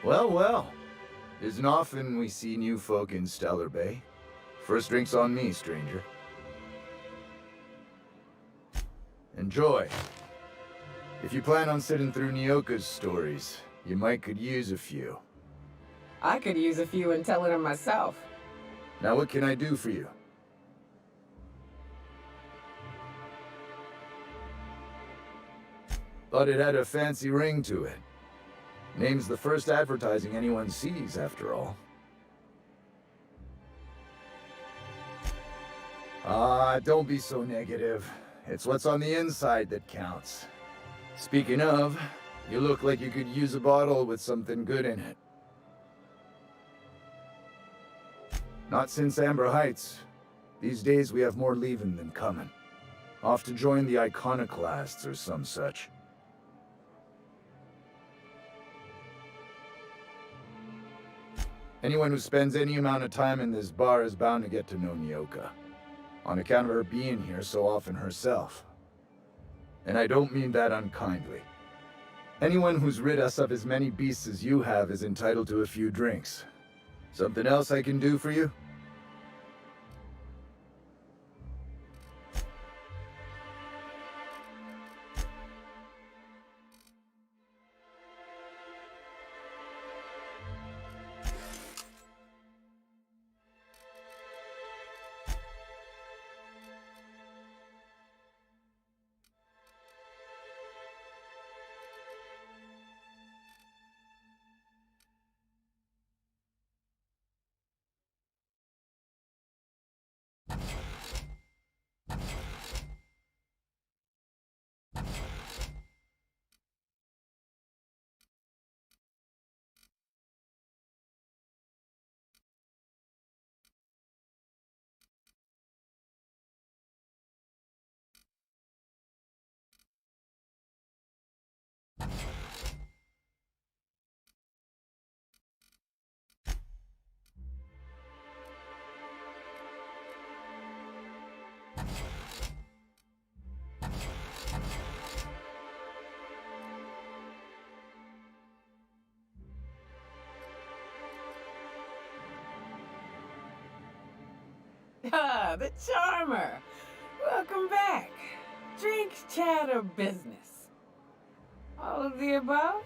Well, well. Isn't often we see new folk in Stellar Bay. First drink's on me, stranger. Enjoy. If you plan on sitting through Nyoka's stories, you might could use a few. I could use a few and telling them myself. Now what can I do for you? Thought it had a fancy ring to it. Name's the first advertising anyone sees, after all. Don't be so negative. It's what's on the inside that counts. Speaking of, you look like you could use a bottle with something good in it. Not since Amber Heights. These days we have more leaving than coming. Off to join the Iconoclasts or some such. Anyone who spends any amount of time in this bar is bound to get to know Nyoka, on account of her being here so often herself. And I don't mean that unkindly. Anyone who's rid us of as many beasts as you have is entitled to a few drinks. Something else I can do for you? Ah, the charmer! Welcome back. Drink, chat, or business? All of the above?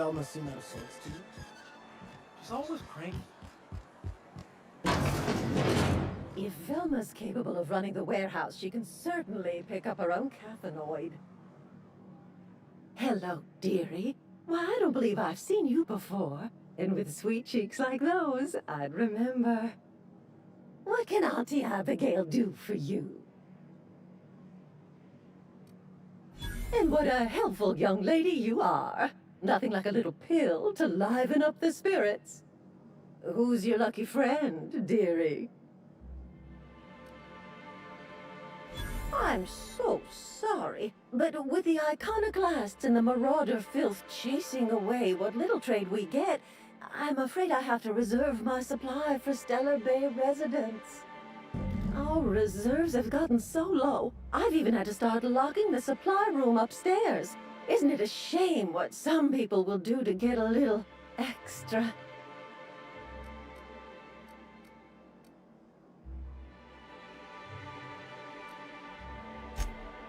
Velma seem out of sorts to you? She's always cranky. If Velma's capable of running the warehouse, she can certainly pick up her own cathanoid. Hello, dearie. Why, I don't believe I've seen you before. And with sweet cheeks like those, I'd remember. What can Auntie Abigail do for you? And what a helpful young lady you are. Nothing like a little pill to liven up the spirits. Who's your lucky friend, dearie? I'm so sorry, but with the iconoclasts and the marauder filth chasing away what little trade we get, I'm afraid I have to reserve my supply for Stellar Bay residents. Our reserves have gotten so low, I've even had to start locking the supply room upstairs. Isn't it a shame what some people will do to get a little extra?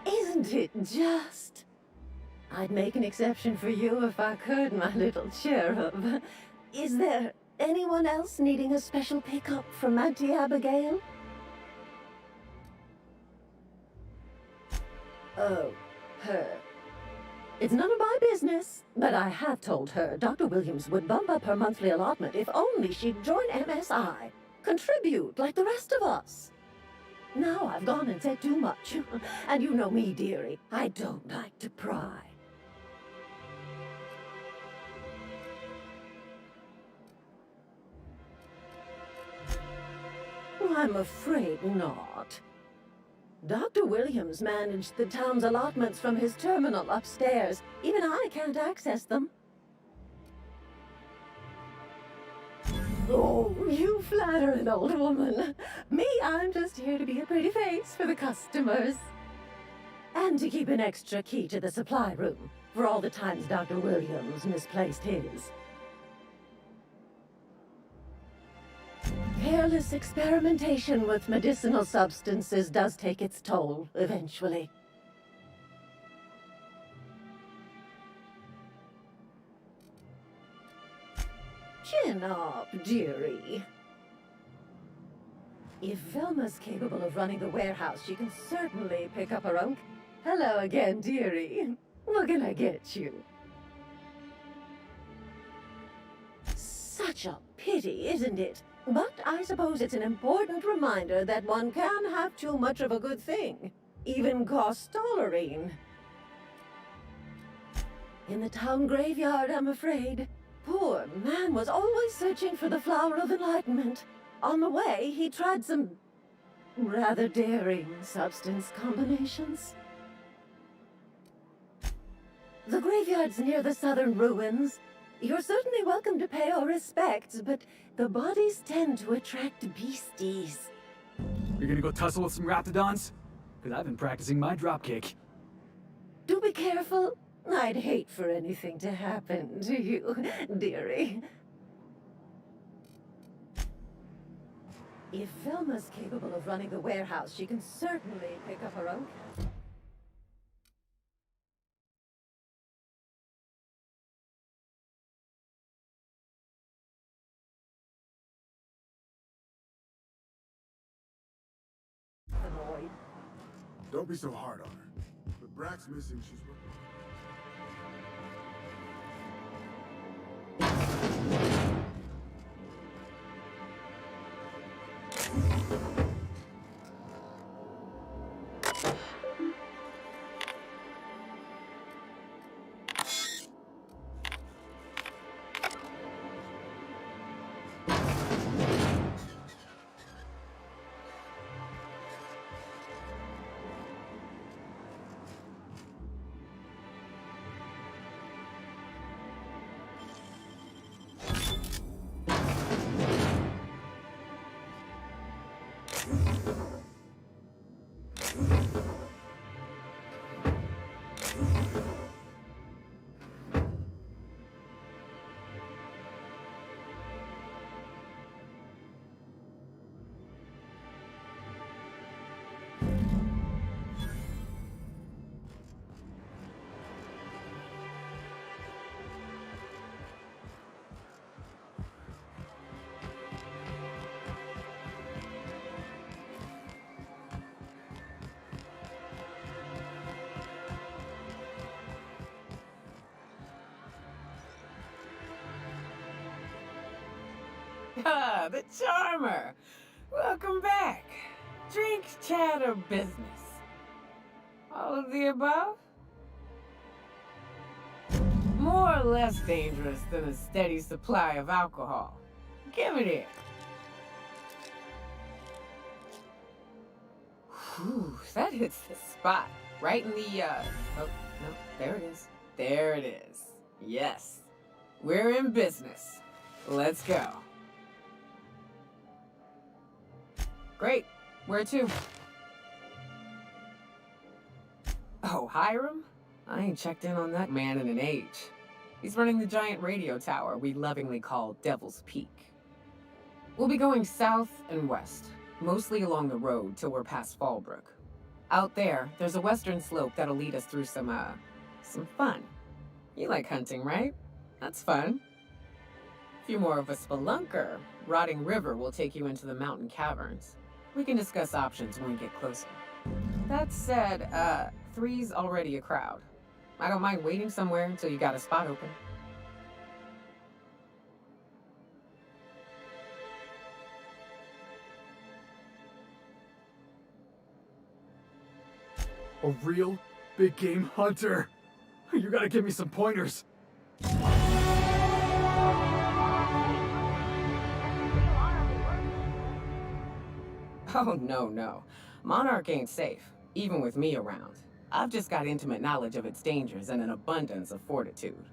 Isn't it just? I'd make an exception for you if I could, my little cherub. Is there anyone else needing a special pickup from Auntie Abigail? Oh, her. It's none of my business, but I have told her Dr. Williams would bump up her monthly allotment if only she'd join MSI. Contribute like the rest of us. Now I've gone and said too much. And you know me, dearie. I don't like to pry. I'm afraid not. Dr. Williams managed the town's allotments from his terminal upstairs. Even I can't access them. Oh, you flatter an old woman. Me, I'm just here to be a pretty face for the customers. And to keep an extra key to the supply room, for all the times Dr. Williams misplaced his. Careless experimentation with medicinal substances does take its toll, eventually. Chin up, dearie. If Velma's capable of running the warehouse, she can certainly pick up her own... Hello again, dearie. What can I get you? Such a pity, isn't it? But I suppose it's an important reminder that one can have too much of a good thing. Even costolerine. In the town graveyard, I'm afraid. Poor man was always searching for the Flower of Enlightenment. On the way, he tried some rather daring substance combinations. The graveyard's near the southern ruins. You're certainly welcome to pay our respects, but the bodies tend to attract beasties. You're gonna go tussle with some raptidons? Because I've been practicing my dropkick. Do be careful. I'd hate for anything to happen to you, dearie. If Velma's capable of running the warehouse, she can certainly pick up her own... Don't be so hard on her. With Brack's missing, she's working. Ah, the Charmer! Welcome back. Drink, chat, or business? All of the above? More or less dangerous than a steady supply of alcohol. Give it here. Whew, that hits the spot. Right in the, oh, no, there it is. There it is. Yes. We're in business. Let's go. Great. Where to? Oh, Hiram? I ain't checked in on that man in an age. He's running the giant radio tower we lovingly call Devil's Peak. We'll be going south and west, mostly along the road till we're past Fallbrook. Out there, there's a western slope that'll lead us through some fun. You like hunting, right? That's fun. If you're more of a spelunker, Rotting River will take you into the mountain caverns. We can discuss options when we get closer. That said, 3's already a crowd. I don't mind waiting somewhere until you got a spot open. A real big game hunter. You gotta give me some pointers. Oh, no. Monarch ain't safe, even with me around. I've just got intimate knowledge of its dangers and an abundance of fortitude.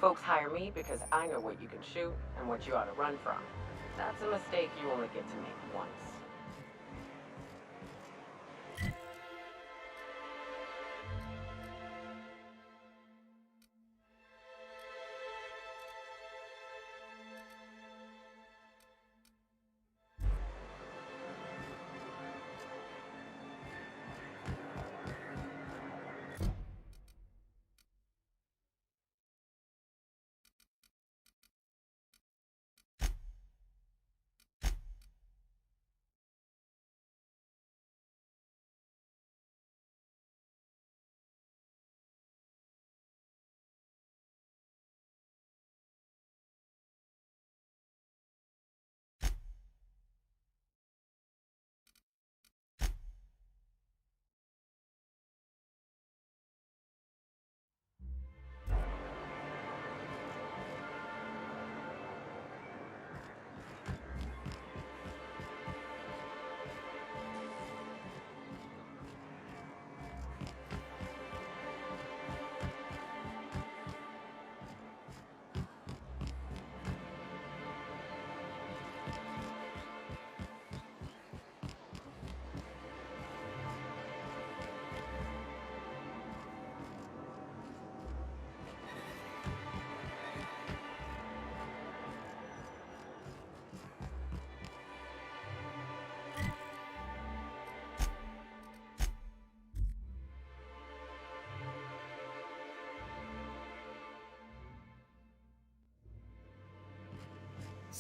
Folks hire me because I know what you can shoot and what you ought to run from. That's a mistake you only get to make once.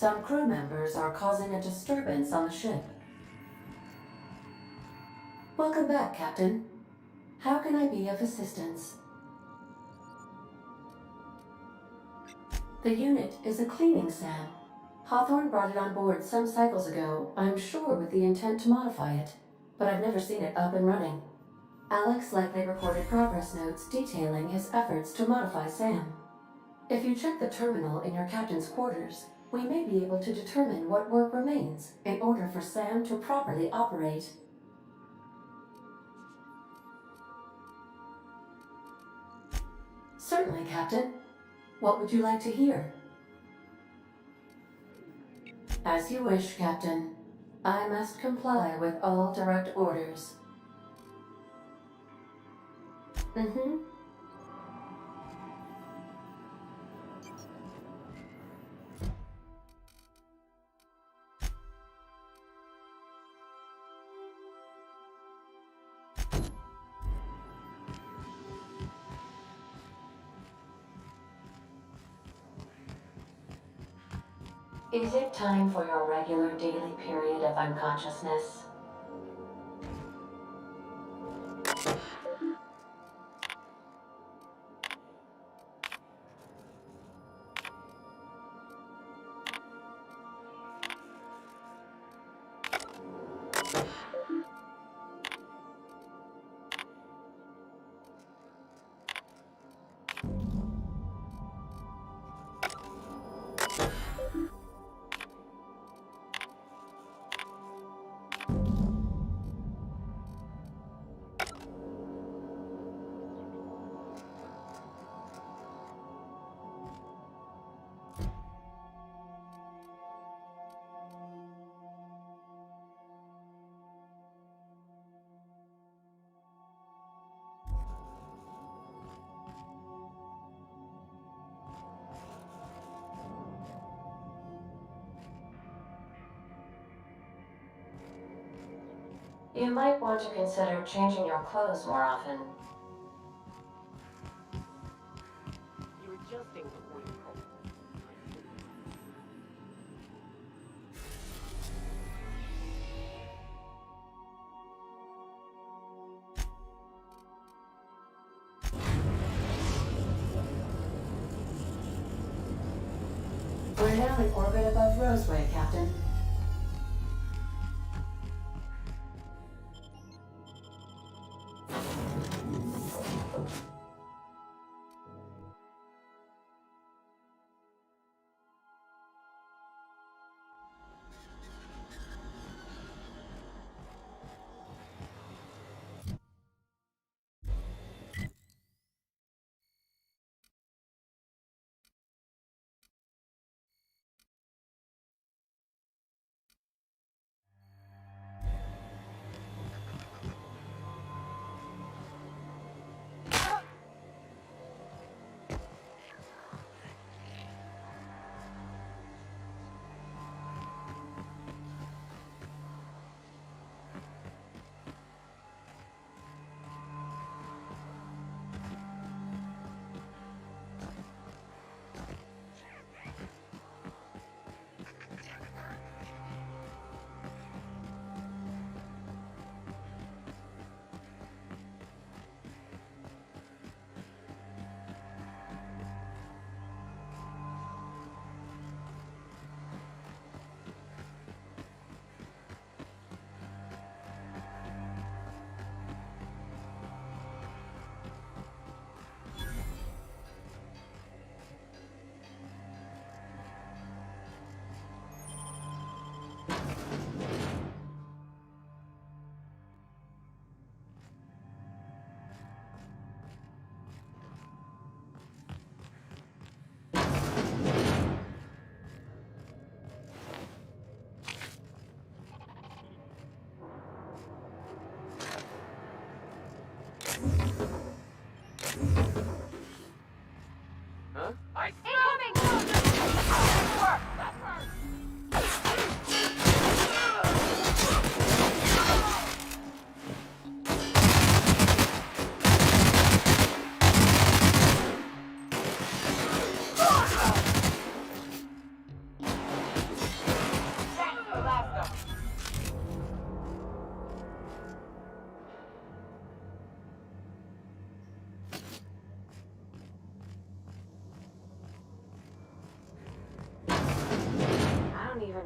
Some crew members are causing a disturbance on the ship. Welcome back, Captain. How can I be of assistance? The unit is a cleaning SAM. Hawthorne brought it on board some cycles ago, I'm sure with the intent to modify it, but I've never seen it up and running. Alex likely recorded progress notes detailing his efforts to modify SAM. If you check the terminal in your captain's quarters, we may be able to determine what work remains in order for SAM to properly operate. Certainly, Captain. What would you like to hear? As you wish, Captain. I must comply with all direct orders. Mm-hmm. Is it time for your regular daily period of unconsciousness? You might want to consider changing your clothes more often. You're adjusting before you pull. We're now in orbit above Roseway, Captain.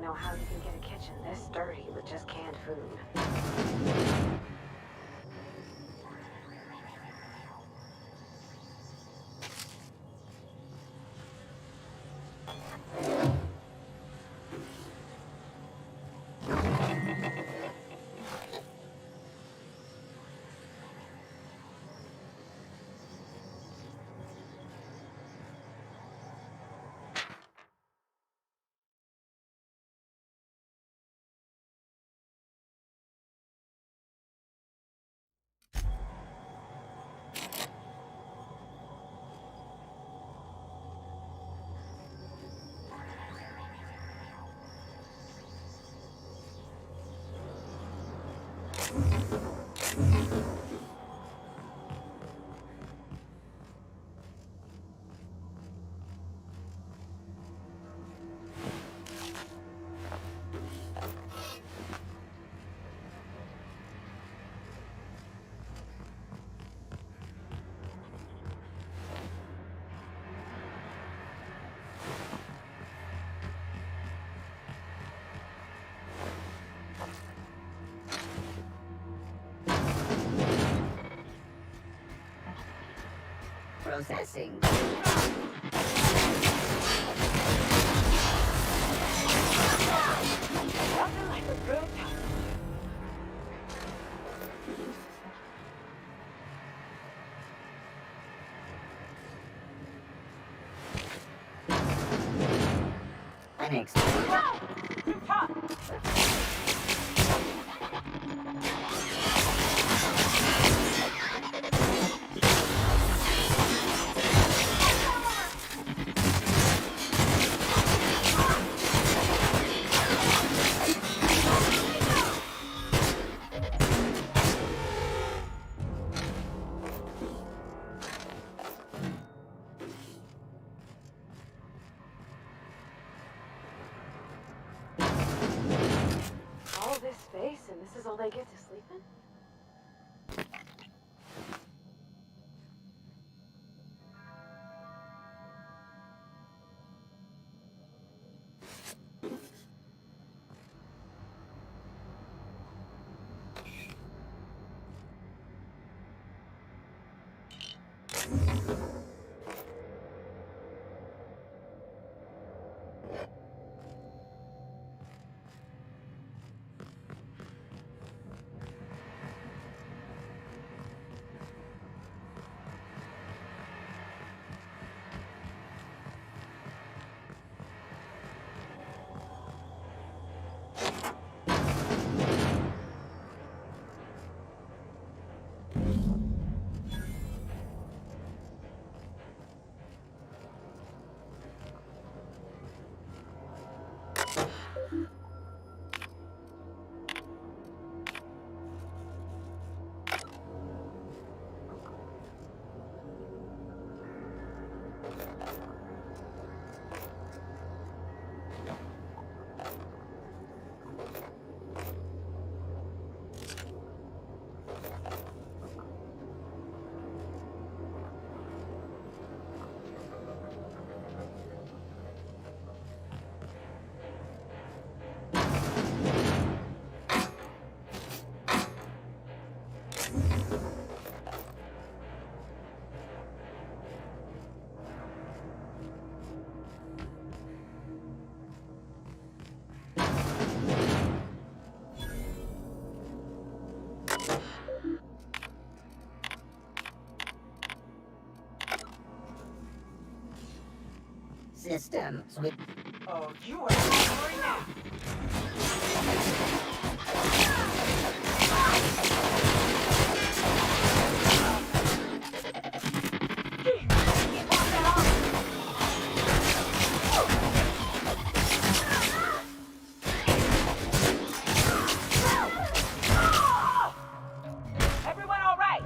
know how you can get a kitchen this dirty with just canned food. Processing. Nothing like a good all this space and this is all they get to sleep in? Systems with Oh, you are sorry now. Everyone all right?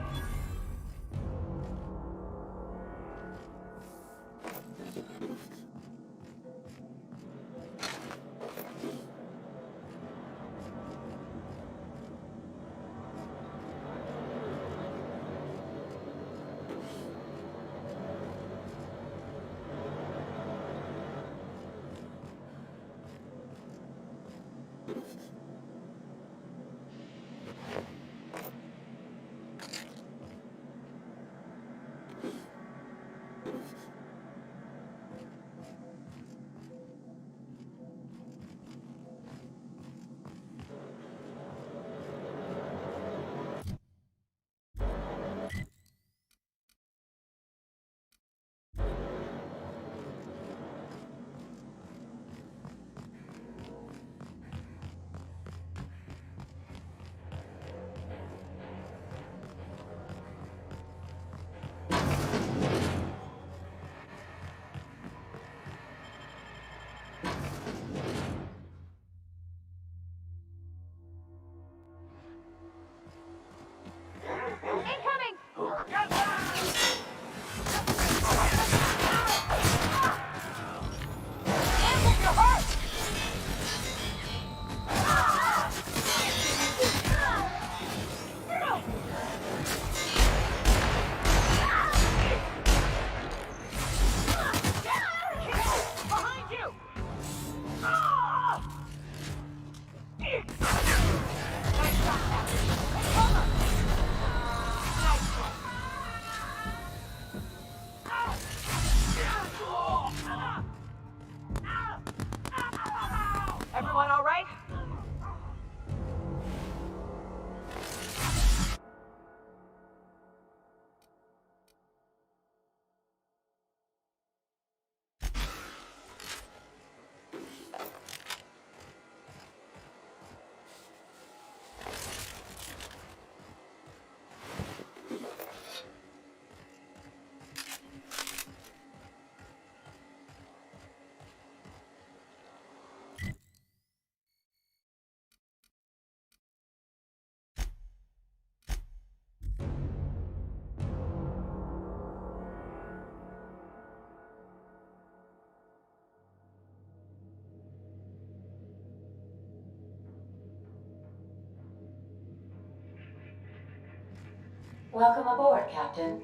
Welcome aboard, Captain.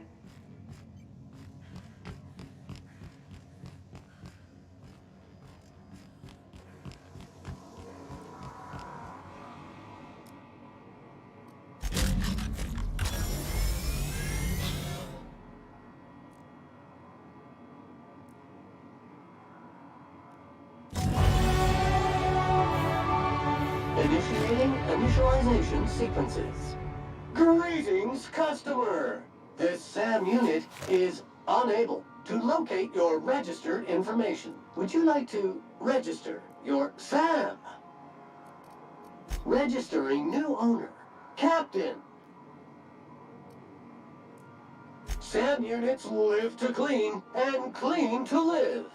Initiating initialization sequences. Greetings, customer! This SAM unit is unable to locate your registered information. Would you like to register your SAM? Registering new owner, Captain. SAM units live to clean and clean to live.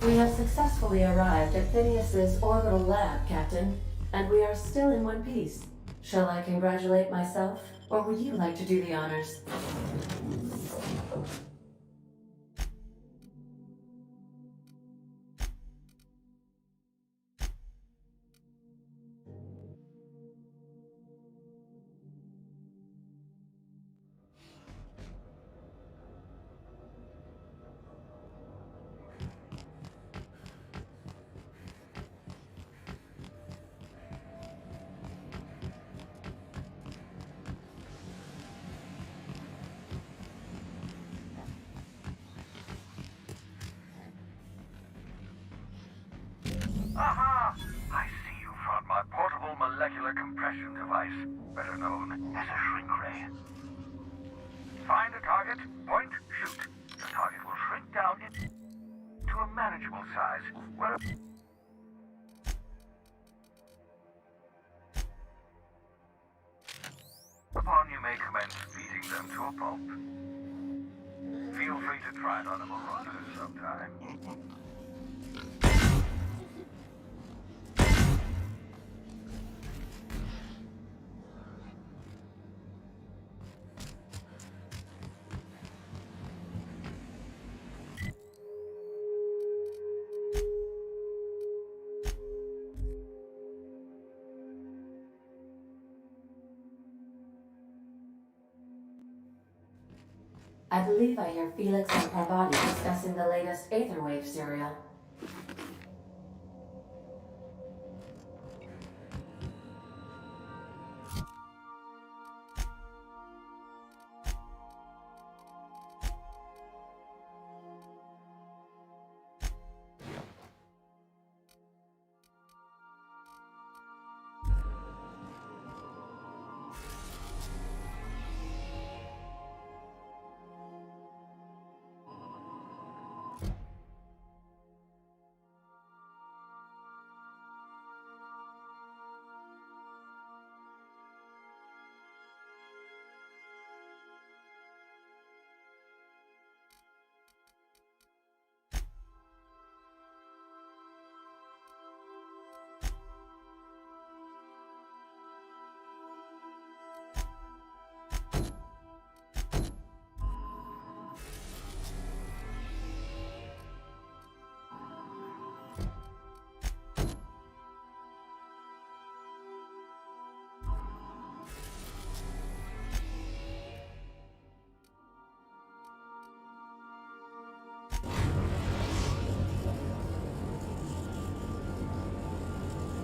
We have successfully arrived at Phineas's orbital lab, Captain, and we are still in one piece. Shall I congratulate myself, or would you like to do the honors? Aha! I see you found my portable molecular compression device, better known as a shrink ray. guys. What? Upon you may commence beating them to a pulp. Feel free to try it on a marauder sometime. I believe I hear Felix and Parvati discussing the latest Aetherwave serial.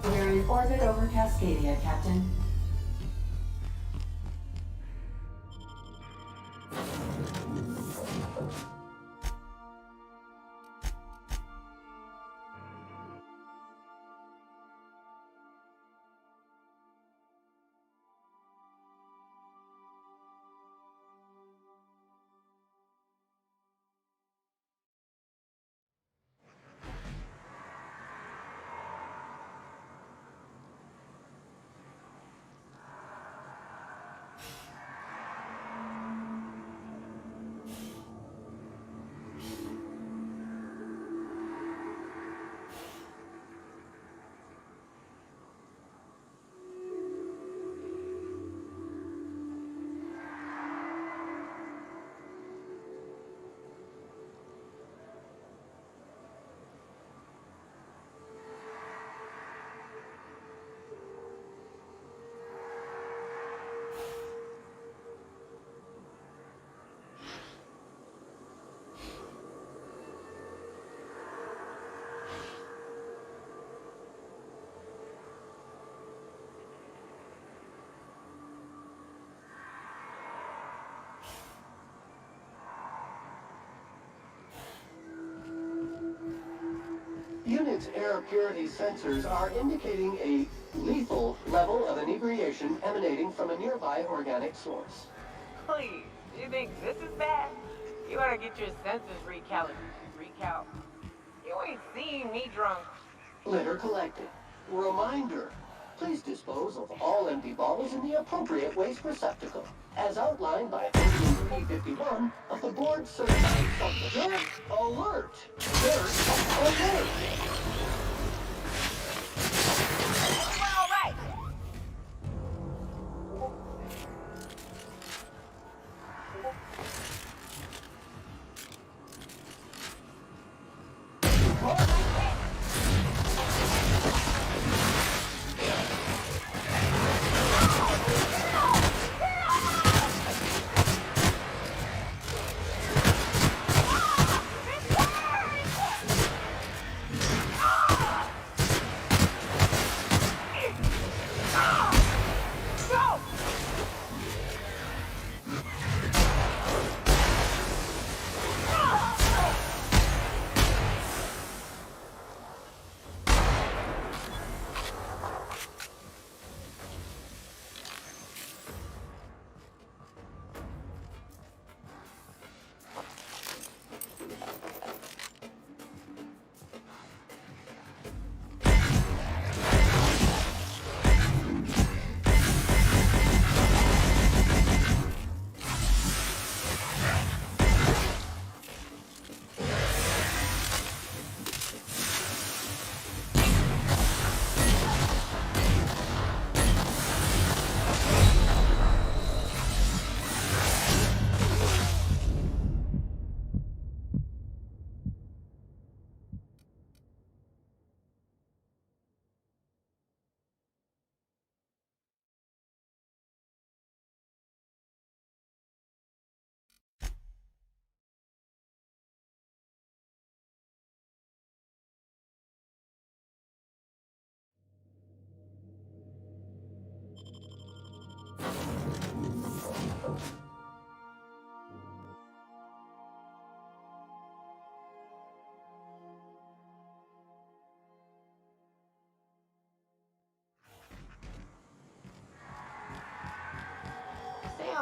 We're in orbit over Cascadia, Captain. Unit's air purity sensors are indicating a lethal level of inebriation emanating from a nearby organic source. Please, you think this is bad? You ought to get your senses recalibrated. You ain't seen me drunk. Litter collected. Reminder, please dispose of all empty bottles in the appropriate waste receptacle, as outlined by P51 of the board certified subject. Alert! Dirt alert! All right.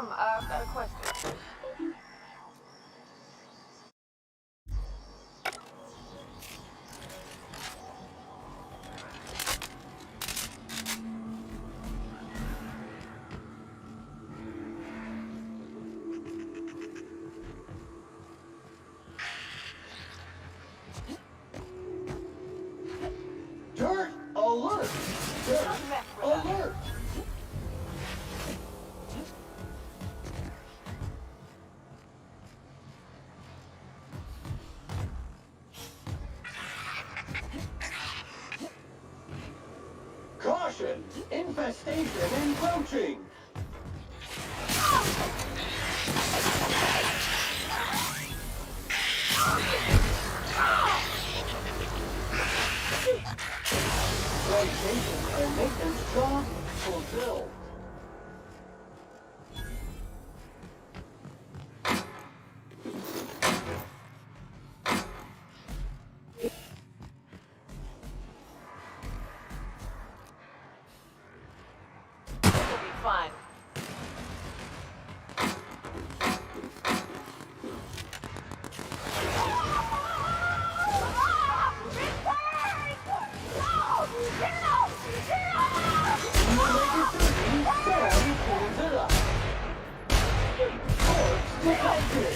I've got a question. Dirt alert! Dirt alert! Caution! Infestation encroaching! Plantation and maintenance job fulfilled. It'll be fun. Sam pulls it up. Force detected.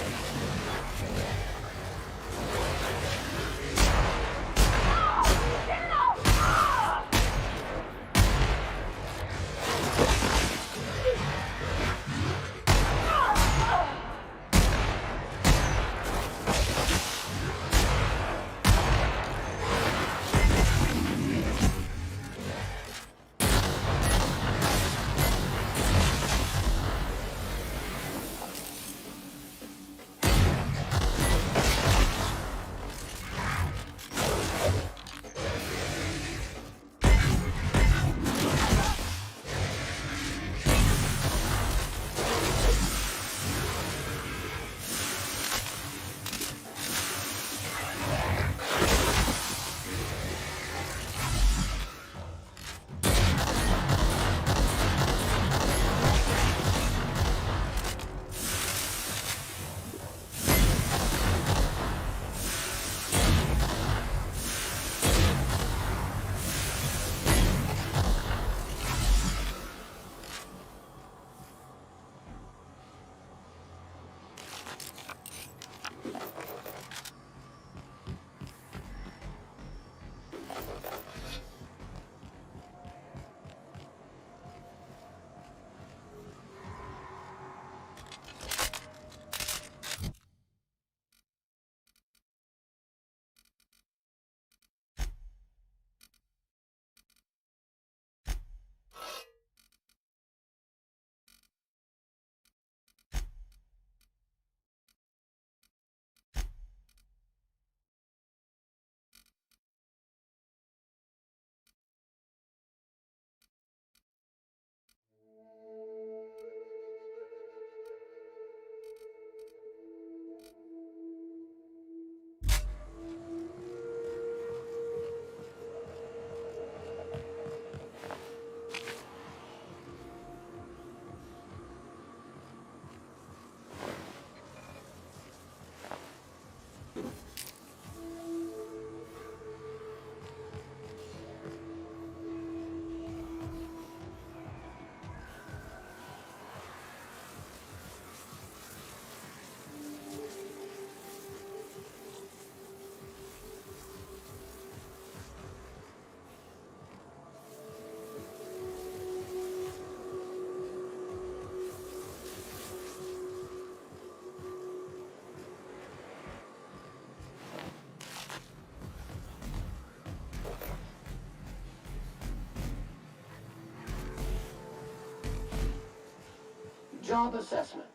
Job assessment.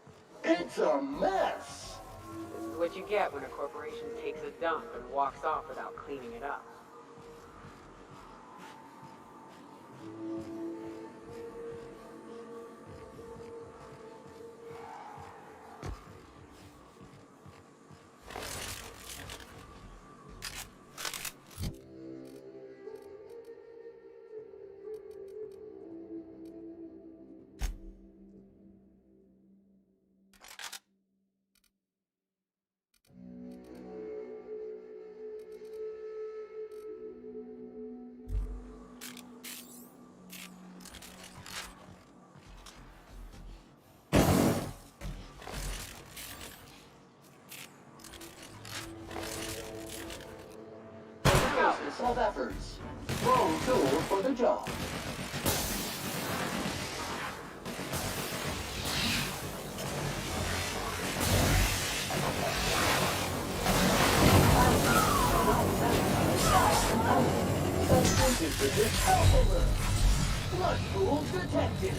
It's a mess. This is what you get when a corporation takes a dump and walks off without cleaning it up. of efforts. Wrong tool for the job. Suspicious with this alpha alert. Blood pool detected.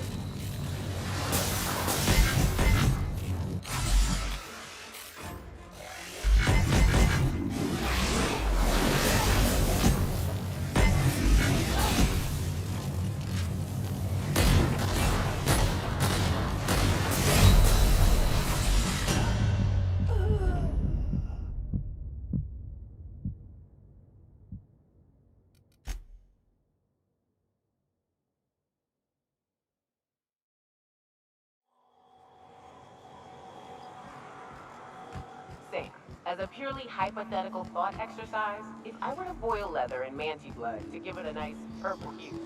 Sam, as a purely hypothetical thought exercise, if I were to boil leather in manti blood to give it a nice purple hue,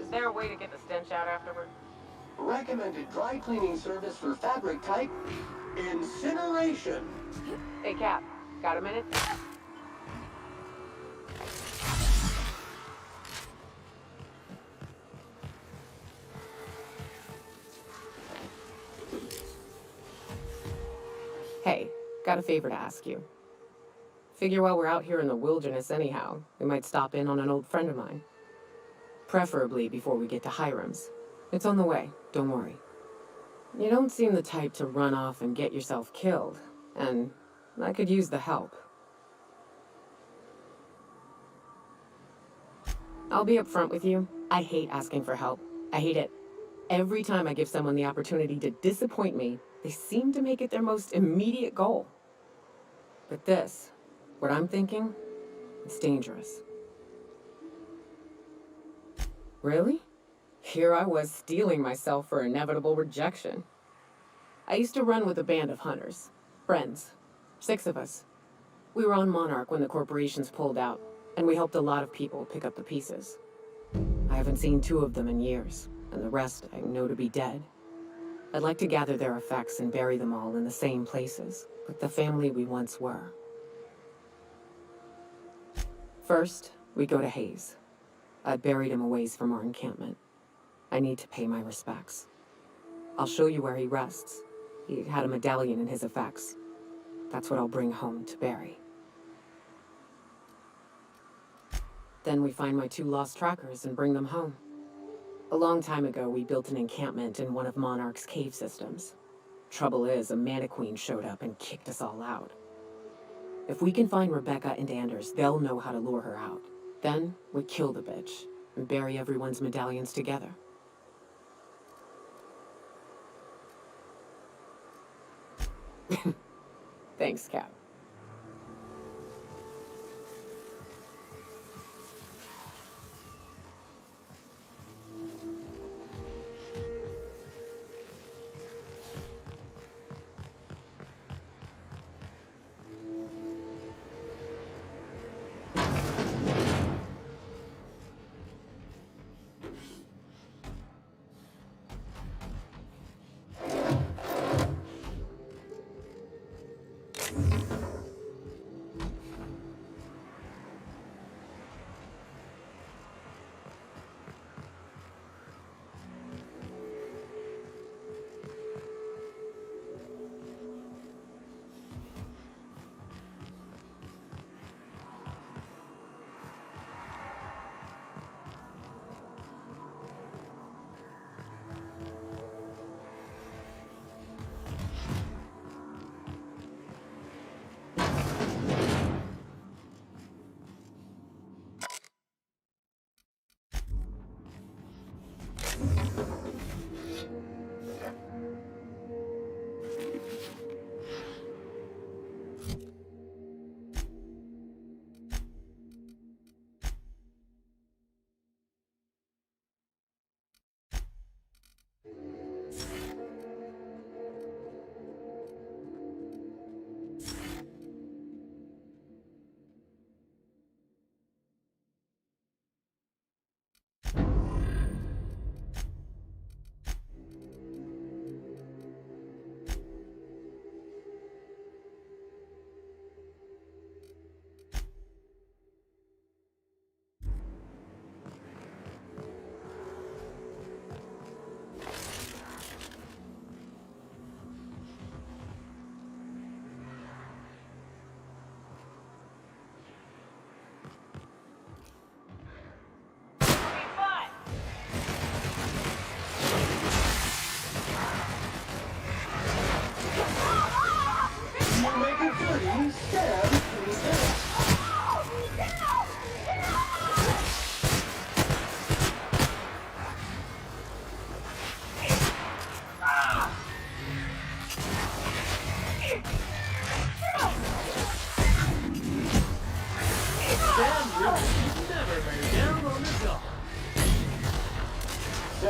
is there a way to get the stench out afterward? Recommended dry cleaning service for fabric type, incineration. Hey, Cap, got a minute? Hey, got a favor to ask you. Figure while we're out here in the wilderness anyhow, we might stop in on an old friend of mine. Preferably before we get to Hiram's. It's on the way, don't worry. You don't seem the type to run off and get yourself killed, and I could use the help. I'll be upfront with you. I hate asking for help. I hate it. Every time I give someone the opportunity to disappoint me, they seem to make it their most immediate goal. But this, what I'm thinking, it's dangerous. Really? Here I was steeling myself for inevitable rejection. I used to run with a band of hunters. Friends. 6 of us. We were on Monarch when the corporations pulled out, and we helped a lot of people pick up the pieces. I haven't seen 2 of them in years, and the rest I know to be dead. I'd like to gather their effects and bury them all in the same places, with the family we once were. First, we go to Hayes. I buried him a ways from our encampment. I need to pay my respects. I'll show you where he rests. He had a medallion in his effects. That's what I'll bring home to Barry. Then we find my 2 lost trackers and bring them home. A long time ago, we built an encampment in one of Monarch's cave systems. Trouble is, a Mantiqueen showed up and kicked us all out. If we can find Rebecca and Anders, they'll know how to lure her out. Then, we kill the bitch and bury everyone's medallions together. Thanks, Cap.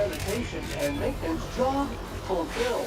sanitation and maintenance job fulfilled.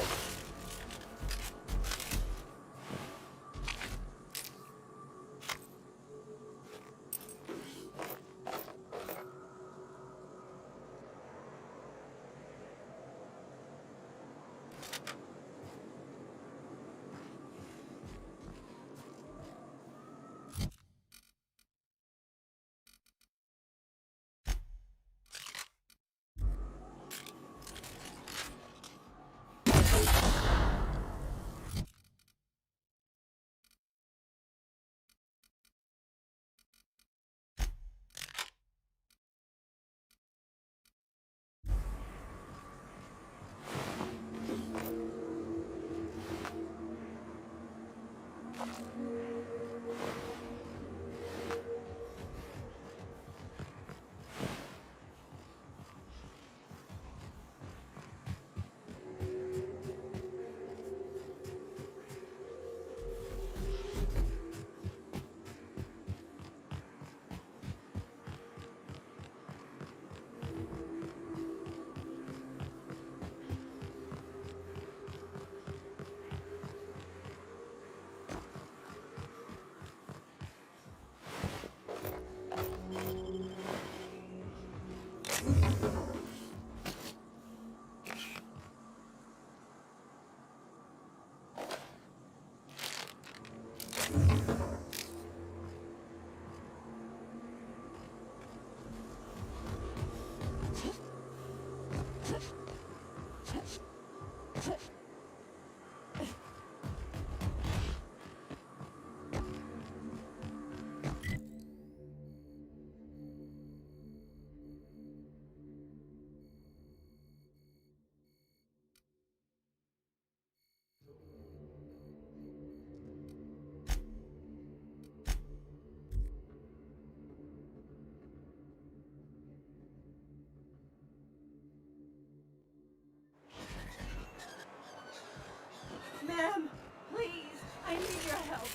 Ma'am, please, I need your help.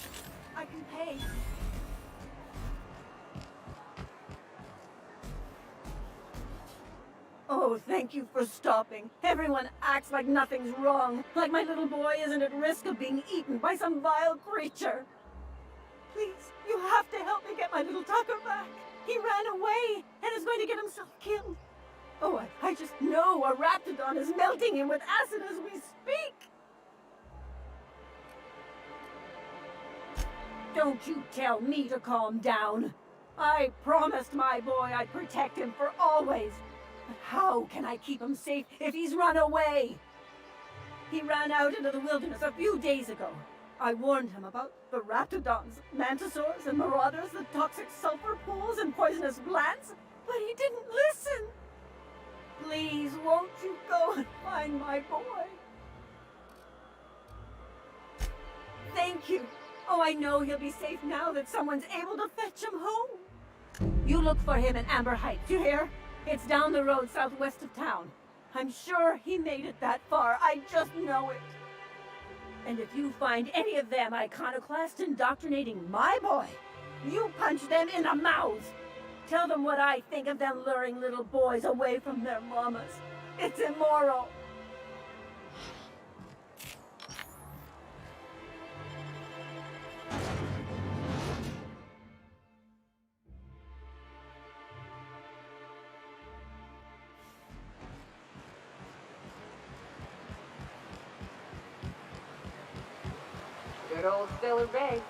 I can pay. Oh, thank you for stopping. Everyone acts like nothing's wrong, like my little boy isn't at risk of being eaten by some vile creature. Please, you have to help me get my little Tucker back. He ran away and is going to get himself killed. Oh, I just know a Raptidon is melting him with acid as we speak. Don't you tell me to calm down. I promised my boy I'd protect him for always. But how can I keep him safe if he's run away? He ran out into the wilderness a few days ago. I warned him about the Raptidons, Mantisaurs, and Marauders, the toxic sulfur pools and poisonous plants, but he didn't listen. Please, won't you go and find my boy? Thank you. Oh, I know he'll be safe now that someone's able to fetch him home. You look for him in Amber Heights, you hear? It's down the road southwest of town. I'm sure he made it that far. I just know it. And if you find any of them iconoclasts indoctrinating my boy, you punch them in the mouths. Tell them what I think of them luring little boys away from their mamas. It's immoral. Good old Stellar Bay.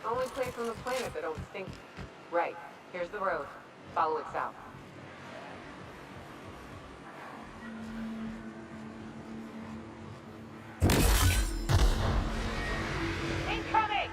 Only place on the planet that don't stink. Right. Here's the road. Follow it south. Incoming!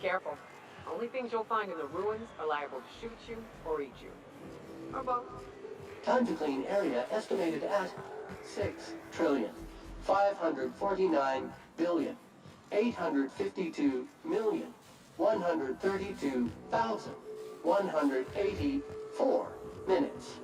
careful. Only things you'll find in the ruins are liable to shoot you or eat you. Or both. Time to clean area estimated at 6,549,852,132,184 minutes.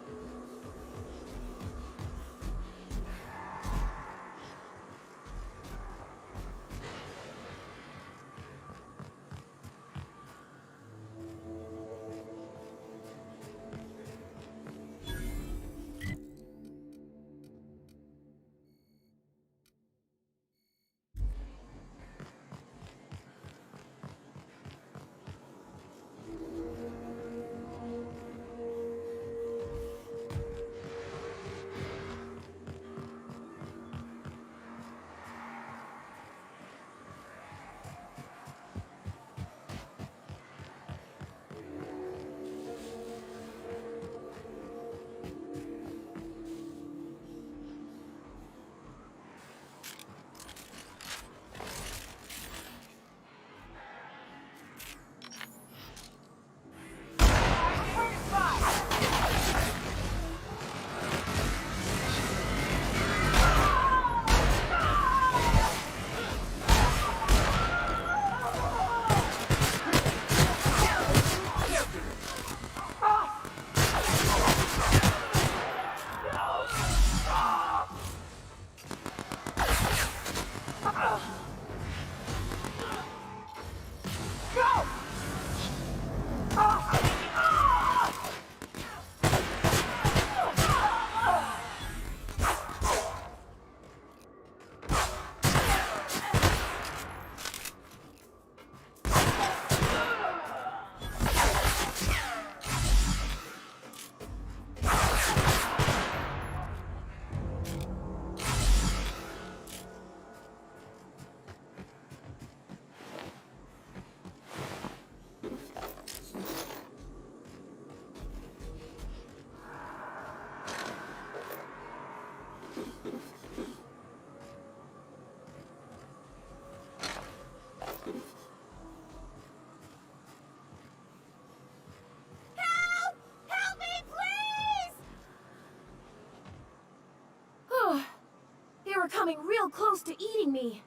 Coming real close to eating me.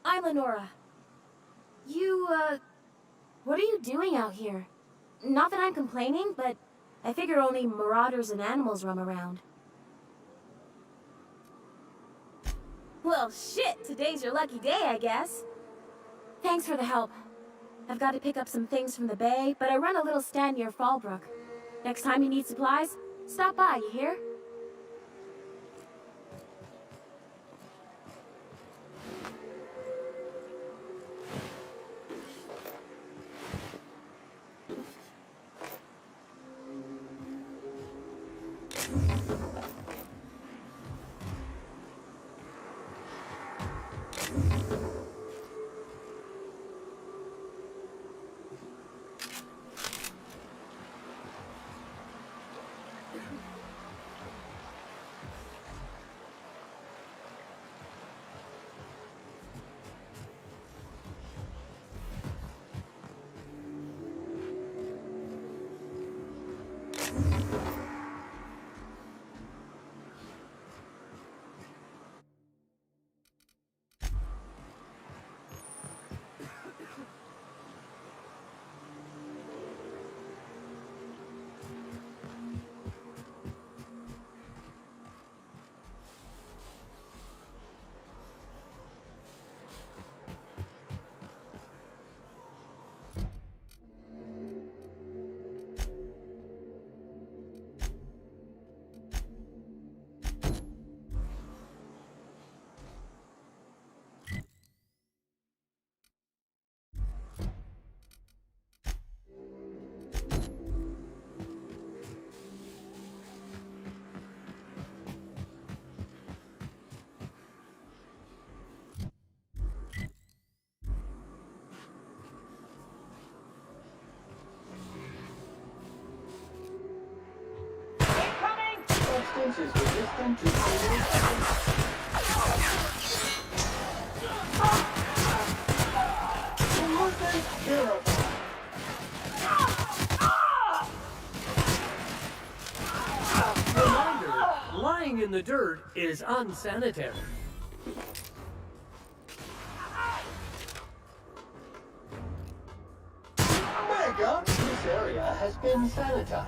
I'm Lenora. What are you doing out here? Not that I'm complaining, but I figure only marauders and animals roam around. Well, shit, today's your lucky day, I guess. Thanks for the help. I've got to pick up some things from the bay, but I run a little stand near Fallbrook. Next time you need supplies, stop by, you hear? Substance is resistant to One more thing. purified. Reminder, lying in the dirt is unsanitary. Mega, this area has been sanitized.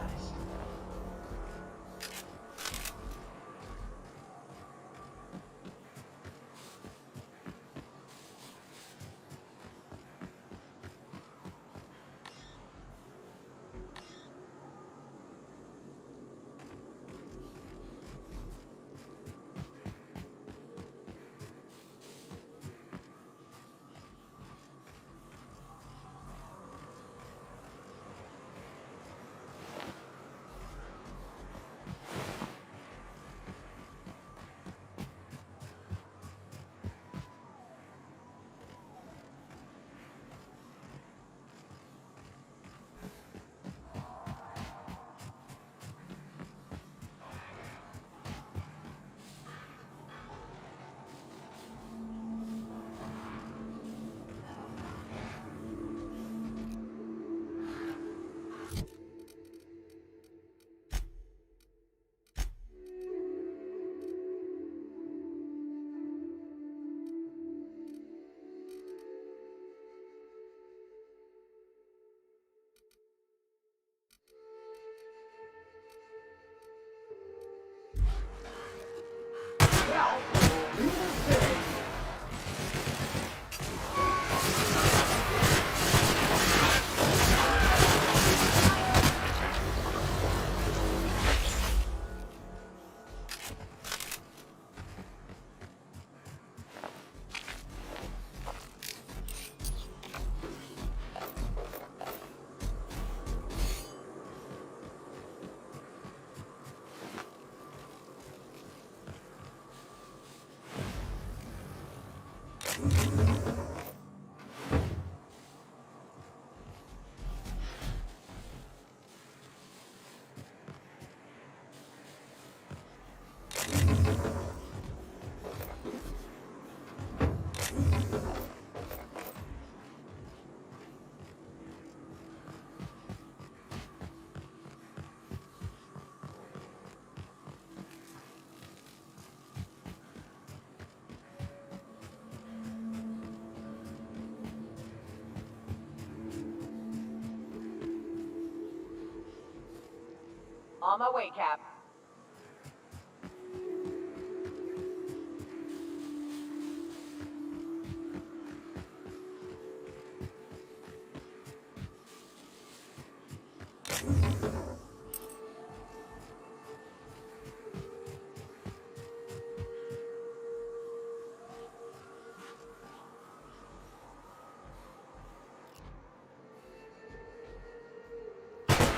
On my way, Cap.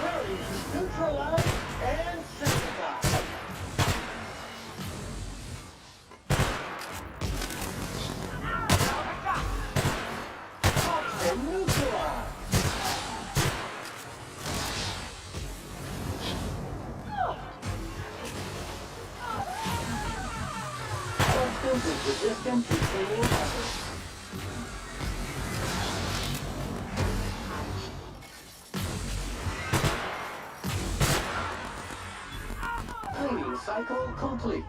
Ready to neutralize and sanitize. And neutralize. Substance is resistant to cleaning efforts. Cleaning cycle complete.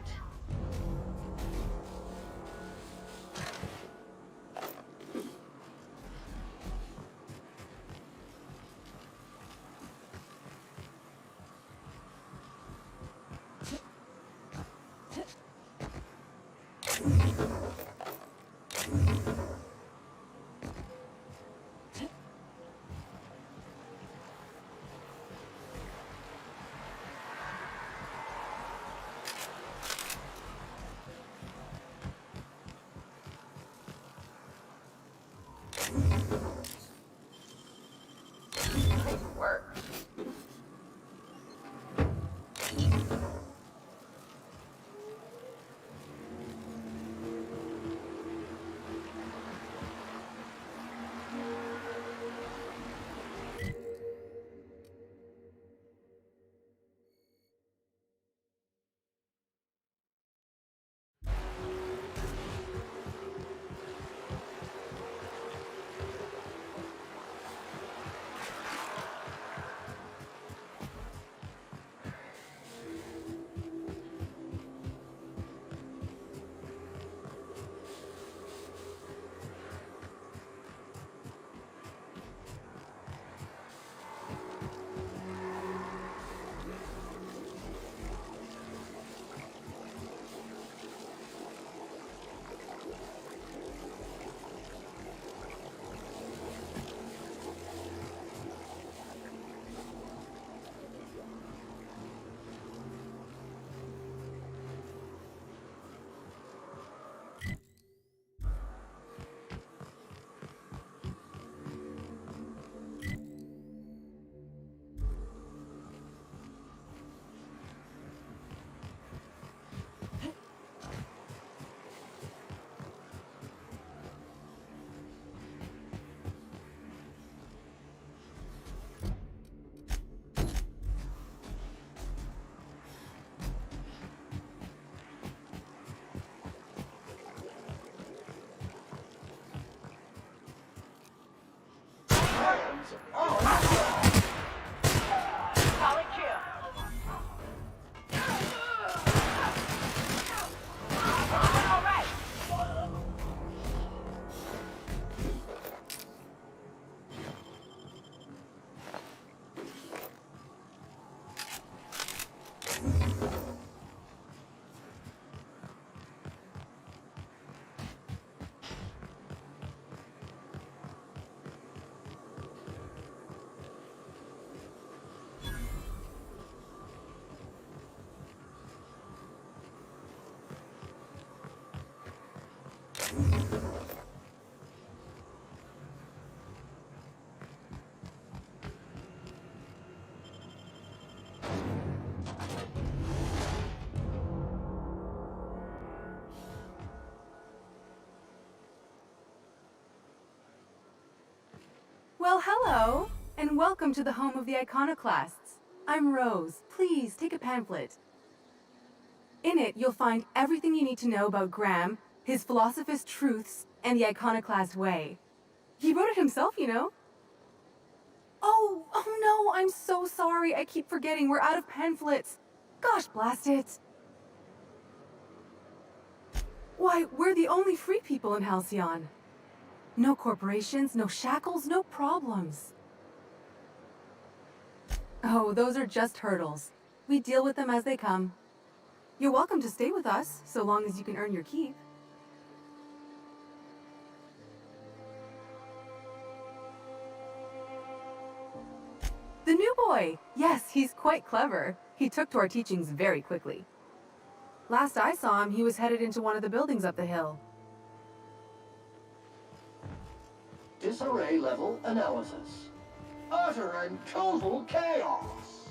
Well, hello, and welcome to the home of the Iconoclasts. I'm Rose. Please, take a pamphlet. In it, you'll find everything you need to know about Graham, his Philosophist Truths, and the Iconoclast Way. He wrote it himself, you know. Oh no, I'm so sorry. I keep forgetting we're out of pamphlets. Gosh, blast it. Why, we're the only free people in Halcyon. No corporations, no shackles, no problems. Oh, those are just hurdles. We deal with them as they come. You're welcome to stay with us, so long as you can earn your keep. The new boy! Yes, he's quite clever. He took to our teachings very quickly. Last I saw him, he was headed into one of the buildings up the hill. Disarray level analysis. Utter and total chaos.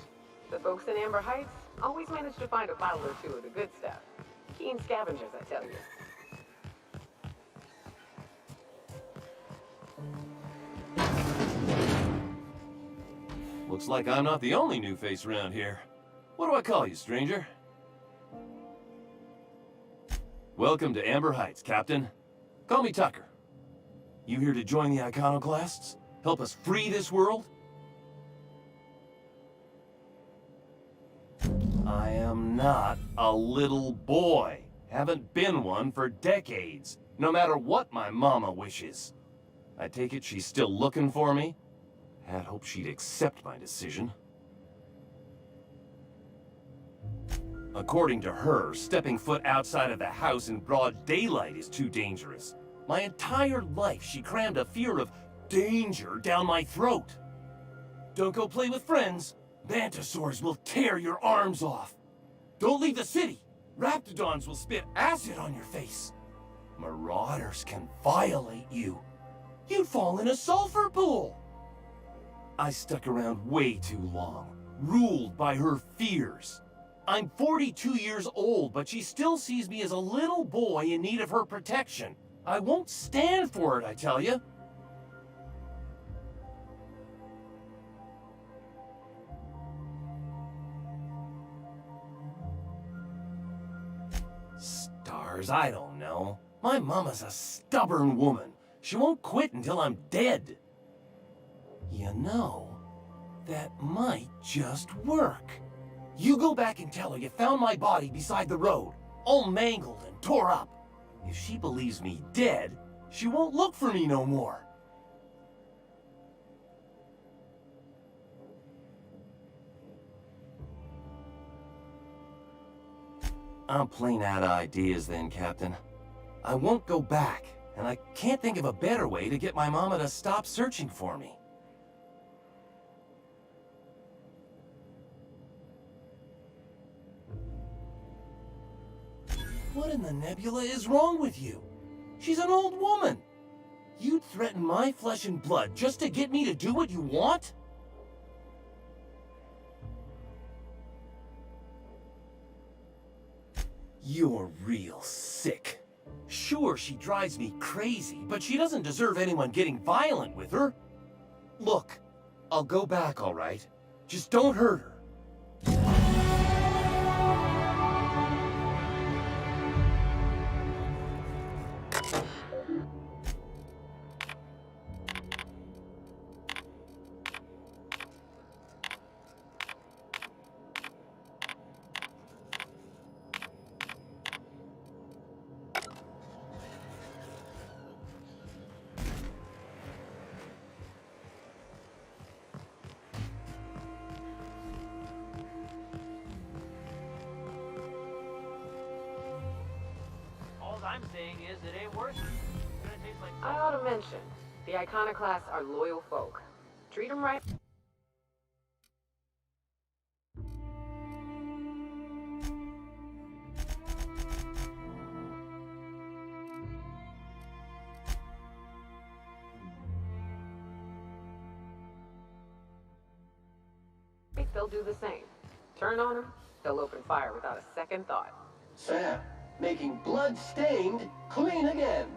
The folks in Amber Heights always manage to find a bottle or two of the good stuff. Keen scavengers, I tell you. Looks like I'm not the only new face around here. What do I call you, stranger? Welcome to Amber Heights, Captain. Call me Tucker. You here to join the Iconoclasts? Help us free this world? I am not a little boy. Haven't been one for decades, no matter what my mama wishes. I take it she's still looking for me? Had hoped she'd accept my decision. According to her, stepping foot outside of the house in broad daylight is too dangerous. My entire life, she crammed a fear of danger down my throat. Don't go play with friends. Mantisaurs will tear your arms off. Don't leave the city. Raptidons will spit acid on your face. Marauders can violate you. You'd fall in a sulfur pool. I stuck around way too long, ruled by her fears. I'm 42 years old, but she still sees me as a little boy in need of her protection. I won't stand for it, I tell you. Stars, I don't know. My mama's a stubborn woman. She won't quit until I'm dead. You know, that might just work. You go back and tell her you found my body beside the road, all mangled and tore up. If she believes me dead, she won't look for me no more. I'm plain out of ideas then, Captain. I won't go back, and I can't think of a better way to get my mama to stop searching for me. What in the nebula is wrong with you? She's an old woman. You'd threaten my flesh and blood just to get me to do what you want? You're real sick. Sure, she drives me crazy, but she doesn't deserve anyone getting violent with her. Look, I'll go back, all right? Just don't hurt her. I'm saying is it ain't worth it. It's gonna taste like I ought to mention, the Iconoclasts are loyal folk. Treat them right. They'll do the same. Turn on them, they'll open fire without a second thought. Sam, making blood-stained clean again.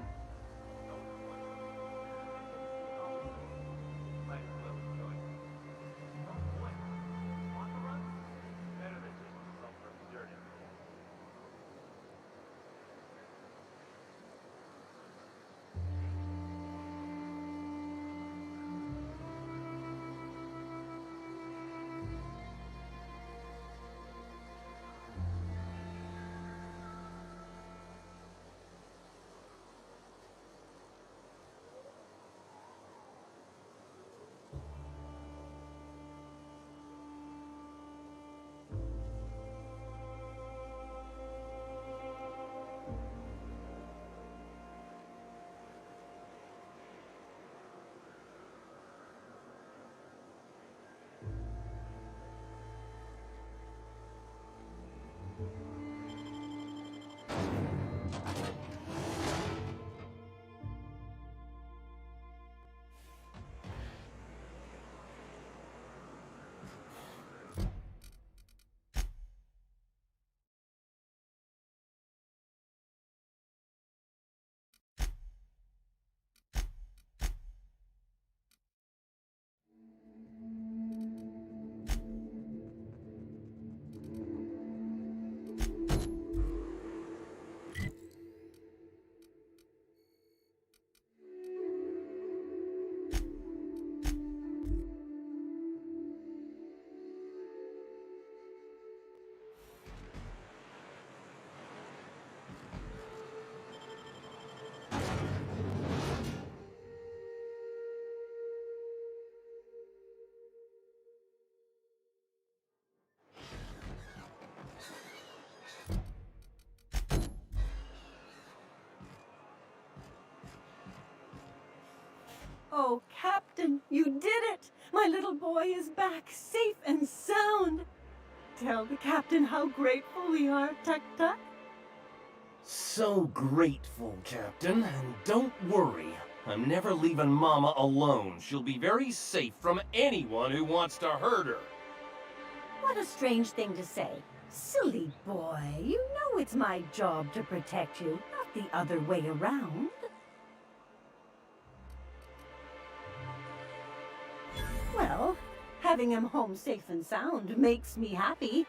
Captain, you did it! My little boy is back, safe and sound! Tell the Captain how grateful we are, Tuk-Tuk. So grateful, Captain. And don't worry, I'm never leaving Mama alone. She'll be very safe from anyone who wants to hurt her. What a strange thing to say. Silly boy, you know it's my job to protect you, not the other way around. Well, having him home safe and sound makes me happy.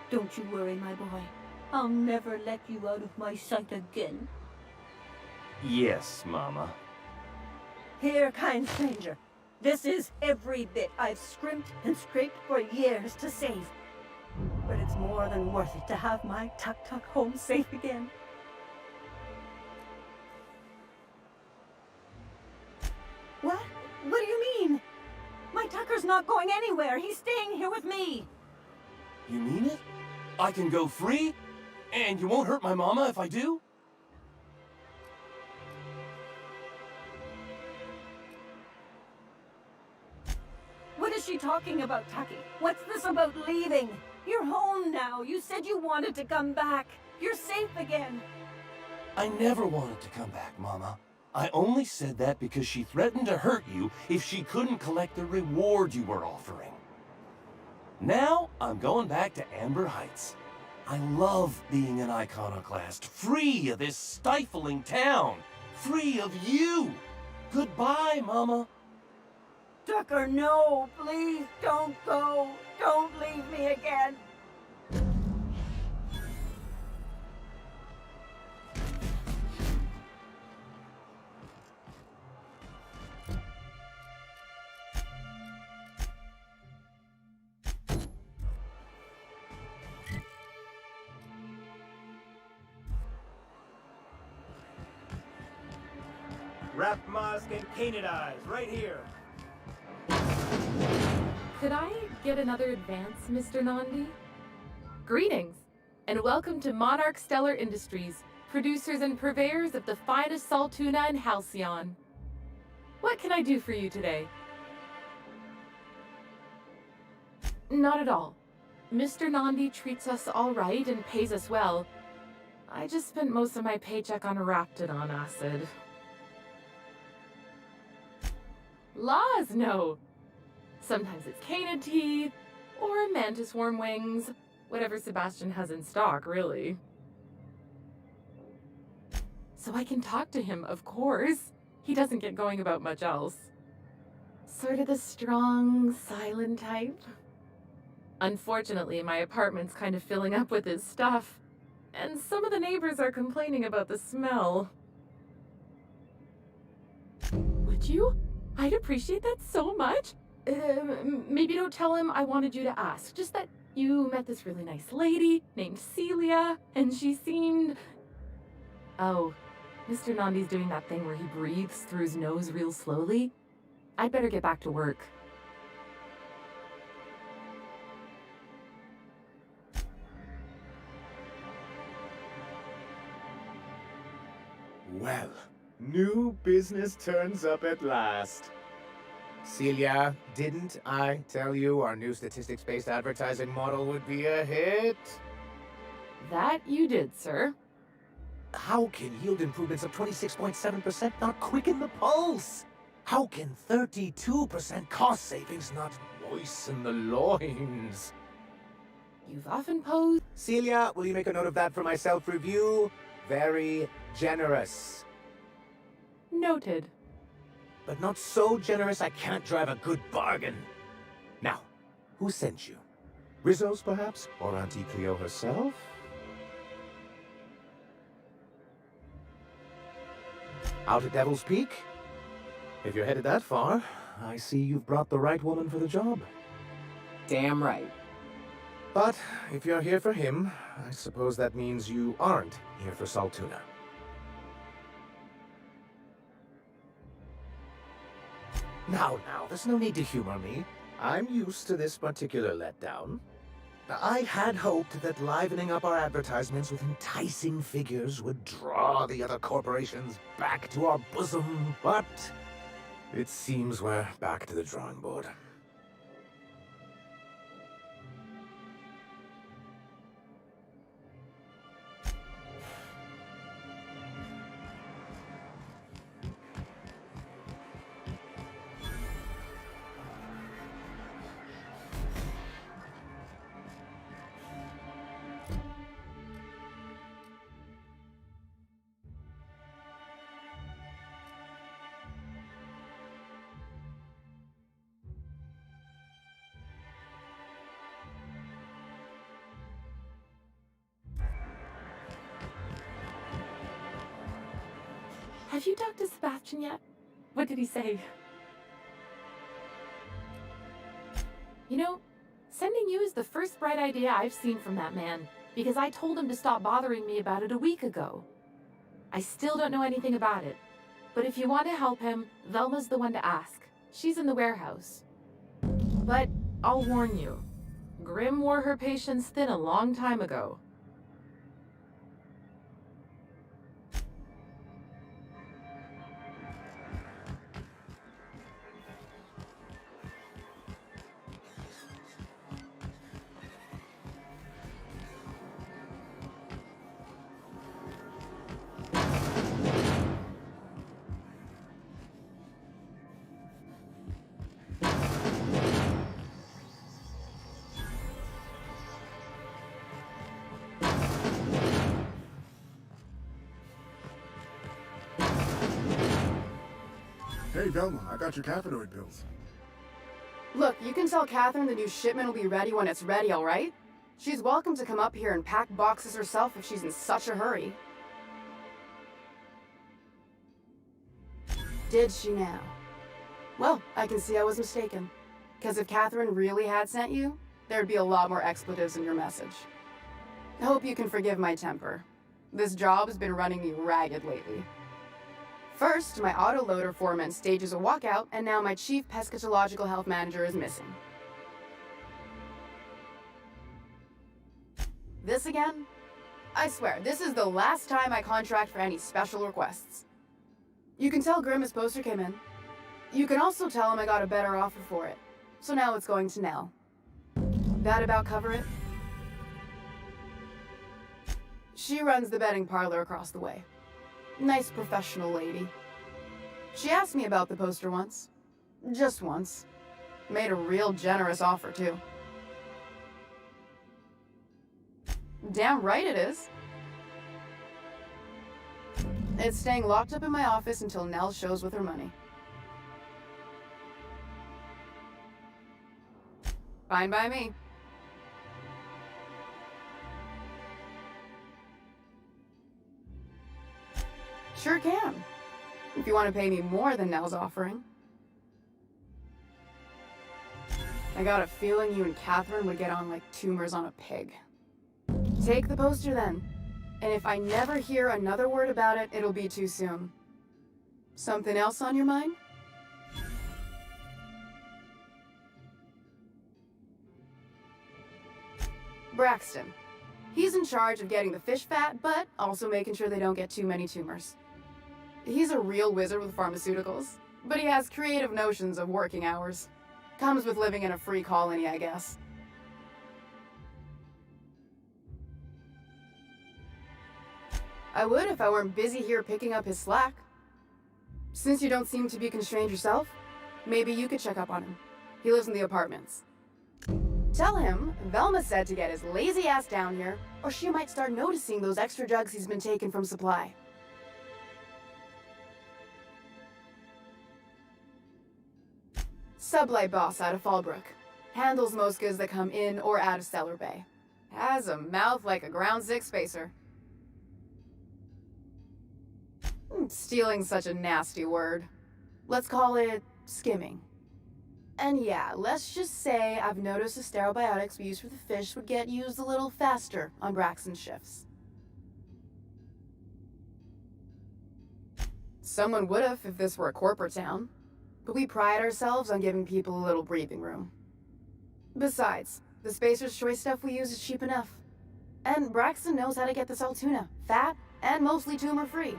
Don't you worry, my boy. I'll never let you out of my sight again. Yes, Mama. Here, kind stranger. This is every bit I've scrimped and scraped for years to save. But it's more than worth it to have my Tuk-Tuk home safe again. What? What do you mean? My Tucker's not going anywhere. He's staying here with me. You mean it? I can go free? And you won't hurt my Mama if I do? What is she talking about, Tucky? What's this about leaving? You're home now. You said you wanted to come back. You're safe again. I never wanted to come back, Mama. I only said that because she threatened to hurt you if she couldn't collect the reward you were offering. Now, I'm going back to Amber Heights. I love being an iconoclast, free of this stifling town, free of you. Goodbye, Mama. Tucker, no. Please don't go. Don't leave me again. Wrap Mask and Painted Eyes, right here. Could I get another advance, Mr. Nandi? Greetings, and welcome to Monarch Stellar Industries, producers and purveyors of the finest salt tuna in Halcyon. What can I do for you today? Not at all. Mr. Nandi treats us all right and pays us well. I just spent most of my paycheck on Raptidon acid. Laws, no. Sometimes it's canid teeth, or mantis worm wings, whatever Sebastian has in stock, really. So I can talk to him, of course. He doesn't get going about much else. Sort of the strong, silent type. Unfortunately, my apartment's kind of filling up with his stuff, and some of the neighbors are complaining about the smell. Would you? I'd appreciate that so much. Maybe don't tell him I wanted you to ask. Just that you met this really nice lady named Celia, and she seemed... Oh, Mr. Nandi's doing that thing where he breathes through his nose real slowly. I'd better get back to work. Well, new business turns up at last. Celia, didn't I tell you our new statistics-based advertising model would be a hit? That you did, sir. How can yield improvements of 26.7% not quicken the pulse? How can 32% cost savings not moisten the loins? You've often posed... Celia, will you make a note of that for my self-review? Very generous. Noted. But not so generous I can't drive a good bargain. Now, who sent you? Rizzo's, perhaps? Or Auntie Cleo herself? Out at Devil's Peak? If you're headed that far, I see you've brought the right woman for the job. Damn right. But if you're here for him, I suppose that means you aren't here for salt tuna. Now, there's no need to humor me. I'm used to this particular letdown. I had hoped that livening up our advertisements with enticing figures would draw the other corporations back to our bosom, but It seems we're back to the drawing board. Have you talked to Sebastian yet? What did he say? You know, sending you is the first bright idea I've seen from that man, because I told him to stop bothering me about it a week ago. I still don't know anything about it, but if you want to help him, Velma's the one to ask. She's in the warehouse. But I'll warn you, Grim wore her patience thin a long time ago. Hey, Velma, I got your cathinoid pills. Look, you can tell Catherine the new shipment will be ready when it's ready, all right? She's welcome to come up here and pack boxes herself if she's in such a hurry. Did she now? Well, I can see I was mistaken. Because if Catherine really had sent you, there'd be a lot more expletives in your message. I hope you can forgive my temper. This job has been running me ragged lately. First, my autoloader foreman stages a walkout, and now my chief pescatological health manager is missing. This again? I swear, this is the last time I contract for any special requests. You can tell Grim his poster came in. You can also tell him I got a better offer for it. So now it's going to Nell. That about cover it? She runs the betting parlor across the way. Nice professional lady. She asked me about the poster once. Just once. Made a real generous offer, too. Damn right it is. It's staying locked up in my office until Nell shows with her money. Fine by me. Sure can. If you want to pay me more than Nell's offering. I got a feeling you and Catherine would get on like tumors on a pig. Take the poster then. And if I never hear another word about it, it'll be too soon. Something else on your mind? Braxton. He's in charge of getting the fish fat, but also making sure they don't get too many tumors. He's a real wizard with pharmaceuticals, but he has creative notions of working hours. Comes with living in a free colony, I guess. I would if I weren't busy here picking up his slack. Since you don't seem to be constrained yourself, maybe you could check up on him. He lives in the apartments. Tell him Velma said to get his lazy ass down here, or she might start noticing those extra drugs he's been taking from supply. Sublight boss out of Fallbrook. Handles most goods that come in or out of Stellar Bay. Has a mouth like a Ground Six spacer. Stealing's such a nasty word. Let's call it skimming. And yeah, let's just say I've noticed the stereobiotics we use for the fish would get used a little faster on Braxton's shifts. Someone would've if this were a corporate town. But we pride ourselves on giving people a little breathing room. Besides, the Spacer's Choice stuff we use is cheap enough. And Braxton knows how to get this Altoona, fat and mostly tumor-free.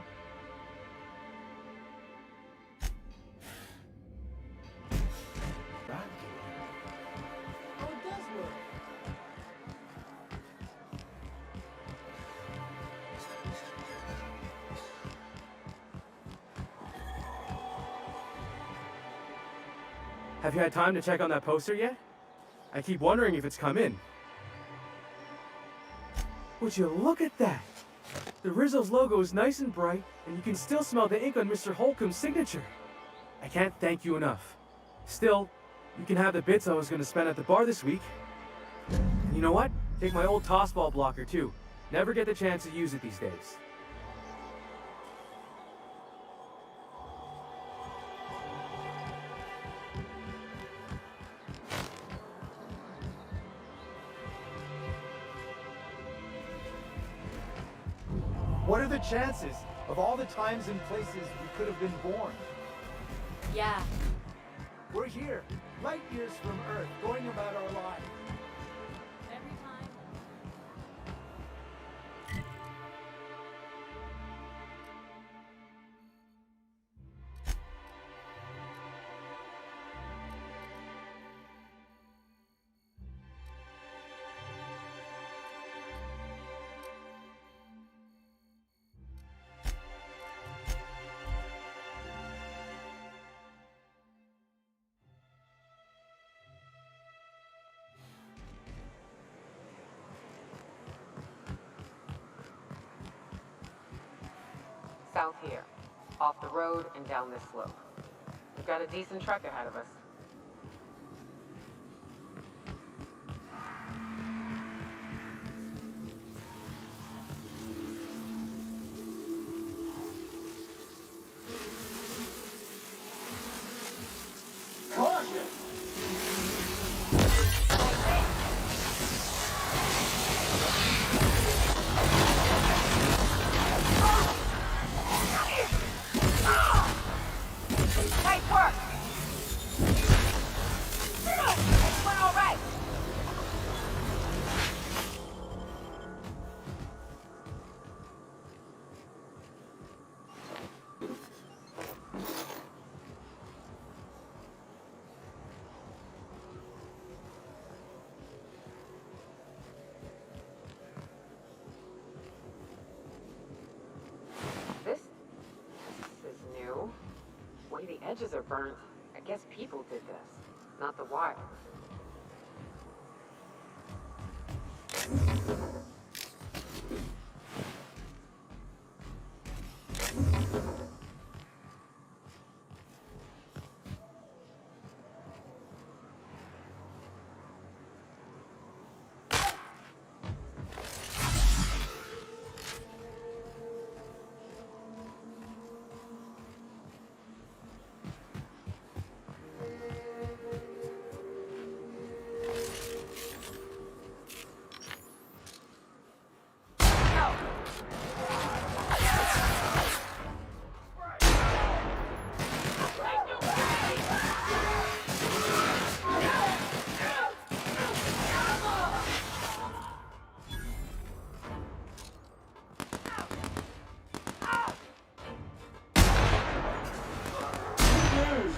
Have you had time to check on that poster yet? I keep wondering if it's come in. Would you look at that? The Rizzo's logo is nice and bright, and you can still smell the ink on Mr. Holcomb's signature. I can't thank you enough. Still, you can have the bits I was going to spend at the bar this week. And you know what? Take my old tossball blocker too. Never get the chance to use it these days. What are the chances of all the times and places we could have been born? Yeah. We're here, light years from Earth, going about our lives. Every time. South here, off the road and down this slope. We've got a decent trek ahead of us. Caution! Nice work! Went all right! This is new. The way the edges are burnt, I guess people did this, not the wire.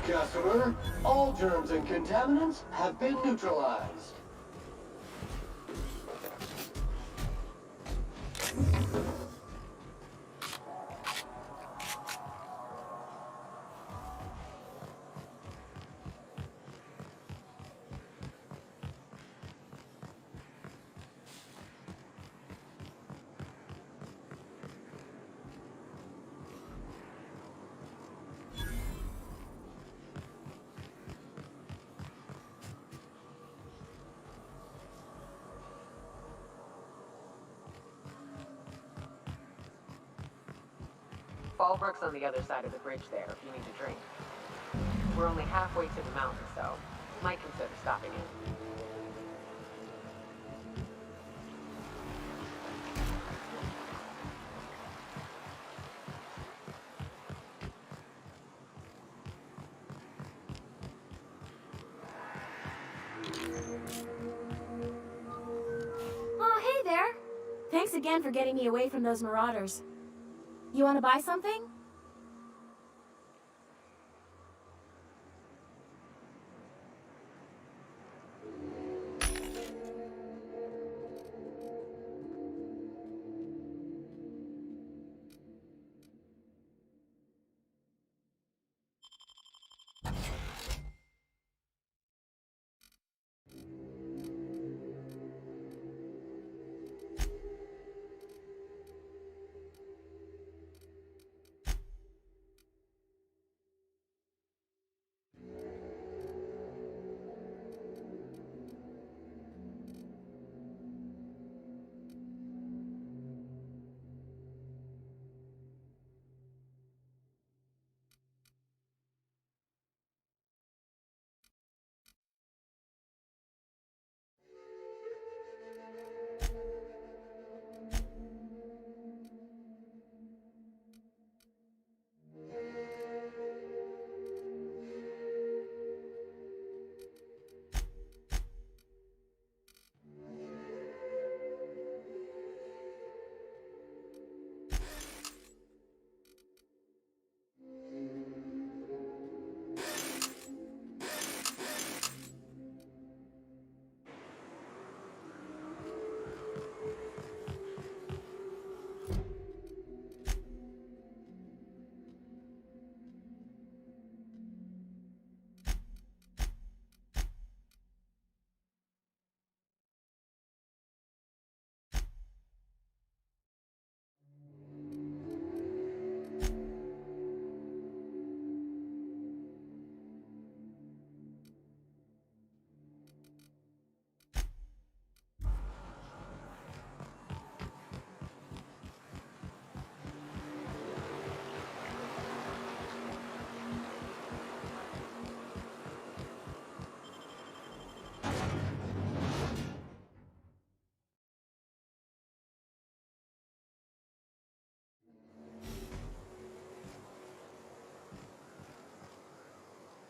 Customer, all germs and contaminants have been neutralized. Fallbrook's on the other side of the bridge there if you need a drink. We're only halfway to the mountain, so might consider stopping in. Oh, hey there. Thanks again for getting me away from those marauders. You want to buy something?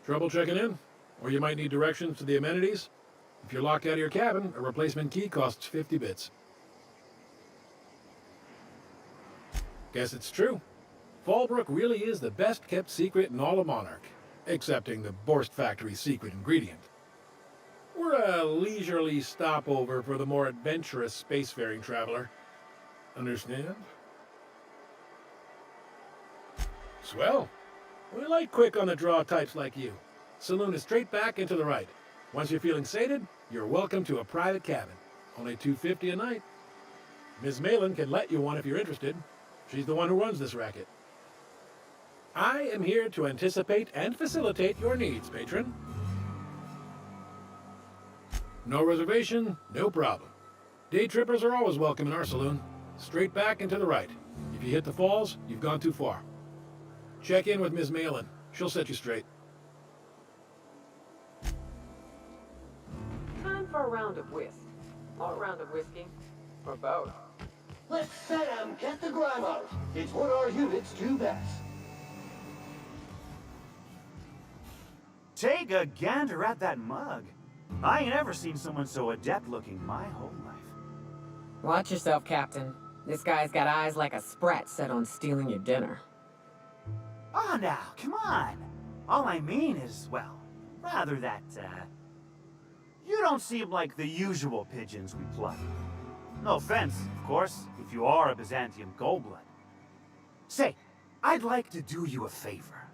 Trouble checking in? Or you might need directions to the amenities? If you're locked out of your cabin, a replacement key costs 50 bits. Guess it's true. Fallbrook really is the best kept secret in all of Monarch, excepting the Borst Factory's secret ingredient. We're a leisurely stopover for the more adventurous spacefaring traveler. Understand? Swell. We like quick on the draw types like you. Saloon is straight back and to the right. Once you're feeling sated, you're welcome to a private cabin. Only $250 a night. Ms. Malin can let you one if you're interested. She's the one who runs this racket. I am here to anticipate and facilitate your needs, patron. No reservation, no problem. Day trippers are always welcome in our saloon. Straight back and to the right. If you hit the falls, you've gone too far. Check in with Ms. Malin. She'll set you straight. Time for a round of whist. Or a round of whiskey. Or both. Let Sam get the grime out. It's what our units do best. Take a gander at that mug. I ain't ever seen someone so adept looking my whole life. Watch yourself, Captain. This guy's got eyes like a sprat set on stealing your dinner. Oh, now, come on. All I mean is, well, rather that, you don't seem like the usual pigeons we pluck. No offense, of course, if you are a Byzantium Goldblood. Say, I'd like to do you a favor.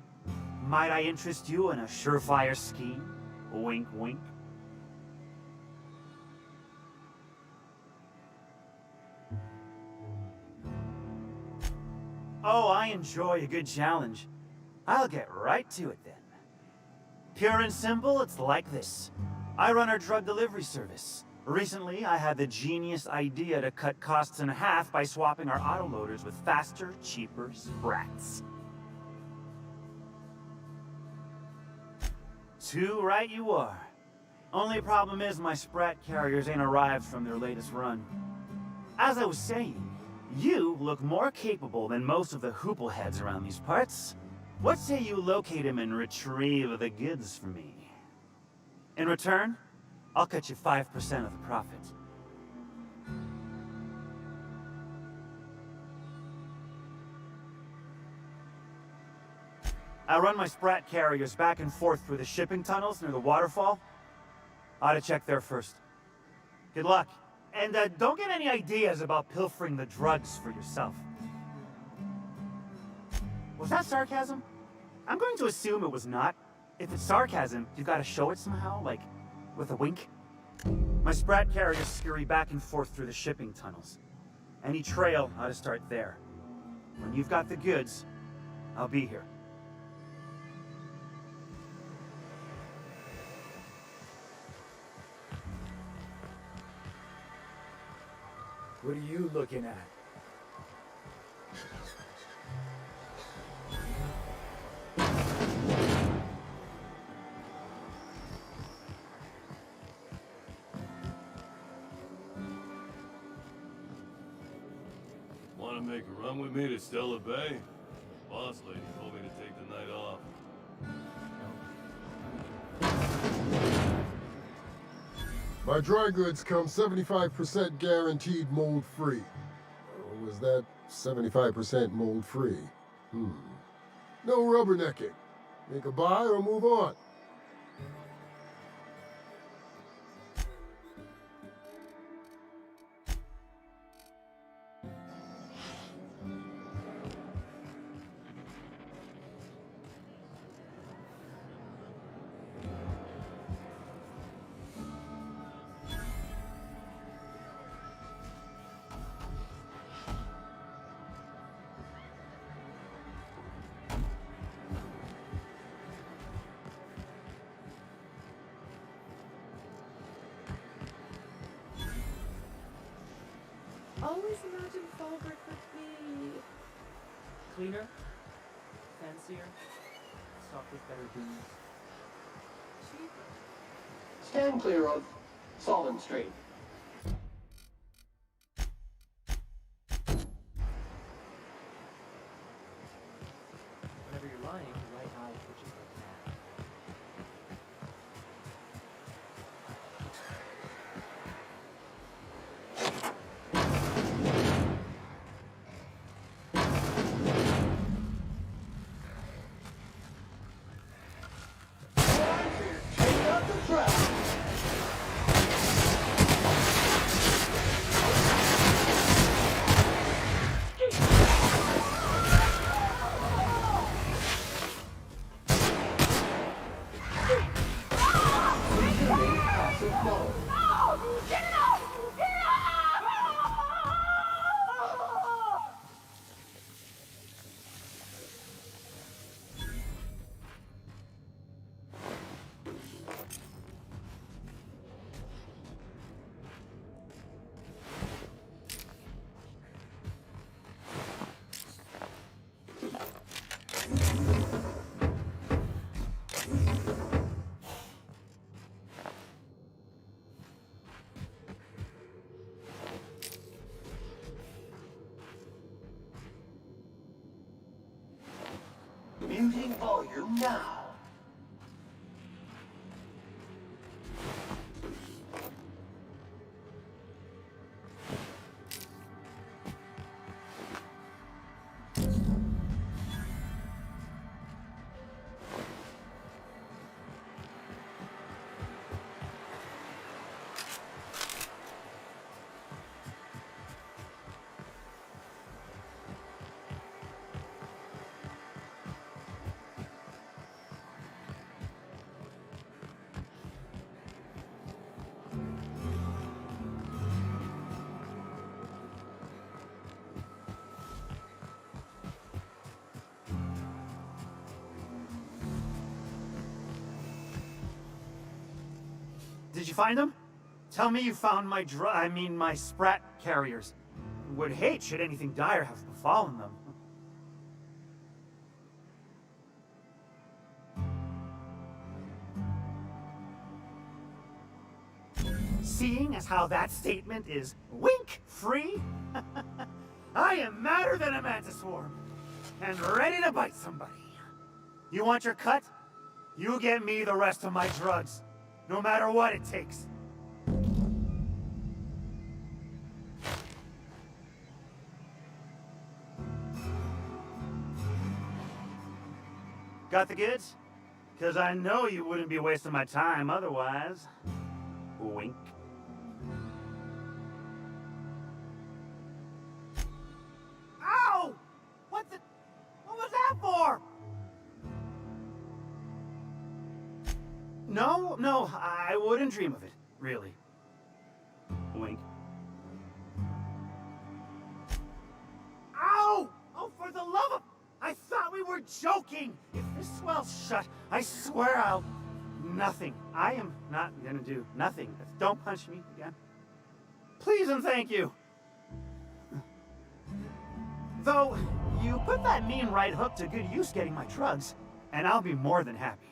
Might I interest you in a surefire scheme? Wink, wink. Oh, I enjoy a good challenge. I'll get right to it then. Pure and simple, it's like this. I run our drug delivery service. Recently, I had the genius idea to cut costs in half by swapping our autoloaders with faster, cheaper sprats. Too right you are. Only problem is my sprat carriers ain't arrived from their latest run. As I was saying, you look more capable than most of the hoople heads around these parts. What say you locate him and retrieve the goods for me? In return, I'll cut you 5% of the profit. I run my sprat carriers back and forth through the shipping tunnels near the waterfall. Ought to check there first. Good luck. And don't get any ideas about pilfering the drugs for yourself. Was that sarcasm? I'm going to assume it was not. If it's sarcasm, you've got to show it somehow, like with a wink. My sprat carriers scurry back and forth through the shipping tunnels. Any trail ought to start there. When you've got the goods, I'll be here. What are you looking at? Want to make a run with me to Stella Bay? Boss lady told me to take the night off. My dry goods come 75% guaranteed mold-free. Or was that 75% mold-free? No rubbernecking. Make a buy or move on. Always imagine Fallbrook would be Cleaner, fancier, stocked with better booze. Stand clear of Solon Street. Whenever you're lying, your right eye twitches like mad. Muting volume now. Did you find them? Tell me you found my my sprat carriers. Would hate should anything dire have befallen them. Seeing as how that statement is wink-free, I am madder than a mantis swarm, and ready to bite somebody. You want your cut? You get me the rest of my drugs. No matter what it takes. Got the goods? 'Cause I know you wouldn't be wasting my time otherwise. Wink. Ow! What was that for? No, I wouldn't dream of it, really. Wink. Ow! Oh, for the love of... I thought we were joking! If this swell's shut, I swear I'll... Nothing. I am not gonna do nothing. Don't punch me again. Please and thank you. Though, you put that mean right hook to good use getting my drugs, and I'll be more than happy.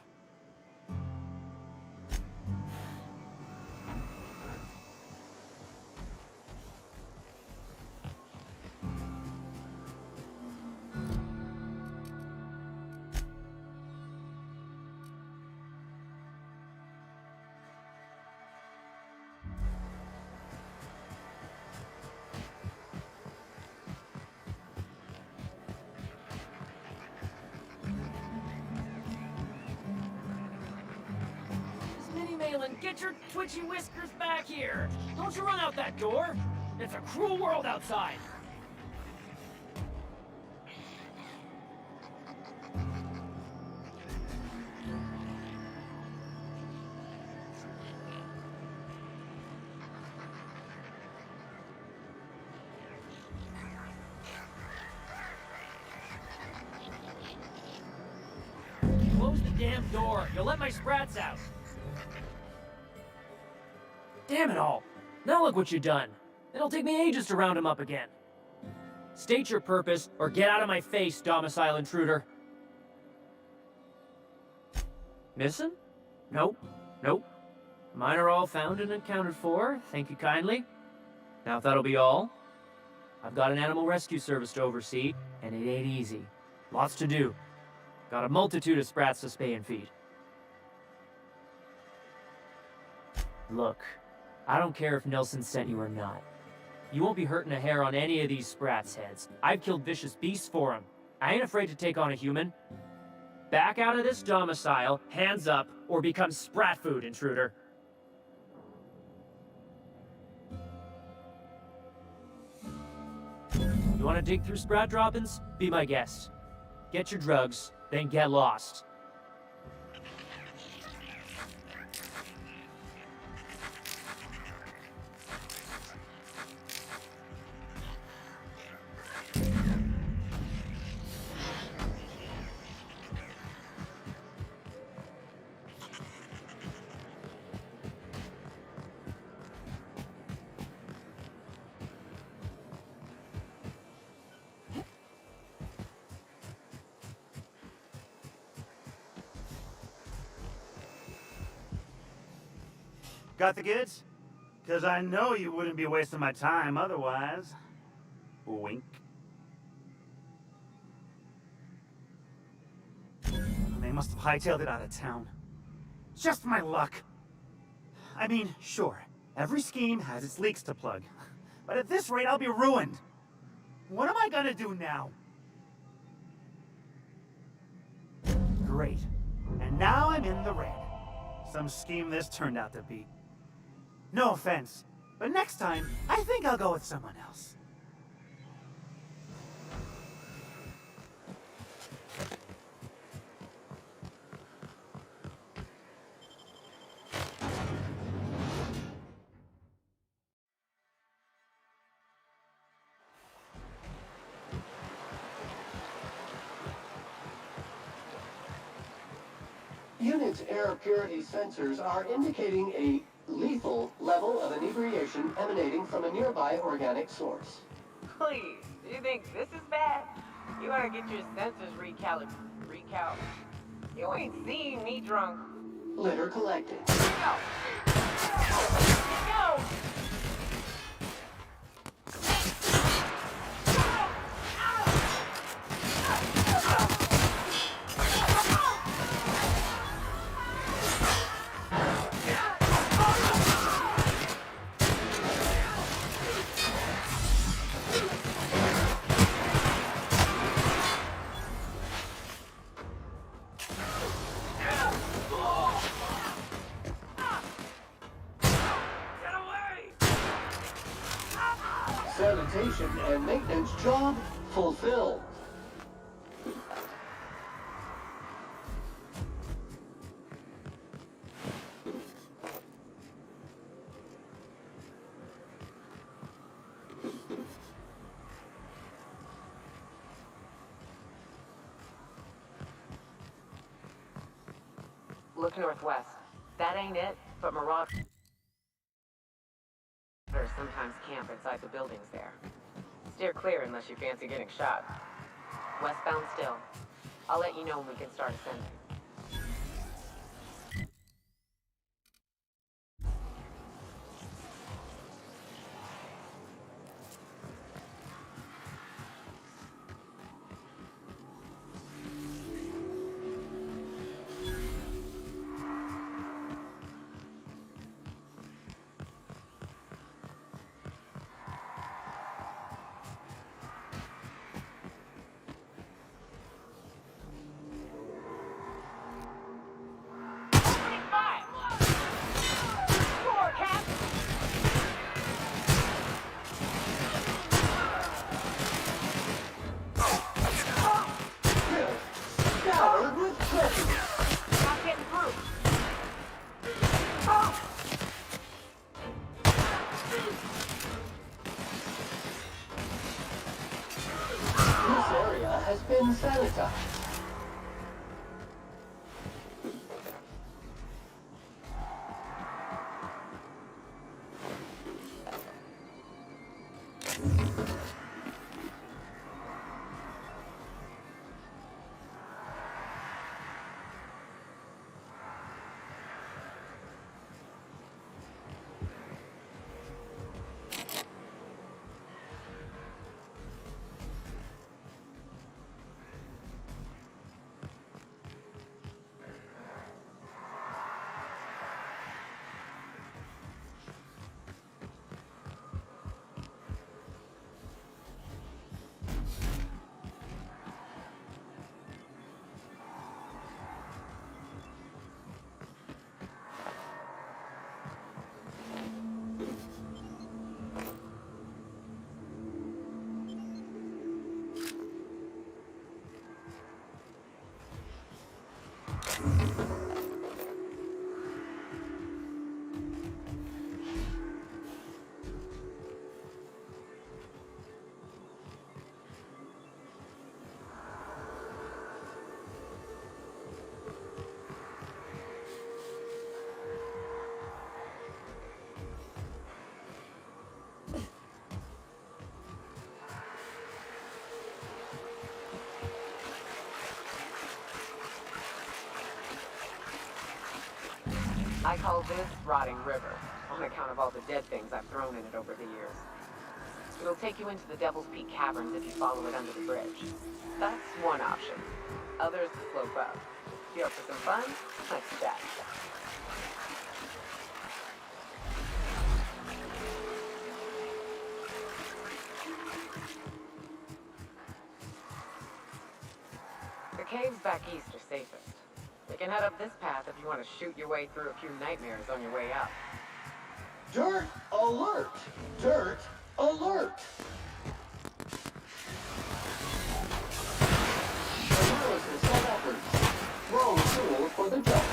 Get your twitchy whiskers back here! Don't you run out that door! It's a cruel world outside! Close the damn door! You'll let my sprats out! Damn it all! Now look what you've done. It'll take me ages to round him up again. State your purpose, or get out of my face, domicile intruder. Missing? Nope. Mine are all found and accounted for, thank you kindly. Now if that'll be all, I've got an animal rescue service to oversee, and it ain't easy. Lots to do. Got a multitude of sprats to spay and feed. Look. I don't care if Nelson sent you or not. You won't be hurting a hair on any of these sprats' heads. I've killed vicious beasts for them. I ain't afraid to take on a human. Back out of this domicile, hands up, or become sprat food, intruder. You want to dig through sprat droppings? Be my guest. Get your drugs, then get lost. Got the goods? 'Cause I know you wouldn't be wasting my time otherwise. Wink. they must have hightailed it out of town. Just my luck. I mean, sure, every scheme has its leaks to plug. But at this rate, I'll be ruined. What am I gonna do now? Great. And now I'm in the red. Some scheme this turned out to be. No offense, but next time, I think I'll go with someone else. Unit's air purity sensors are indicating a lethal level of inebriation emanating from a nearby organic source. Please, do you think this is bad? You ought to get your sensors recal. You ain't seen me drunk. Litter collected. Go! Go! Sanitation and maintenance job fulfilled. Look northwest. That ain't it, but Marauders sometimes camp inside the buildings there. Steer clear unless you fancy getting shot. Westbound still. I'll let you know when we can start ascending. This area has been sanitized. I call this Rotting River, on account of all the dead things I've thrown in it over the years. It'll take you into the Devil's Peak Caverns if you follow it under the bridge. That's one option. Others slope up. You up for some fun? Let's chat. The caves back east are safest. We can head up this path if you want to shoot your way through a few nightmares on your way up. Dirt alert! Dirt alert! Analysis of efforts. Wrong tool for the job.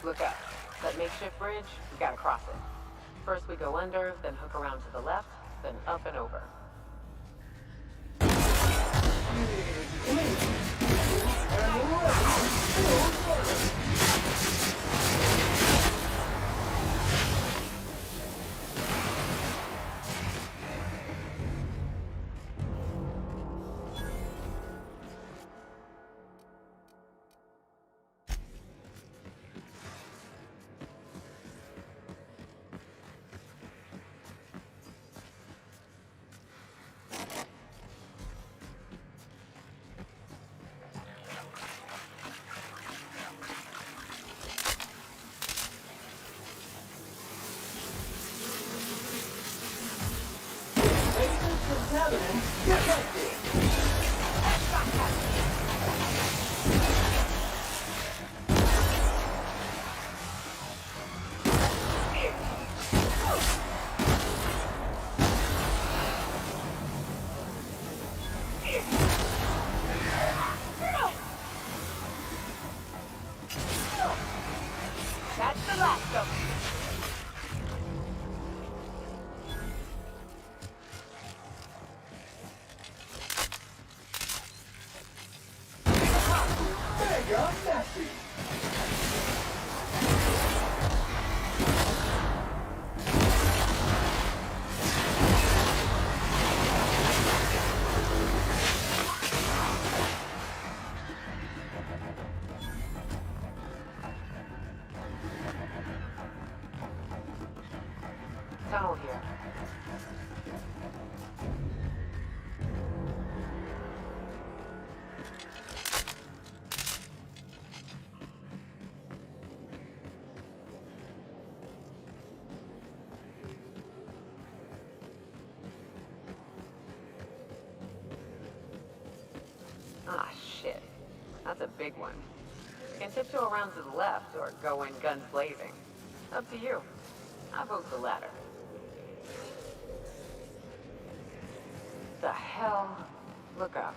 Look up. That makeshift bridge, we gotta cross it. First we go under, then hook around to the left, then up and over. That's the last of them. Mega messy. Tunnel here. Ah, shit. That's a big one. You can tiptoe around to the left or go in guns blazing. Up to you. I vote the latter. The hell? Look up.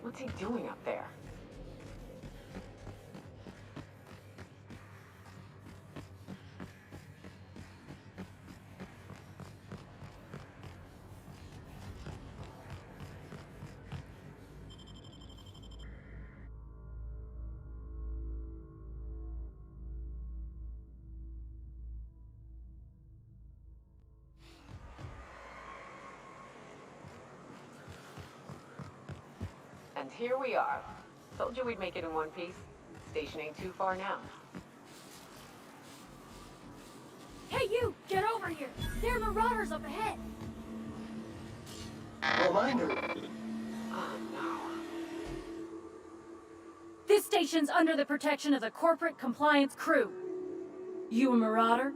What's he doing up there? here we are. Told you we'd make it in one piece. Station ain't too far now. Hey, you! Get over here! There are marauders up ahead! Reminder. Oh, no. This station's under the protection of the Corporate Compliance Crew. You a marauder?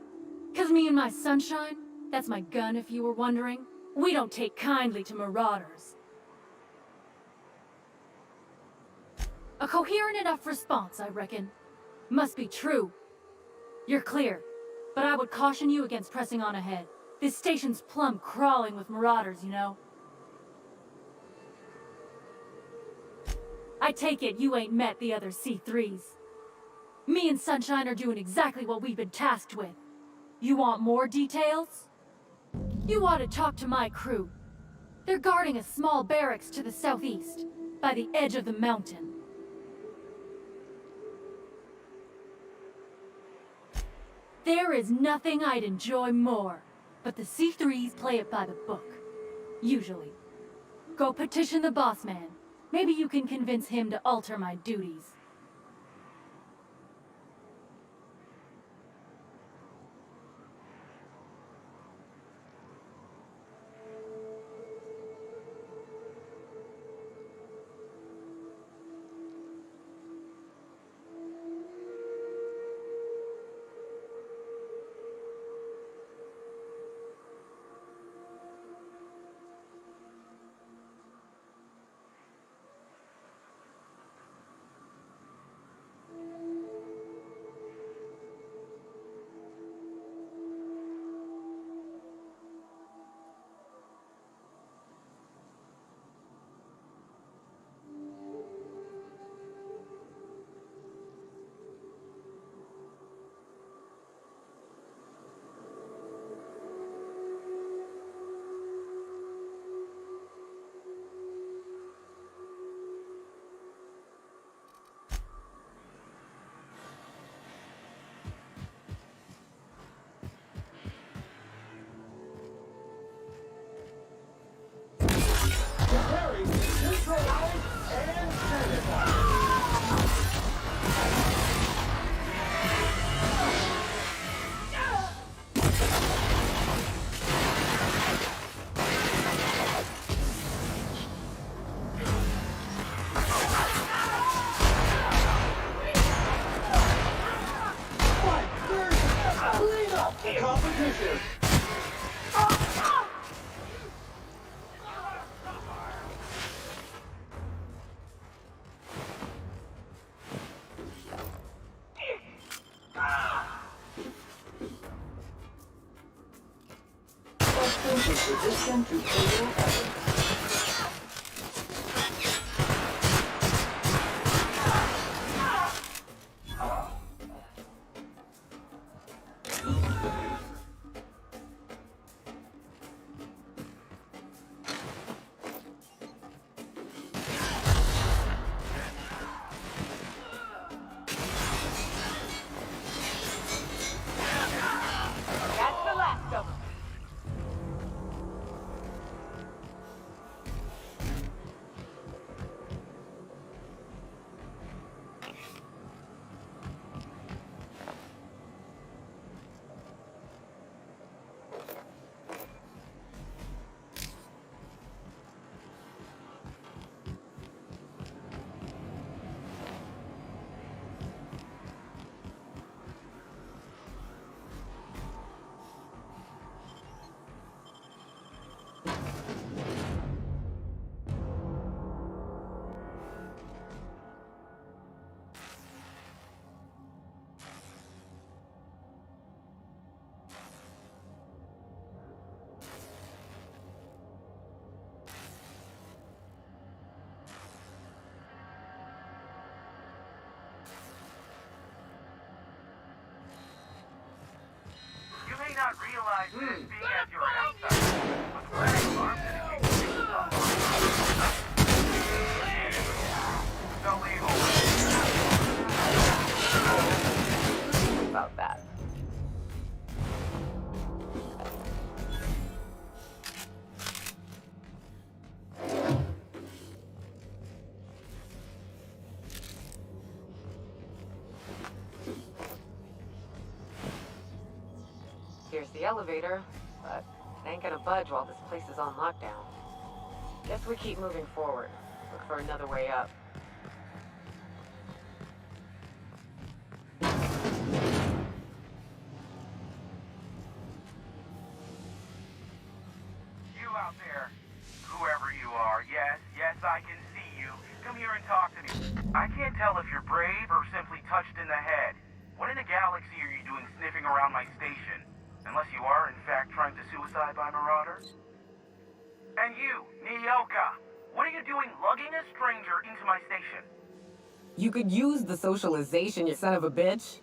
'Cause me and my sunshine, that's my gun if you were wondering, we don't take kindly to marauders. A coherent enough response, I reckon. Must be true. You're clear, but I would caution you against pressing on ahead. This station's plumb crawling with marauders, you know. I take it you ain't met the other C3s. Me and Sunshine are doing exactly what we've been tasked with. You want more details? You ought to talk to my crew. They're guarding a small barracks to the southeast, by the edge of the mountain. There is nothing I'd enjoy more, but the C3s play it by the book. Usually. Go petition the boss man. Maybe you can convince him to alter my duties. Preparing to neutralize and sanitize. Fight first! Clean up the competition! Resistant to fatal effort. That's the last of them. You may not realize this being at your outside, but Greg armed dedicated Don't leave About that. elevator, but it ain't gonna budge while this place is on lockdown. Guess we keep moving forward. Look for another way up. You out there, whoever you are, yes, I can see you. Come here and talk to me. I can't tell if you're brave or simply touched in the head. What in the galaxy are you doing sniffing around my station? Unless you are, in fact, trying to suicide by marauders? And you, Nyoka, what are you doing lugging a stranger into my station? You could use the socialization, you son of a bitch.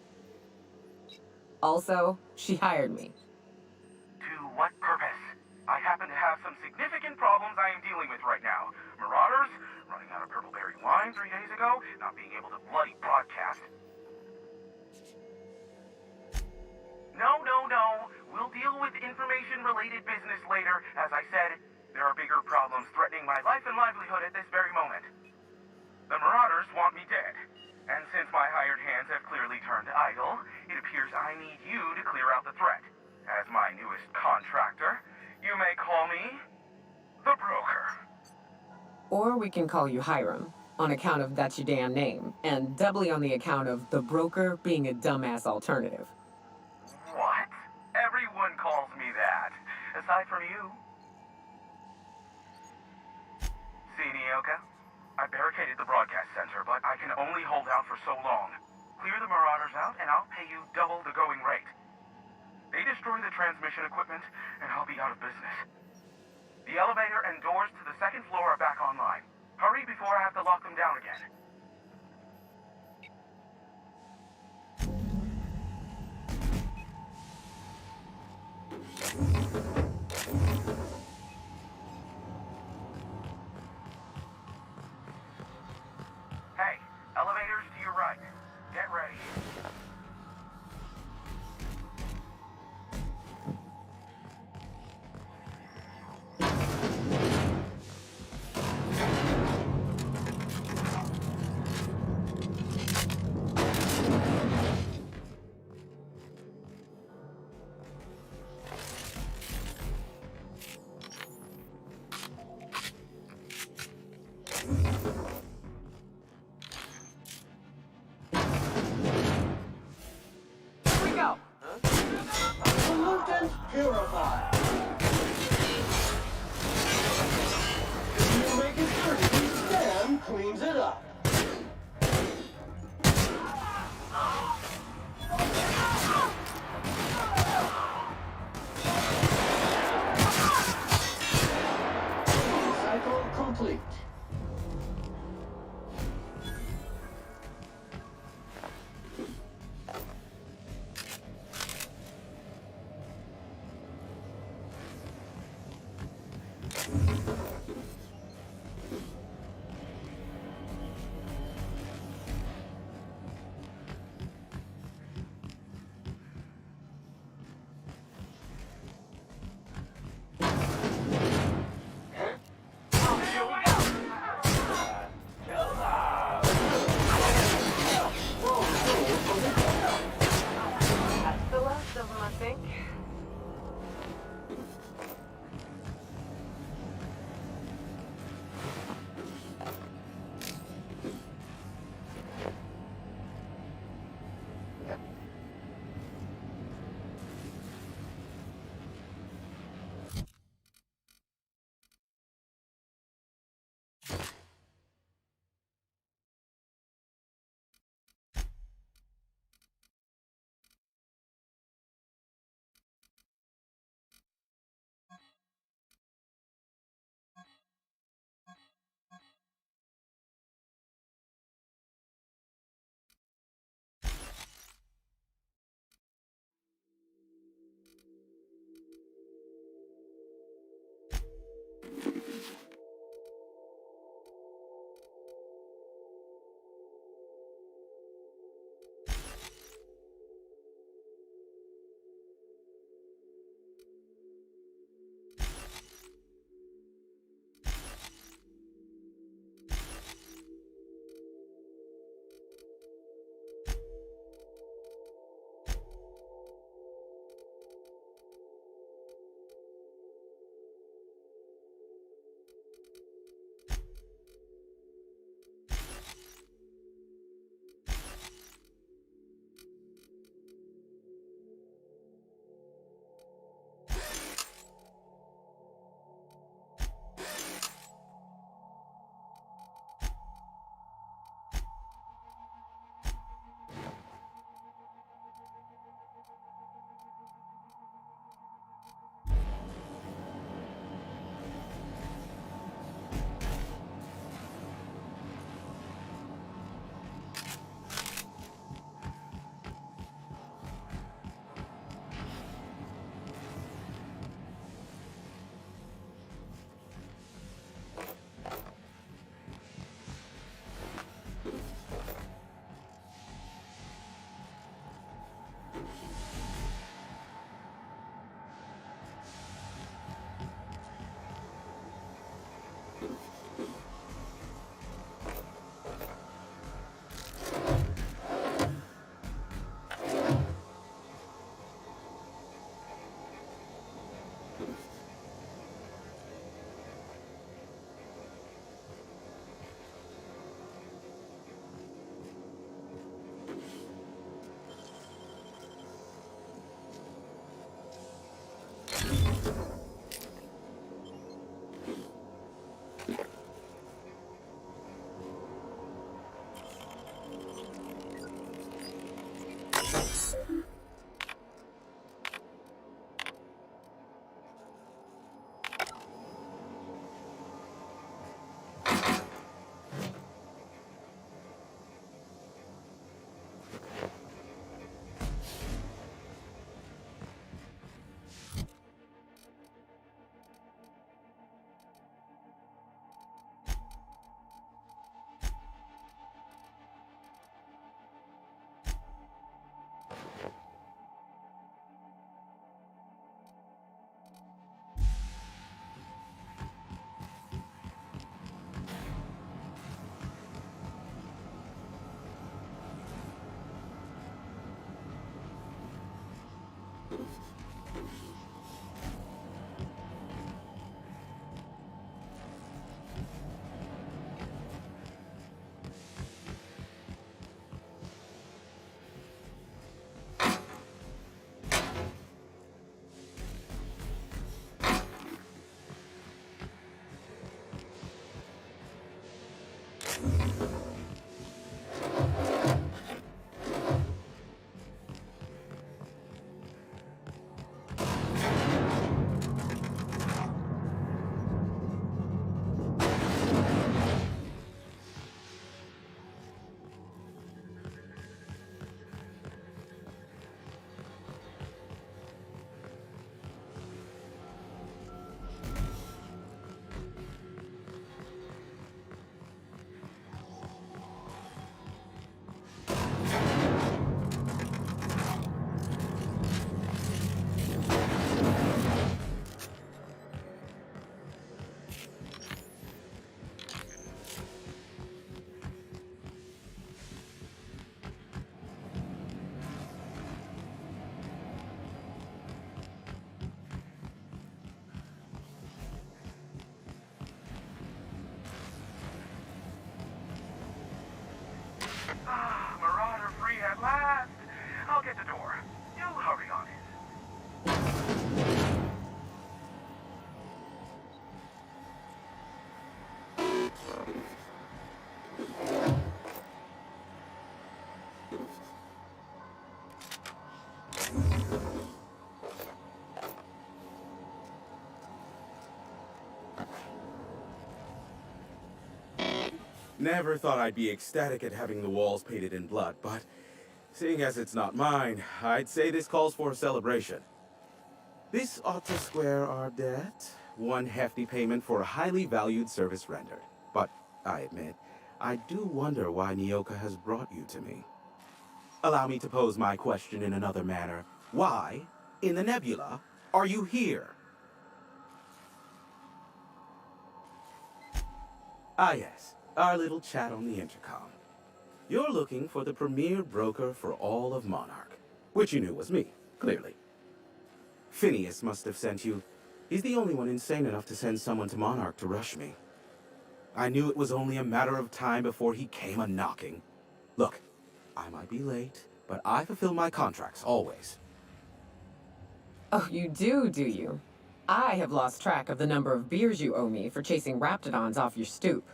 Also, she hired me. To what purpose? I happen to have some significant problems I am dealing with right now. Marauders, running out of purple-berry wine 3 days ago, not being able to bloody broadcast. No. We'll deal with information-related business later. As I said, there are bigger problems threatening my life and livelihood at this very moment. The Marauders want me dead. And since my hired hands have clearly turned idle, it appears I need you to clear out the threat. As my newest contractor, you may call me the Broker. Or we can call you Hiram, on account of that's your damn name, and doubly on the account of the Broker being a dumbass alternative. What? Everyone calls me that, aside from you. See, Nyoka? I barricaded the broadcast center, but I can only hold out for so long. Clear the Marauders out, and I'll pay you double the going rate. They destroy the transmission equipment, and I'll be out of business. The elevator and doors to the second floor are back online. Hurry before I have to lock them down again. Hey, elevators to your right. Get ready. Here we go! Pollutant purified. You make it dirty, Sam cleans it up. Cycle complete. Marauder free at last. I'll get the door. You hurry on in. Never thought I'd be ecstatic at having the walls painted in blood, but seeing as it's not mine, I'd say this calls for a celebration. This ought to square our debt. One hefty payment for a highly valued service rendered. But I admit, I do wonder why Nyoka has brought you to me. Allow me to pose my question in another manner. Why, in the nebula, are you here? Ah yes, our little chat on the intercom. You're looking for the premier broker for all of Monarch, which you knew was me, clearly. Phineas must have sent you. He's the only one insane enough to send someone to Monarch to rush me. I knew it was only a matter of time before he came a-knocking. Look, I might be late, but I fulfill my contracts, always. Oh, you do you? I have lost track of the number of beers you owe me for chasing Raptidons off your stoop.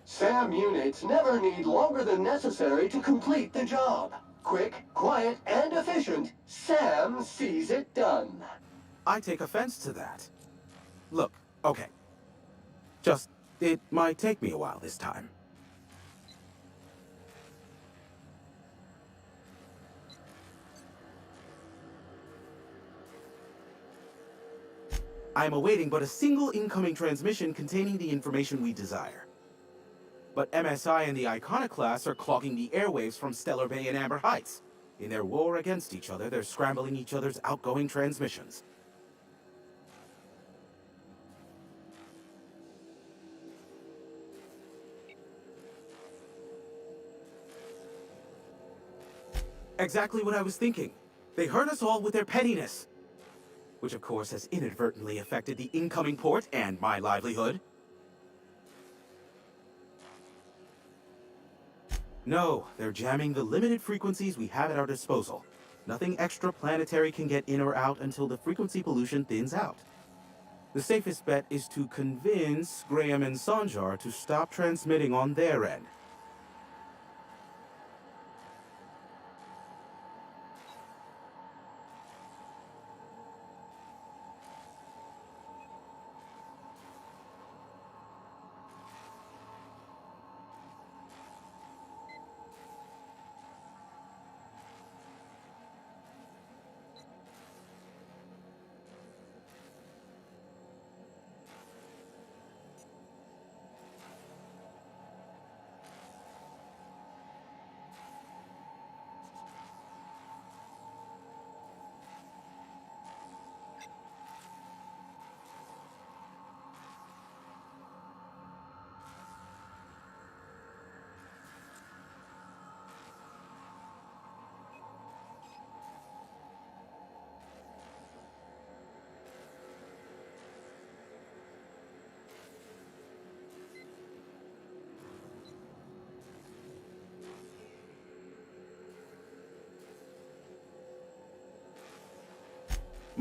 SAM units never need longer than necessary to complete the job. Quick, quiet, and efficient, SAM sees it done. I take offense to that. Look, okay. Just, it might take me a while this time. I am awaiting but a single incoming transmission containing the information we desire. But MSI and the Iconoclasts are clogging the airwaves from Stellar Bay and Amber Heights. In their war against each other, they're scrambling each other's outgoing transmissions. Exactly what I was thinking. They hurt us all with their pettiness. which of course has inadvertently affected the incoming port and my livelihood. No, they're jamming the limited frequencies we have at our disposal. Nothing extraplanetary can get in or out until the frequency pollution thins out. The safest bet is to convince Graham and Sanjar to stop transmitting on their end.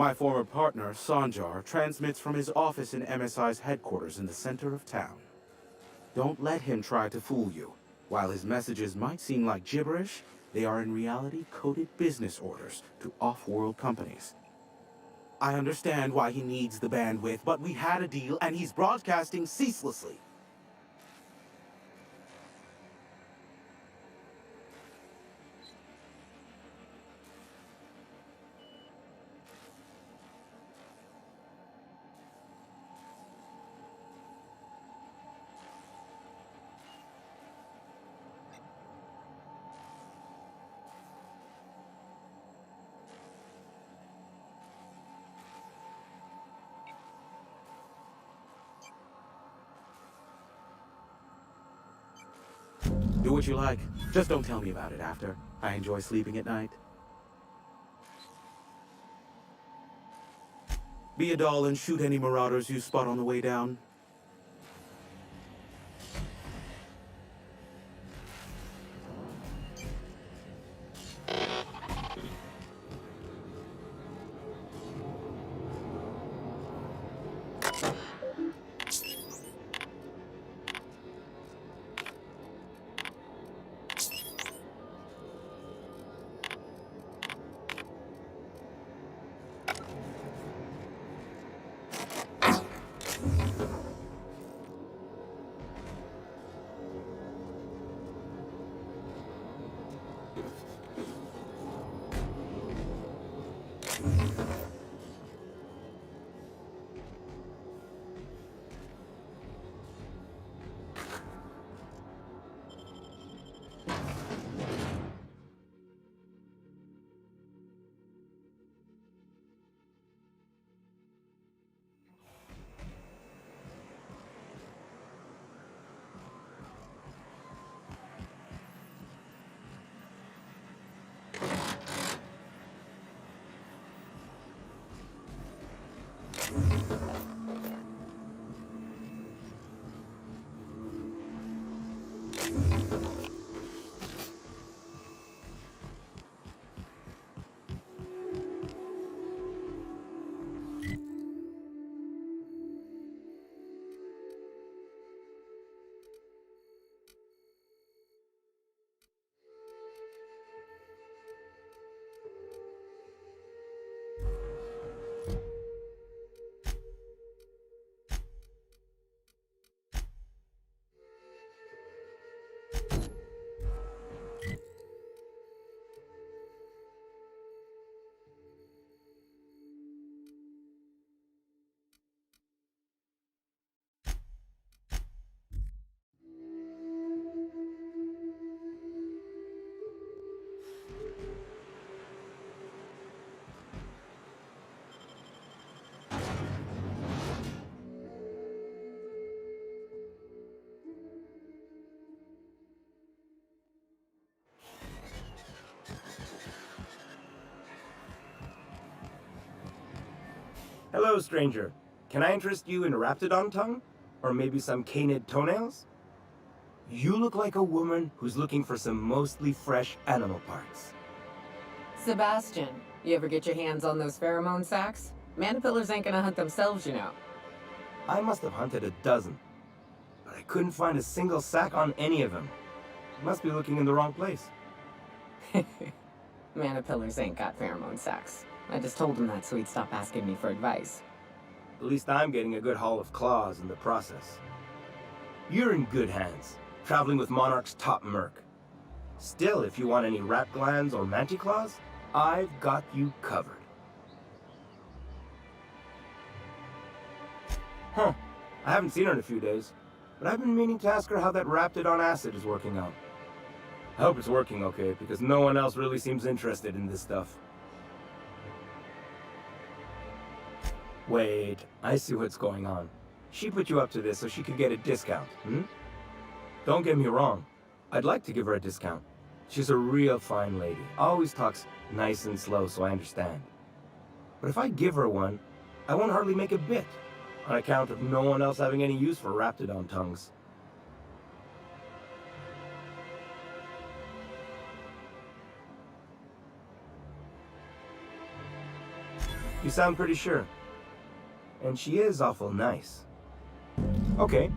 My former partner, Sanjar, transmits from his office in MSI's headquarters in the center of town. Don't let him try to fool you. While his messages might seem like gibberish, they are in reality coded business orders to off-world companies. I understand why he needs the bandwidth, but we had a deal and he's broadcasting ceaselessly. Do what you like. Just don't tell me about it after. I enjoy sleeping at night. Be a doll and shoot any marauders you spot on the way down. Hello, stranger. Can I interest you in Raptidon tongue? Or maybe some canid toenails? You look like a woman who's looking for some mostly fresh animal parts. Sebastian, you ever get your hands on those pheromone sacs? Manipillars ain't gonna hunt themselves, you know. I must have hunted a dozen, but I couldn't find a single sack on any of them. You must be looking in the wrong place. Manipillars ain't got pheromone sacs. I just told him that so he'd stop asking me for advice. At least I'm getting a good haul of claws in the process. You're in good hands, traveling with Monarch's top merc. Still, if you want any rat glands or manticlaws, I've got you covered. Huh. I haven't seen her in a few days, but I've been meaning to ask her how that Raptidon acid is working out. I hope it's working okay, because no one else really seems interested in this stuff. Wait, I see what's going on. She put you up to this so she could get a discount, hmm? Don't get me wrong. I'd like to give her a discount. She's a real fine lady. Always talks nice and slow, so I understand. But if I give her one, I won't hardly make a bit, on account of no one else having any use for Raptidon tongues. You sound pretty sure. And she is awful nice. Okay,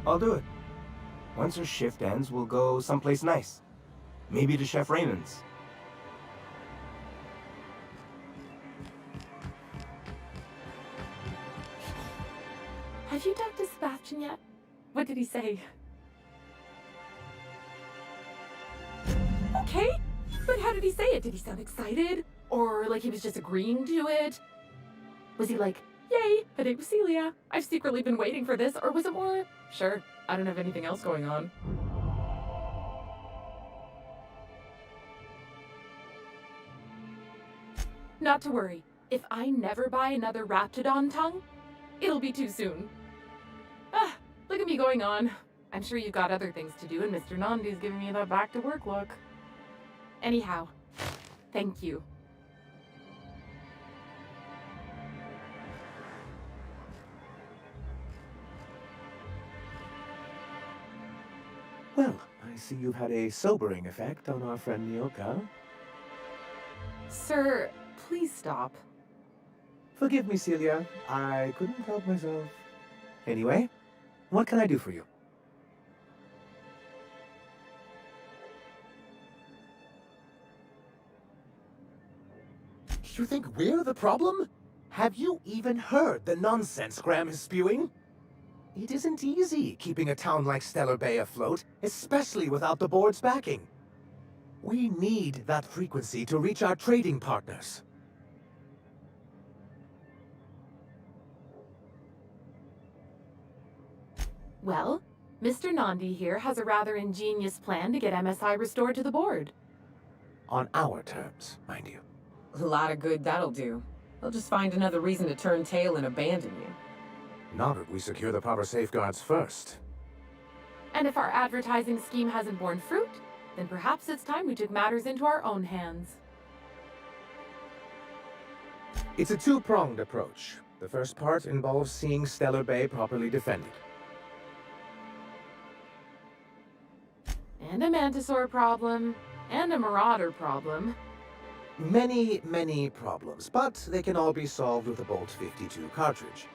I'll do it. Once her shift ends, we'll go someplace nice. Maybe to Chef Raymond's. Have you talked to Sebastian yet? What did he say? Okay, but how did he say it? Did he sound excited? Or like he was just agreeing to it? Was he like, yay, a date with Celia. I've secretly been waiting for this. Or was it more, sure, I don't have anything else going on. Not to worry. If I never buy another Raptidon tongue, it'll be too soon. Ah, look at me going on. I'm sure you've got other things to do, and Mr. Nandi's giving me that back-to-work look. Anyhow, thank you. Well, I see you've had a sobering effect on our friend Nyoka. Sir, please stop. Forgive me, Celia. I couldn't help myself. Anyway, what can I do for you? You think we're the problem? Have you even heard the nonsense Graham is spewing? It isn't easy keeping a town like Stellar Bay afloat, especially without the board's backing. We need that frequency to reach our trading partners. Well, Mr. Nandi here has a rather ingenious plan to get MSI restored to the board. On our terms, mind you. A lot of good that'll do. They'll just find another reason to turn tail and abandon you. Not if we secure the proper safeguards first. And if our advertising scheme hasn't borne fruit, then perhaps it's time we took matters into our own hands. It's a two-pronged approach. The first part involves seeing Stellar Bay properly defended. And a Mantisaur problem, and a Marauder problem. Many, many problems, but they can all be solved with a Bolt 52 cartridge.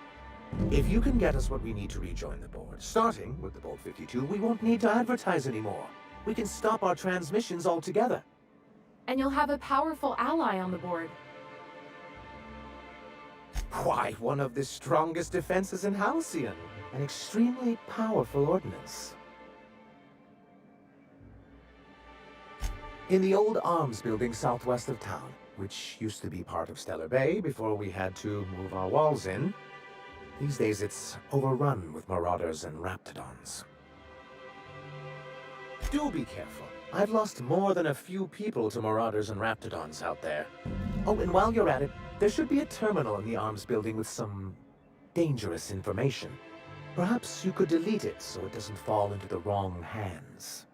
If you can get us what we need to rejoin the board, starting with the Bolt 52, we won't need to advertise anymore. We can stop our transmissions altogether. And you'll have a powerful ally on the board. Why, one of the strongest defenses in Halcyon. An extremely powerful ordnance. In the old arms building southwest of town, which used to be part of Stellar Bay before we had to move our walls in, these days it's overrun with marauders and raptidons. Do be careful. I've lost more than a few people to marauders and raptidons out there. Oh, and while you're at it, there should be a terminal in the arms building with some dangerous information. Perhaps you could delete it so it doesn't fall into the wrong hands.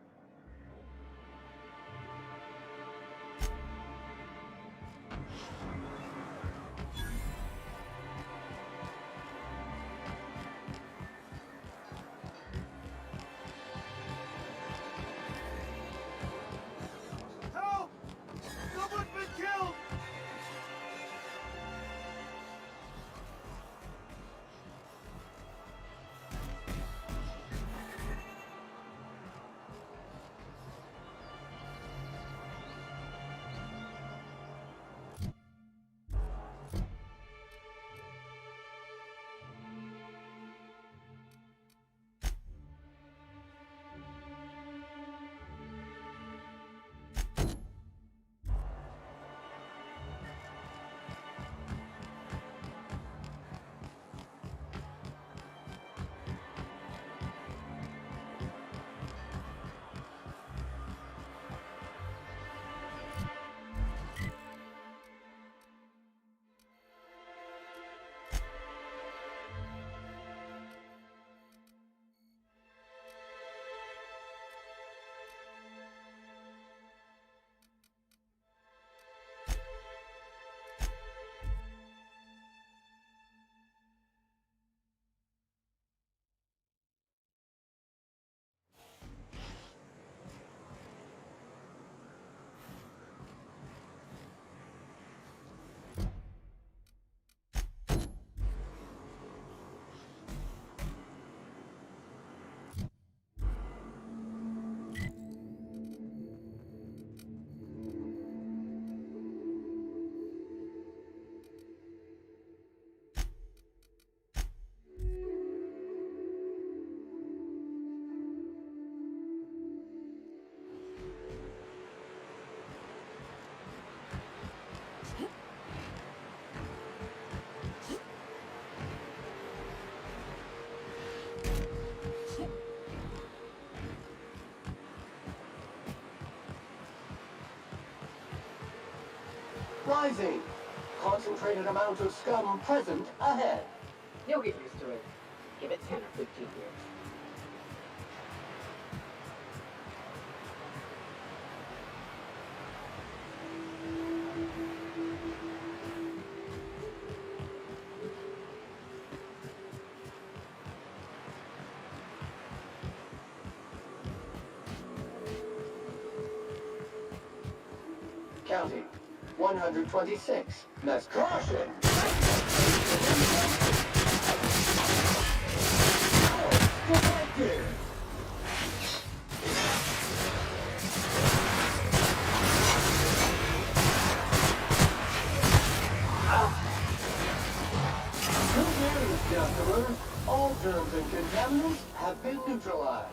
Rising. Concentrated amount of scum present ahead. You'll get used to it. Give it 10 or 15 years. Counting. 126. That's caution. Detected. Good news, customer. All germs and contaminants have been neutralized.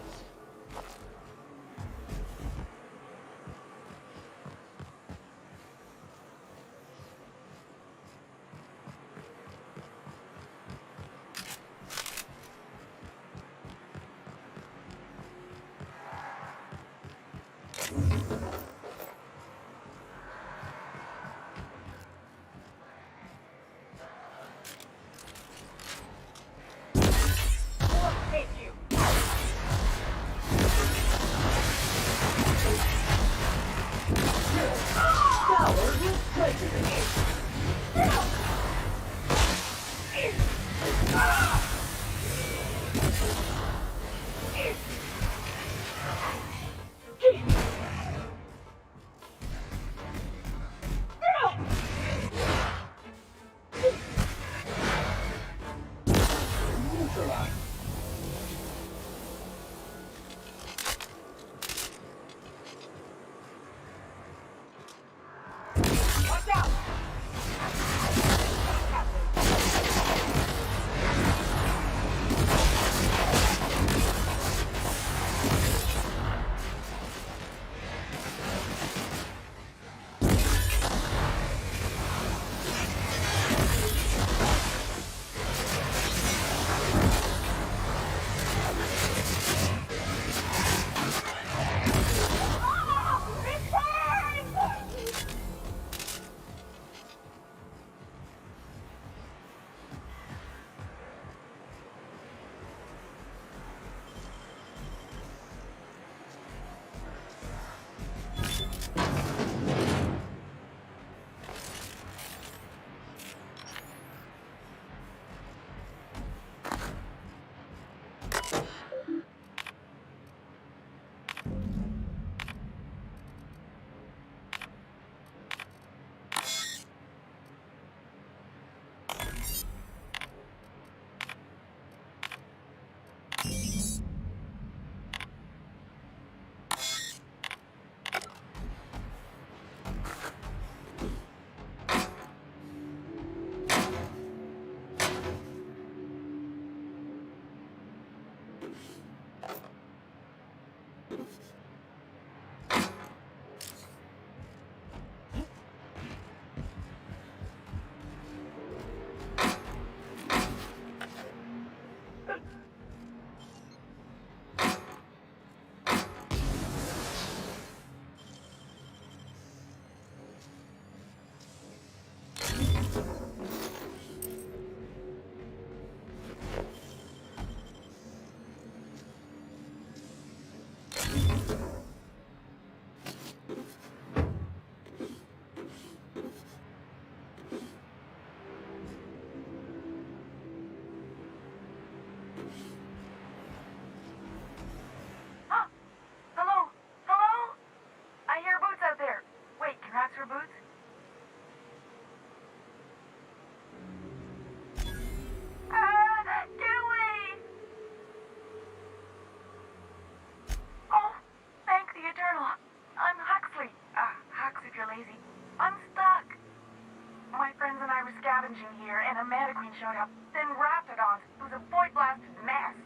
Showed up, then Raptidons. It was a void-blasted mess.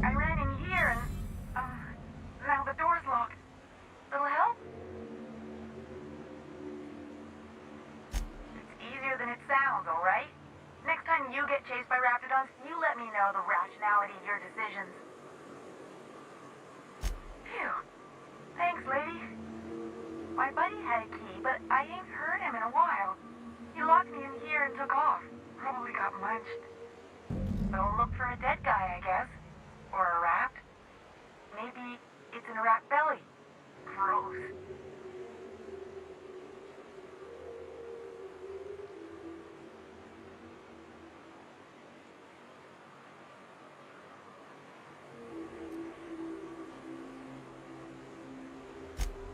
I ran in here and, now the door's locked. Little help? It's easier than it sounds, alright? Next time you get chased by Raptidons, you let me know the rationality of your decisions. Phew. Thanks, lady. My buddy had a key, but I ain't heard him in a while. He locked me in here and took off. Probably got munched. So look for a dead guy, I guess. Or a rat. Maybe it's in a rat belly. Gross.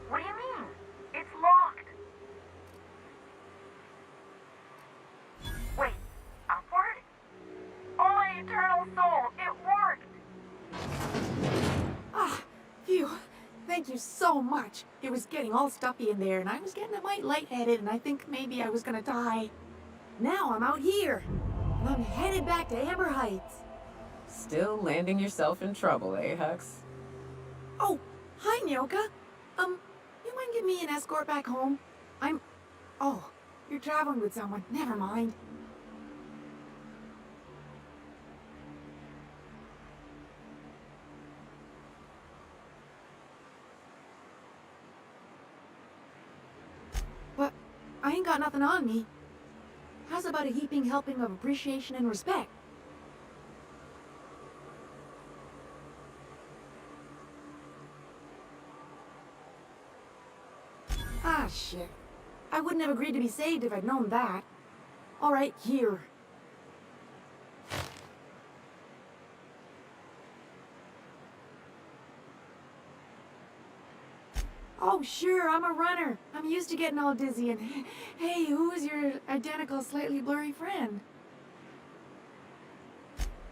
What do you mean? It's locked. Wait, upward? Oh, my eternal soul, it worked! Ah, phew. Thank you so much. It was getting all stuffy in there, and I was getting a mite lightheaded, and I think maybe I was gonna die. Now I'm out here, and I'm headed back to Amber Heights. Still landing yourself in trouble, eh, Hux? Oh, hi, Nyoka. You mind giving me an escort back home? Oh, you're traveling with someone. Never mind. But I ain't got nothing on me. How's about a heaping helping of appreciation and respect? Ah, shit. I wouldn't have agreed to be saved if I'd known that. All right, here. Oh, sure, I'm a runner. I'm used to getting all dizzy and... Hey, who is your identical, slightly blurry friend?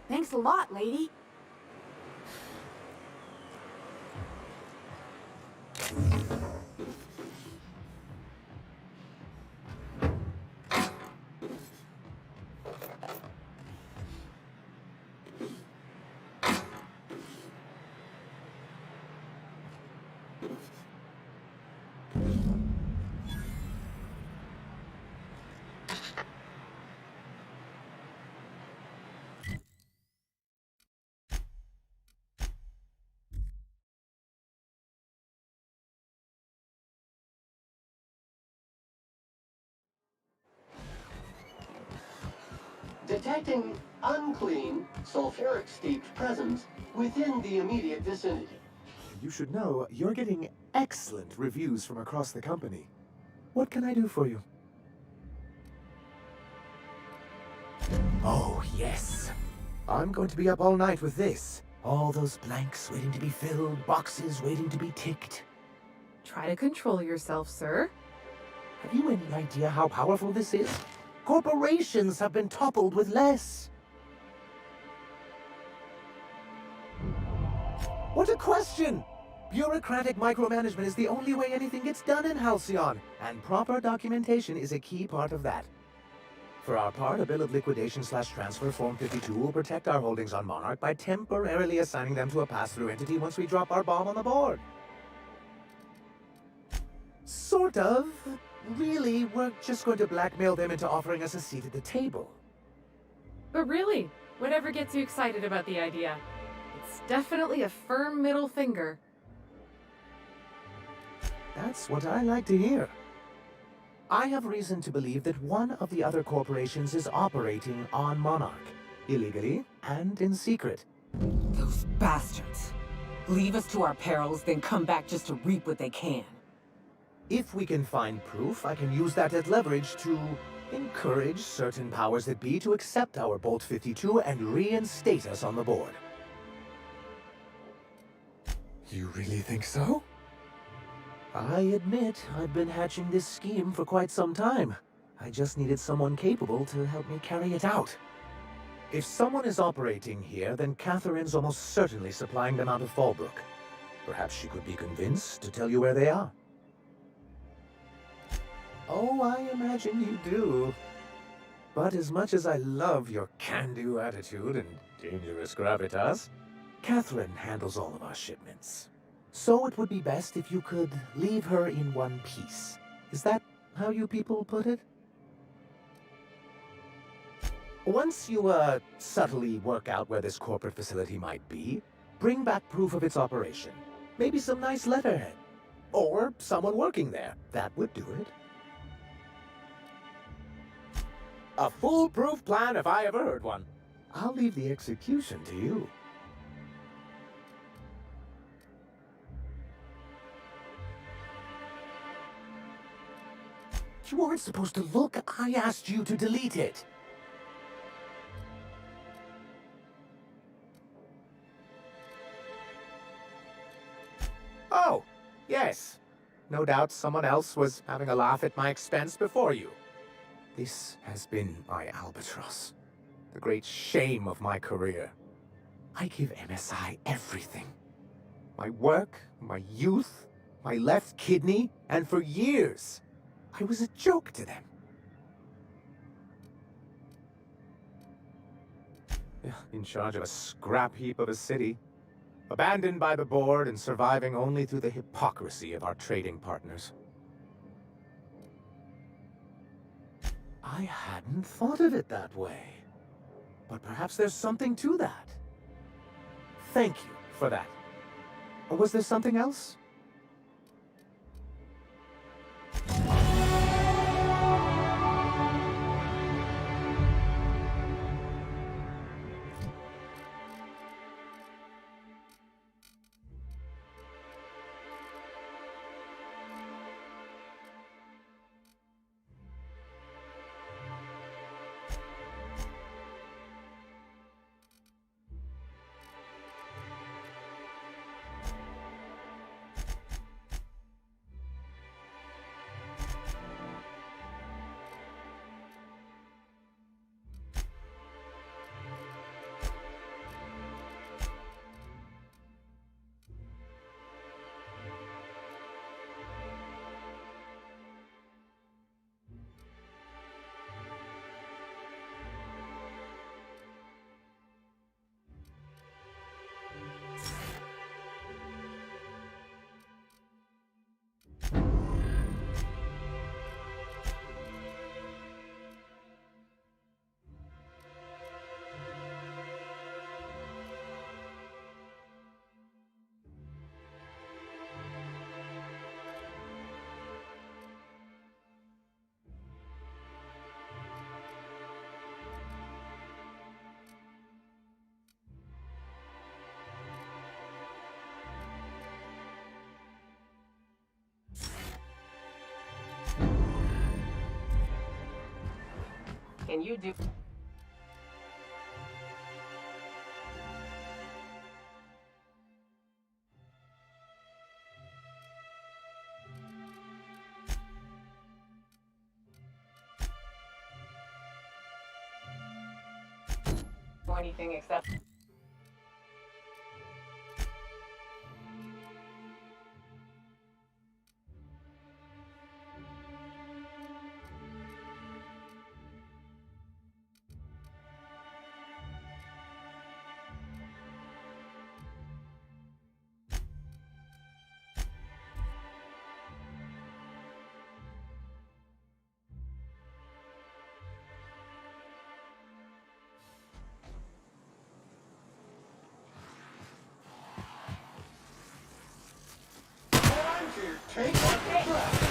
Thanks a lot, lady. Detecting unclean, sulfuric-steeped presence within the immediate vicinity. You should know, you're getting excellent reviews from across the company. What can I do for you? Oh, yes. I'm going to be up all night with this. All those blanks waiting to be filled, boxes waiting to be ticked. Try to control yourself, sir. Have you any idea how powerful this is? Corporations have been toppled with less. What a question! Bureaucratic micromanagement is the only way anything gets done in Halcyon, and proper documentation is a key part of that. For our part, a bill of liquidation/transfer Form 52 will protect our holdings on Monarch by temporarily assigning them to a pass-through entity once we drop our bomb on the board. Sort of. Really, we're just going to blackmail them into offering us a seat at the table. But really, whatever gets you excited about the idea. It's definitely a firm middle finger. That's what I like to hear. I have reason to believe that one of the other corporations is operating on Monarch, illegally and in secret. Those bastards. Leave us to our perils, then come back just to reap what they can. If we can find proof, I can use that as leverage to encourage certain powers that be to accept our Bolt 52 and reinstate us on the board. You really think so? I admit, I've been hatching this scheme for quite some time. I just needed someone capable to help me carry it out. If someone is operating here, then Catherine's almost certainly supplying them out of Fallbrook. Perhaps she could be convinced to tell you where they are. Oh, I imagine you do. But as much as I love your can-do attitude and dangerous gravitas, Catherine handles all of our shipments. So it would be best if you could leave her in one piece. Is that how you people put it? Once you, subtly work out where this corporate facility might be, bring back proof of its operation. Maybe some nice letterhead. Or someone working there. That would do it. A foolproof plan if I ever heard one. I'll leave the execution to you. You weren't supposed to look. I asked you to delete it. Oh, yes. No doubt someone else was having a laugh at my expense before you. This has been my albatross, the great shame of my career. I give MSI everything. My work, my youth, my left kidney, and for years, I was a joke to them. In charge of a scrap heap of a city, abandoned by the board and surviving only through the hypocrisy of our trading partners. I hadn't thought of it that way. But perhaps there's something to that. Thank you for that. Or was there something else? Can you do... anything except... Take off the breath.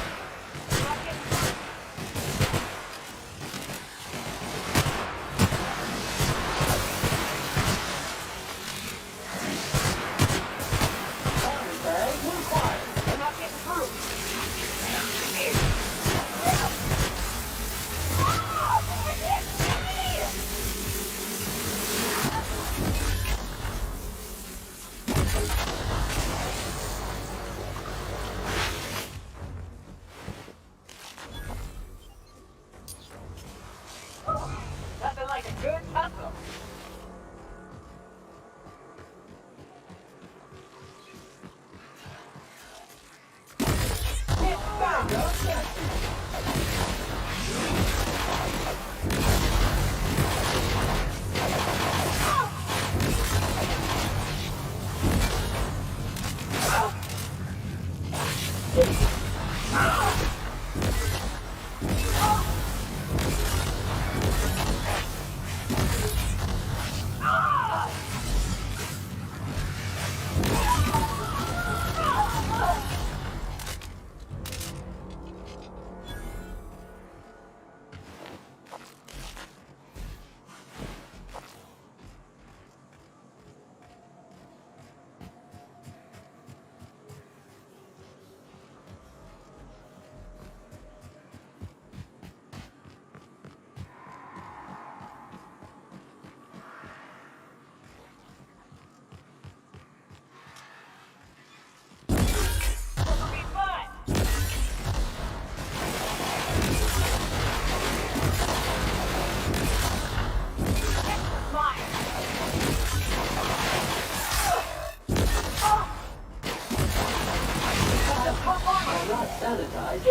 This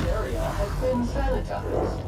area has been sanitized.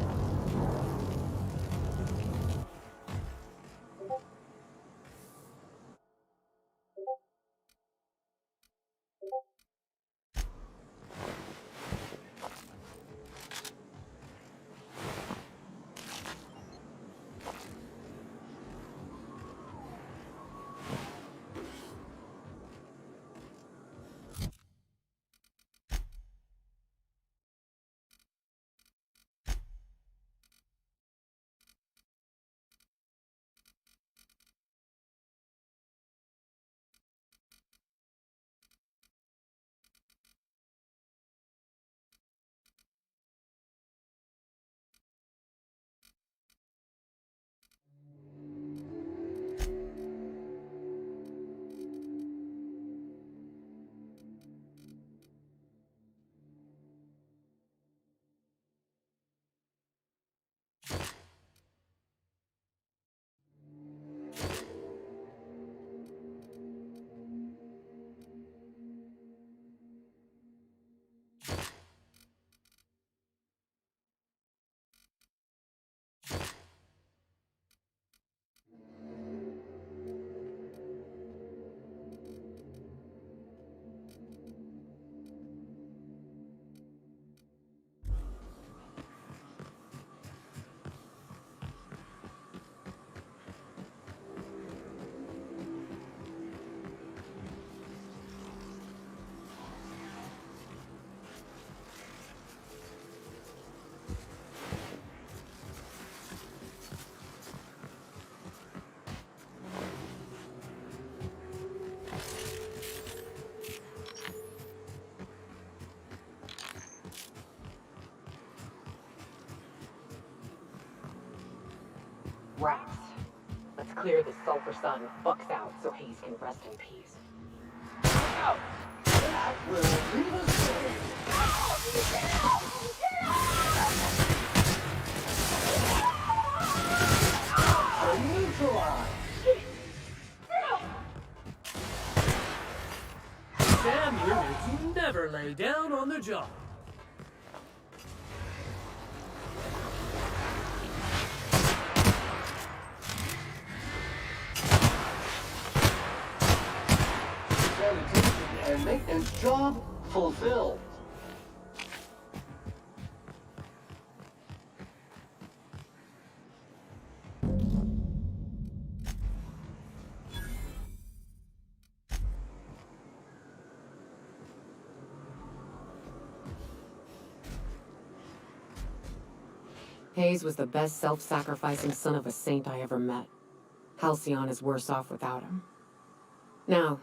Rats. Let's clear this sulfur sun fucks out so Hayes can rest in peace. Go! That will leave us safe. Neutralized. Sam units never lay down on the job. Sanitation and maintenance job fulfilled. Hayes was the best self-sacrificing son of a saint I ever met. Halcyon is worse off without him. Now,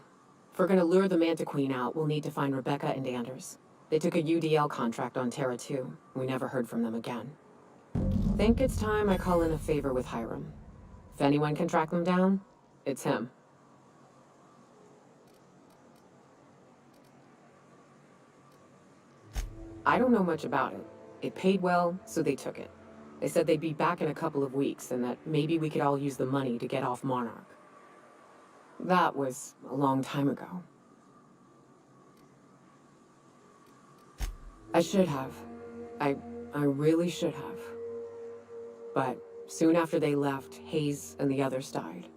if we're gonna lure the Manta Queen out, we'll need to find Rebecca and Anders. They took a UDL contract on Terra 2. We never heard from them again. Think it's time I call in a favor with Hiram. If anyone can track them down, it's him. I don't know much about it. It paid well, so they took it. They said they'd be back in a couple of weeks, and that maybe we could all use the money to get off Monarch. That was a long time ago. I should have. I really should have. But soon after they left, Hayes and the others died.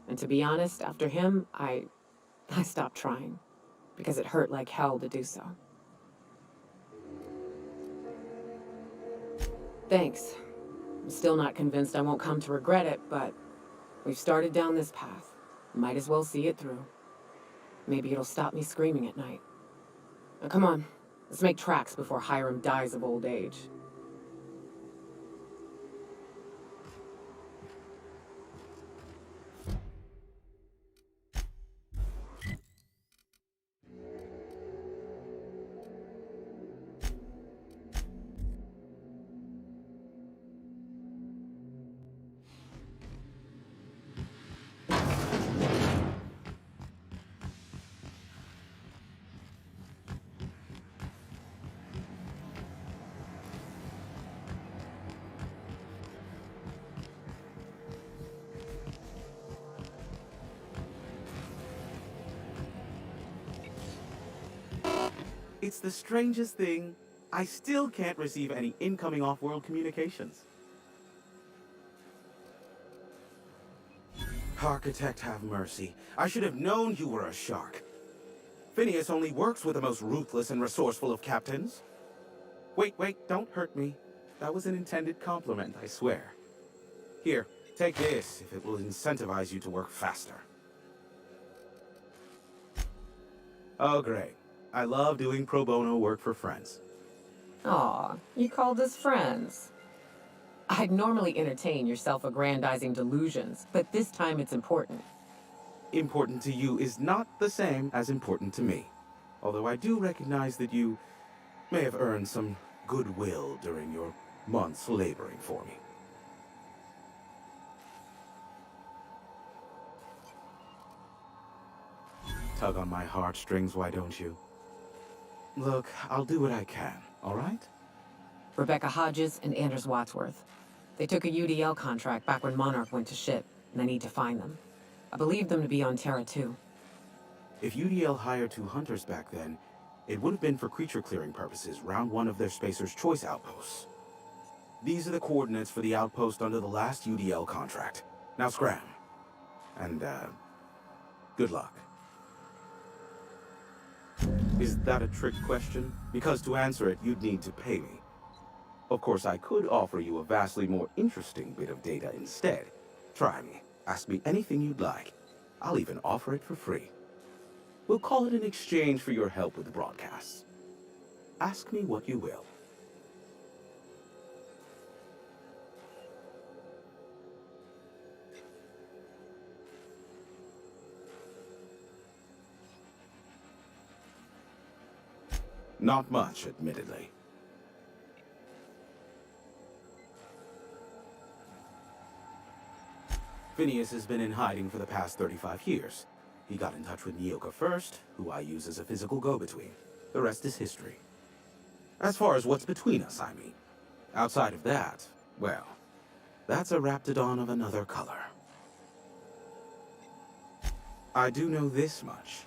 And to be honest, after him, I stopped trying. Because it hurt like hell to do so. Thanks. I'm still not convinced I won't come to regret it, but we've started down this path. Might as well see it through. Maybe it'll stop me screaming at night. Now, come on, let's make tracks before Hiram dies of old age. It's the strangest thing. I still can't receive any incoming off-world communications. Architect, have mercy. I should have known you were a shark. Phineas only works with the most ruthless and resourceful of captains. Wait, don't hurt me. That was an intended compliment, I swear. Here, take this if it will incentivize you to work faster. Oh, great. I love doing pro bono work for friends. Aw, you called us friends. I'd normally entertain your self-aggrandizing delusions, but this time it's important. Important to you is not the same as important to me. Although I do recognize that you may have earned some goodwill during your months laboring for me. Tug on my heartstrings, why don't you? Look, I'll do what I can, all right? Rebecca Hodges and Anders Wadsworth. They took a UDL contract back when Monarch went to ship, and I need to find them. I believe them to be on Terra 2. If UDL hired 2 hunters back then, it would have been for creature clearing purposes, round 1 of their Spacer's Choice outposts. These are the coordinates for the outpost under the last UDL contract. Now scram. And, good luck. Is that a trick question? Because to answer it, you'd need to pay me. Of course, I could offer you a vastly more interesting bit of data instead. Try me. Ask me anything you'd like. I'll even offer it for free. We'll call it an exchange for your help with the broadcasts. Ask me what you will. Not much, admittedly. Phineas has been in hiding for the past 35 years. He got in touch with Nyoka first, who I use as a physical go-between. The rest is history. As far as what's between us, I mean. Outside of that, well, that's a Raptidon of another color. I do know this much.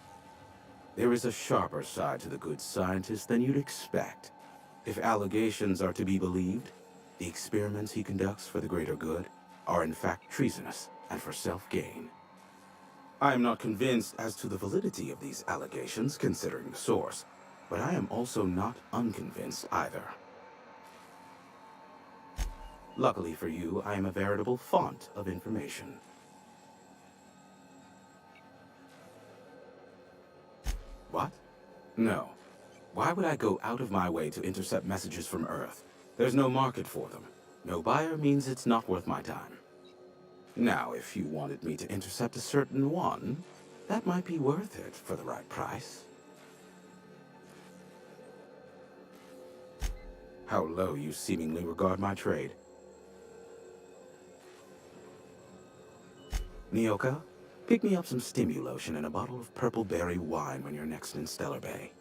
There is a sharper side to the good scientist than you'd expect. If allegations are to be believed, the experiments he conducts for the greater good are in fact treasonous and for self-gain. I am not convinced as to the validity of these allegations, considering the source, but I am also not unconvinced either. Luckily for you, I am a veritable font of information. What? No. Why would I go out of my way to intercept messages from Earth? There's no market for them. No buyer means it's not worth my time. Now, if you wanted me to intercept a certain one, that might be worth it for the right price. How low you seemingly regard my trade. Nyoka, pick me up some Stimulotion and a bottle of purple berry wine when you're next in Stellar Bay.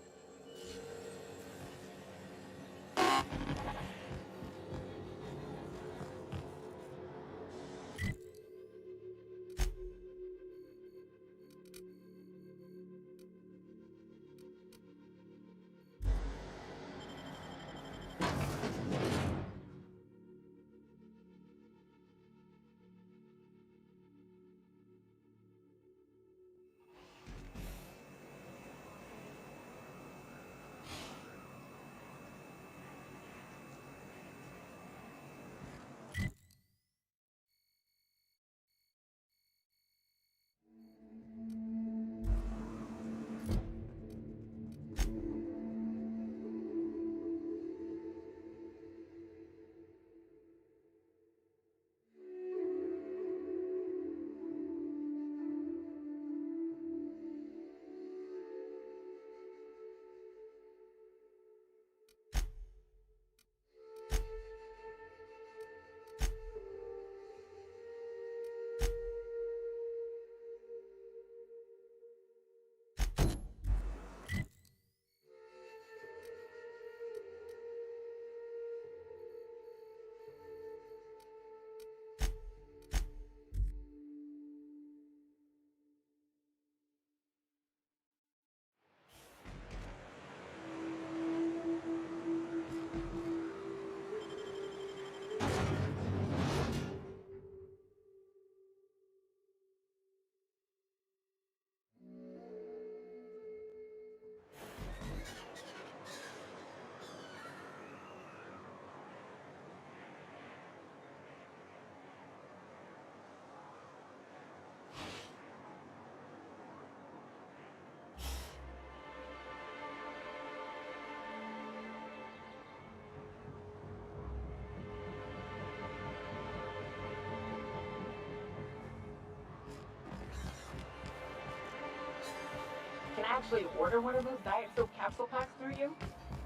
actually order one of those Diet Soap capsule packs through you?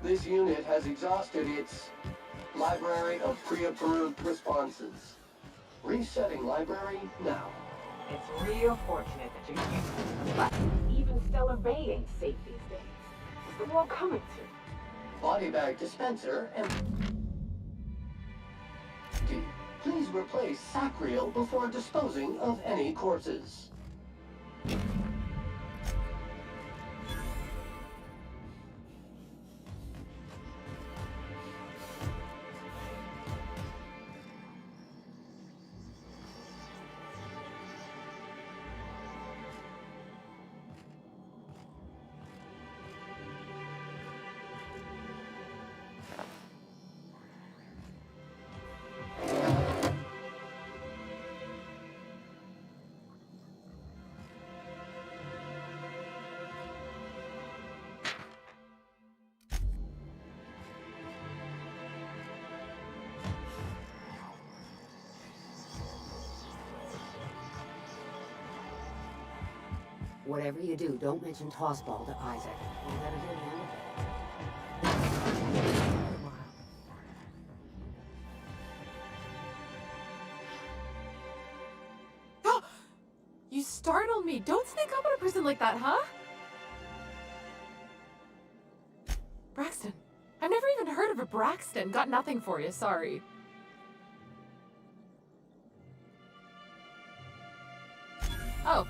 This unit has exhausted its library of pre-approved responses. Resetting library now. It's real fortunate that you're using it, but even Stellar Bay ain't safe these days. What's the world coming to? Body bag dispenser empty. Please replace Sacriel before disposing of any corpses. Whatever you do, don't mention Tossball to Isaac. You got a good handle? Oh, you startled me. Don't sneak up on a person like that, huh? Braxton. I've never even heard of a Braxton. Got nothing for you, sorry. Oh.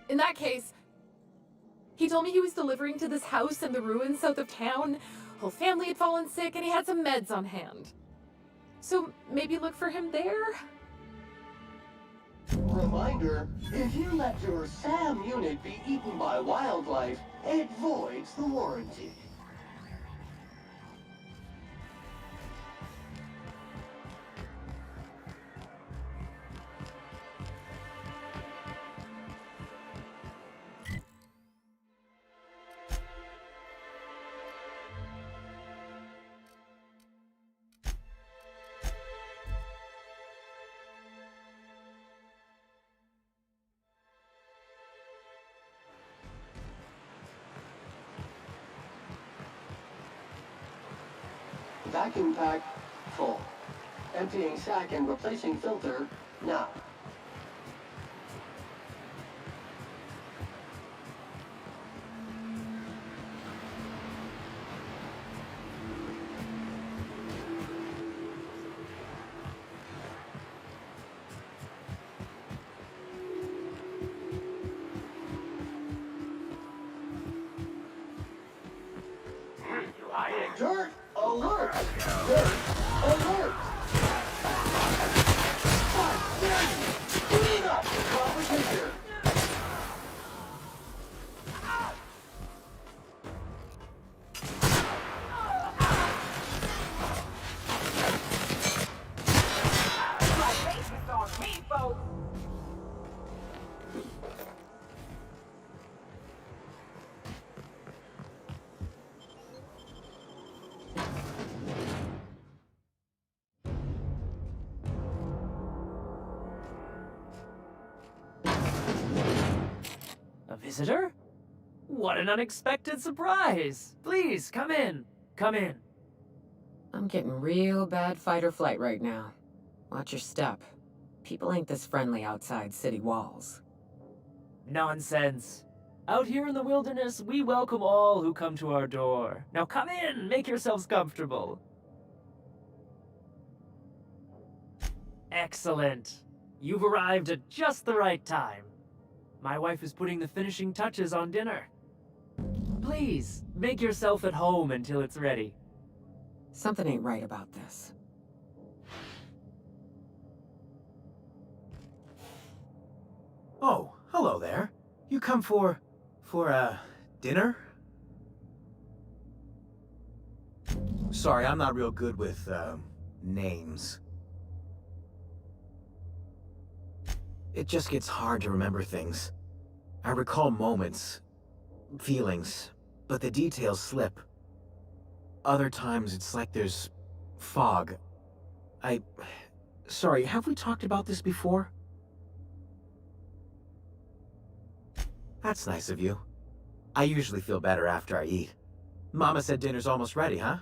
In that case, he told me he was delivering to this house in the ruins south of town. Whole family had fallen sick and he had some meds on hand. So maybe look for him there? Reminder, if you let your SAM unit be eaten by wildlife, it voids the warranty. Vacuum pack full. Emptying sack and replacing filter now. Dirt alert! Dirt alert! God damn you! Clean up the competition! My face is on me, folks! A visitor? What an unexpected surprise! Please, come in. Come in. I'm getting real bad fight or flight right now. Watch your step. People ain't this friendly outside city walls. Nonsense. Out here in the wilderness, we welcome all who come to our door. Now come in, make yourselves comfortable. Excellent. You've arrived at just the right time. My wife is putting the finishing touches on dinner. Please, make yourself at home until it's ready. Something ain't right about this. Oh, hello there. You come for dinner? Sorry, I'm not real good with, names. It just gets hard to remember things. I recall moments, feelings, but the details slip. Other times it's like there's fog. Sorry, have we talked about this before? That's nice of you. I usually feel better after I eat. Mama said dinner's almost ready, huh?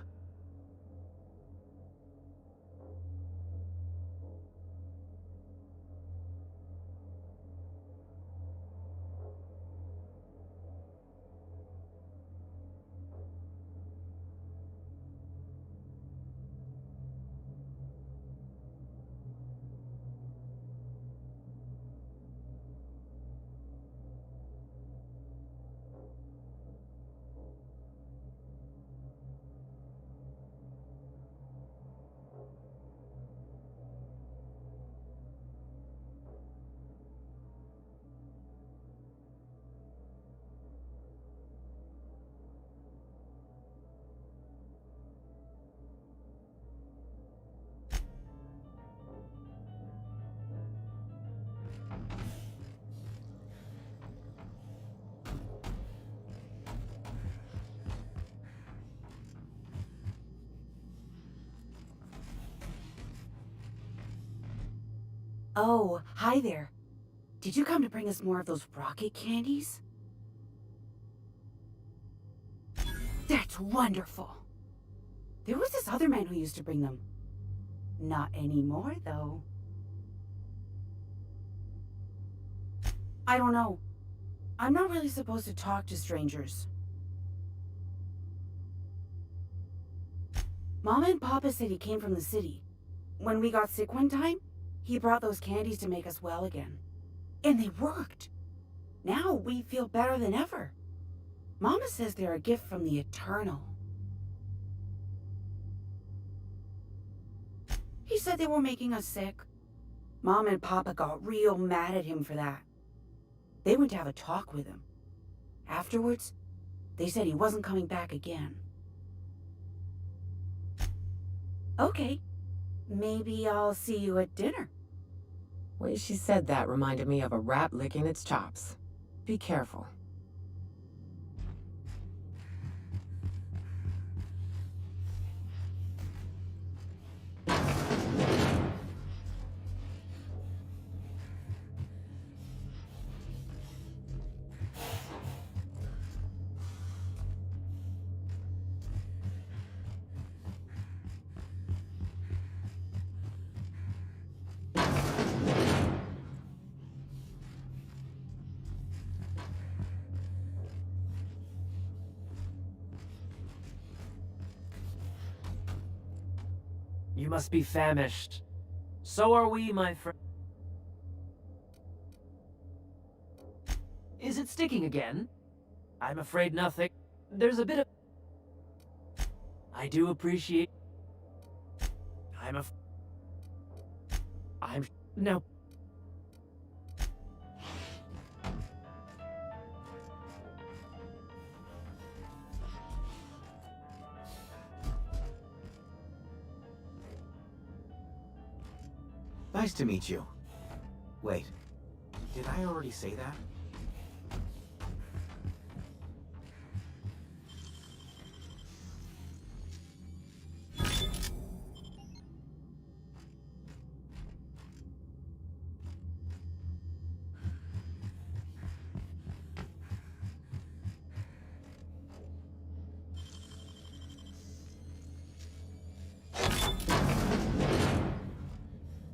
Oh, hi there. Did you come to bring us more of those rocket candies? That's wonderful. There was this other man who used to bring them. Not anymore, though. I don't know. I'm not really supposed to talk to strangers. Mama and Papa said he came from the city. When we got sick one time, he brought those candies to make us well again. And they worked. Now we feel better than ever. Mama says they're a gift from the Eternal. He said they were making us sick. Mom and Papa got real mad at him for that. They went to have a talk with him. Afterwards, they said he wasn't coming back again. Okay. Maybe I'll see you at dinner. The way she said that reminded me of a rat licking its chops. Be careful. You must be famished. So are we, my friend. Is it sticking again? I'm afraid nothing. There's a bit of... I do appreciate... No. Nice to meet you. Wait, did I already say that?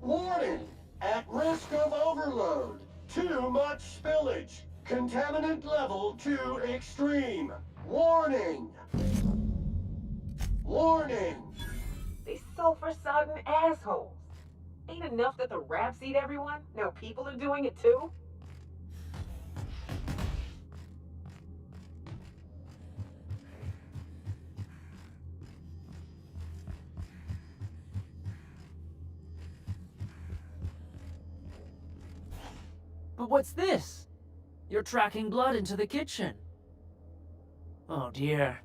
Warning! At risk of overload. Too much spillage. Contaminant level too extreme. Warning! Warning! These sulfur-sodden assholes. Ain't enough that the rats eat everyone? Now people are doing it too? But what's this? You're tracking blood into the kitchen. Oh dear.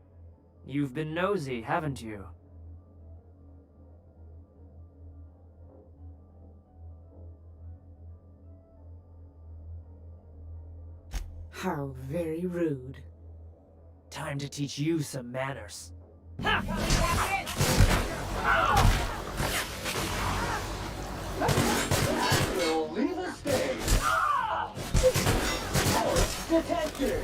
You've been nosy, haven't you? How very rude. Time to teach you some manners. Will leave a stage. Force detected.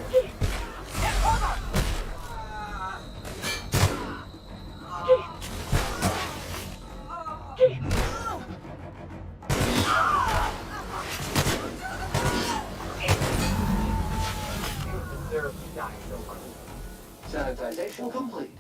Sanitization complete.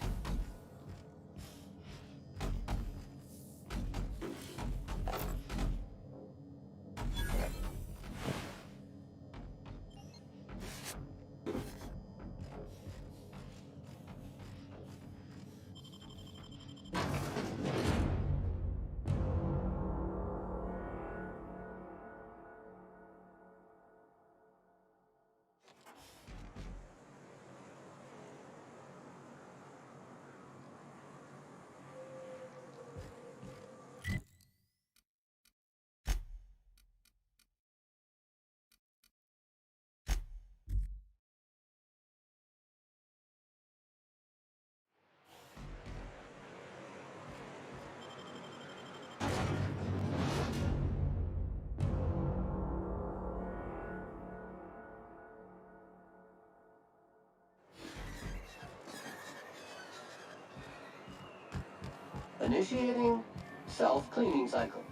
Initiating self-cleaning cycle.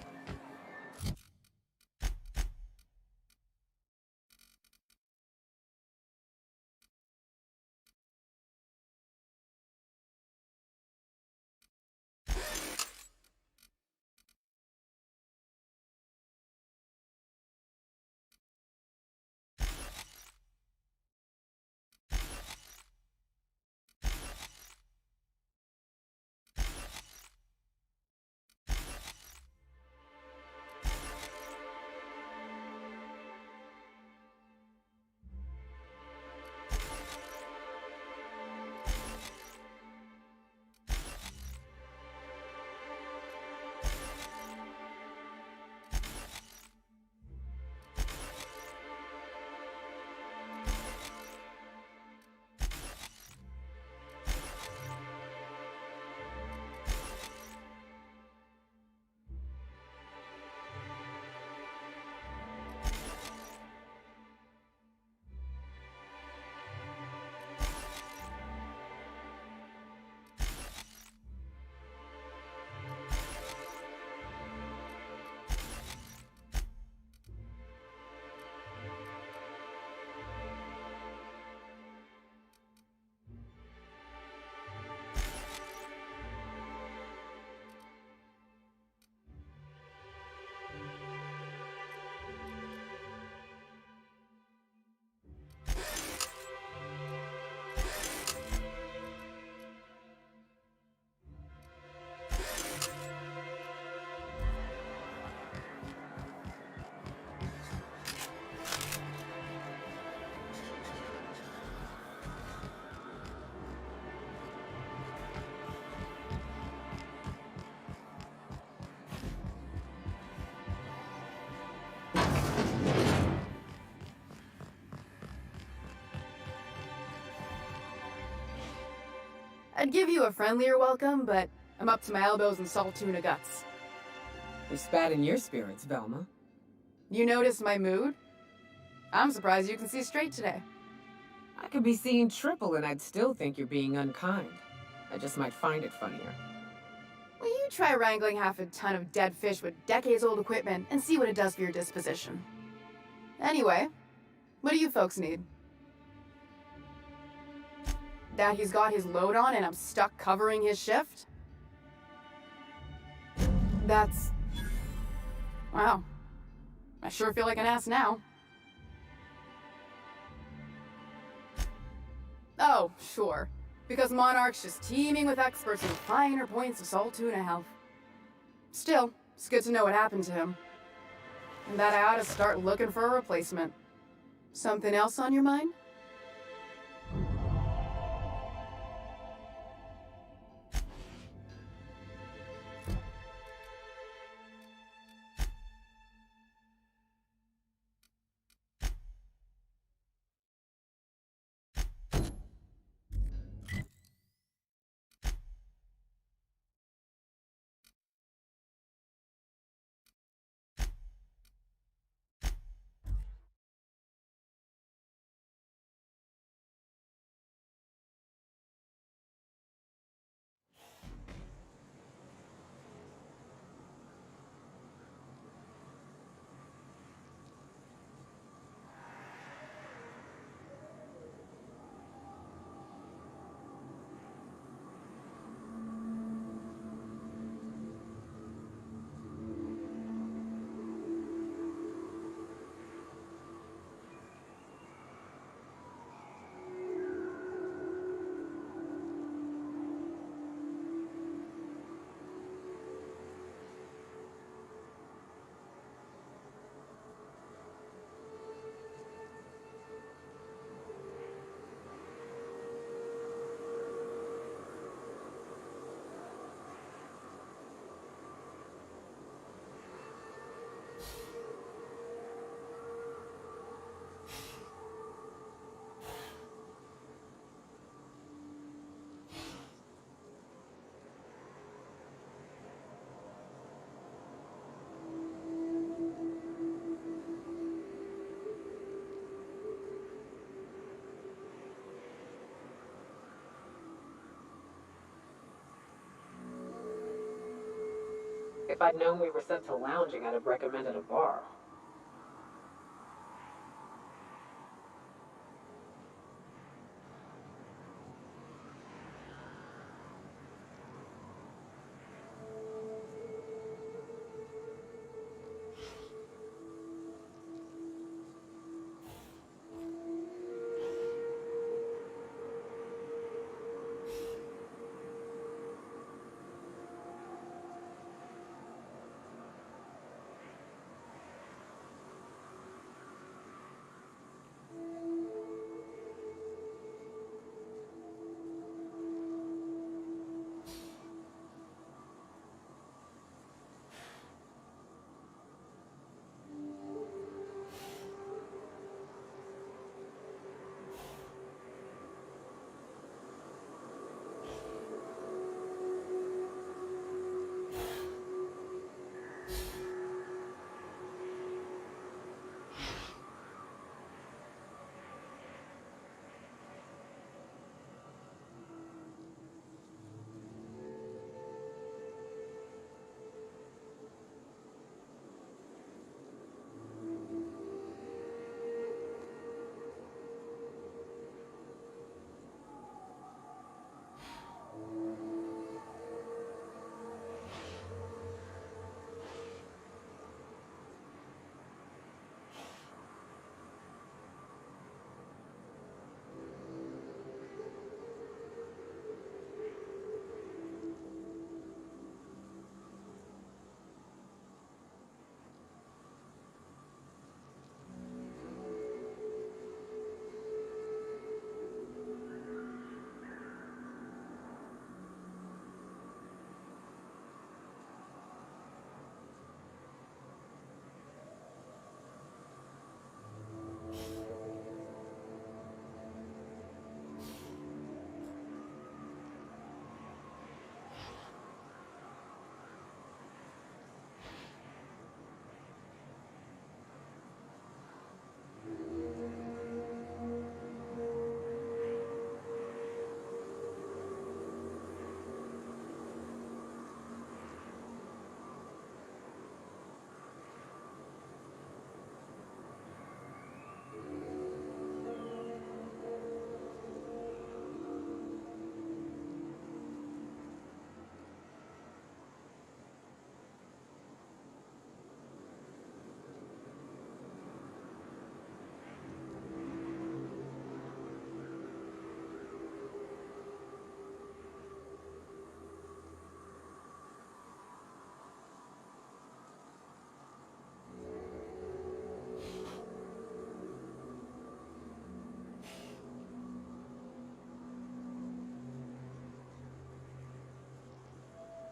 I'd give you a friendlier welcome, but I'm up to my elbows in salt tuna guts. You're spat in your spirits, Velma. You noticed my mood? I'm surprised you can see straight today. I could be seeing triple and I'd still think you're being unkind. I just might find it funnier. Well, you try wrangling half a ton of dead fish with decades-old equipment and see what it does for your disposition. Anyway, what do you folks need? That he's got his load on and I'm stuck covering his shift? That's... Wow. I sure feel like an ass now. Oh, sure. Because Monarch's just teeming with experts in finer points of salt tuna health. Still, it's good to know what happened to him. And that I ought to start looking for a replacement. Something else on your mind? If I'd known we were set to lounging, I'd have recommended a bar.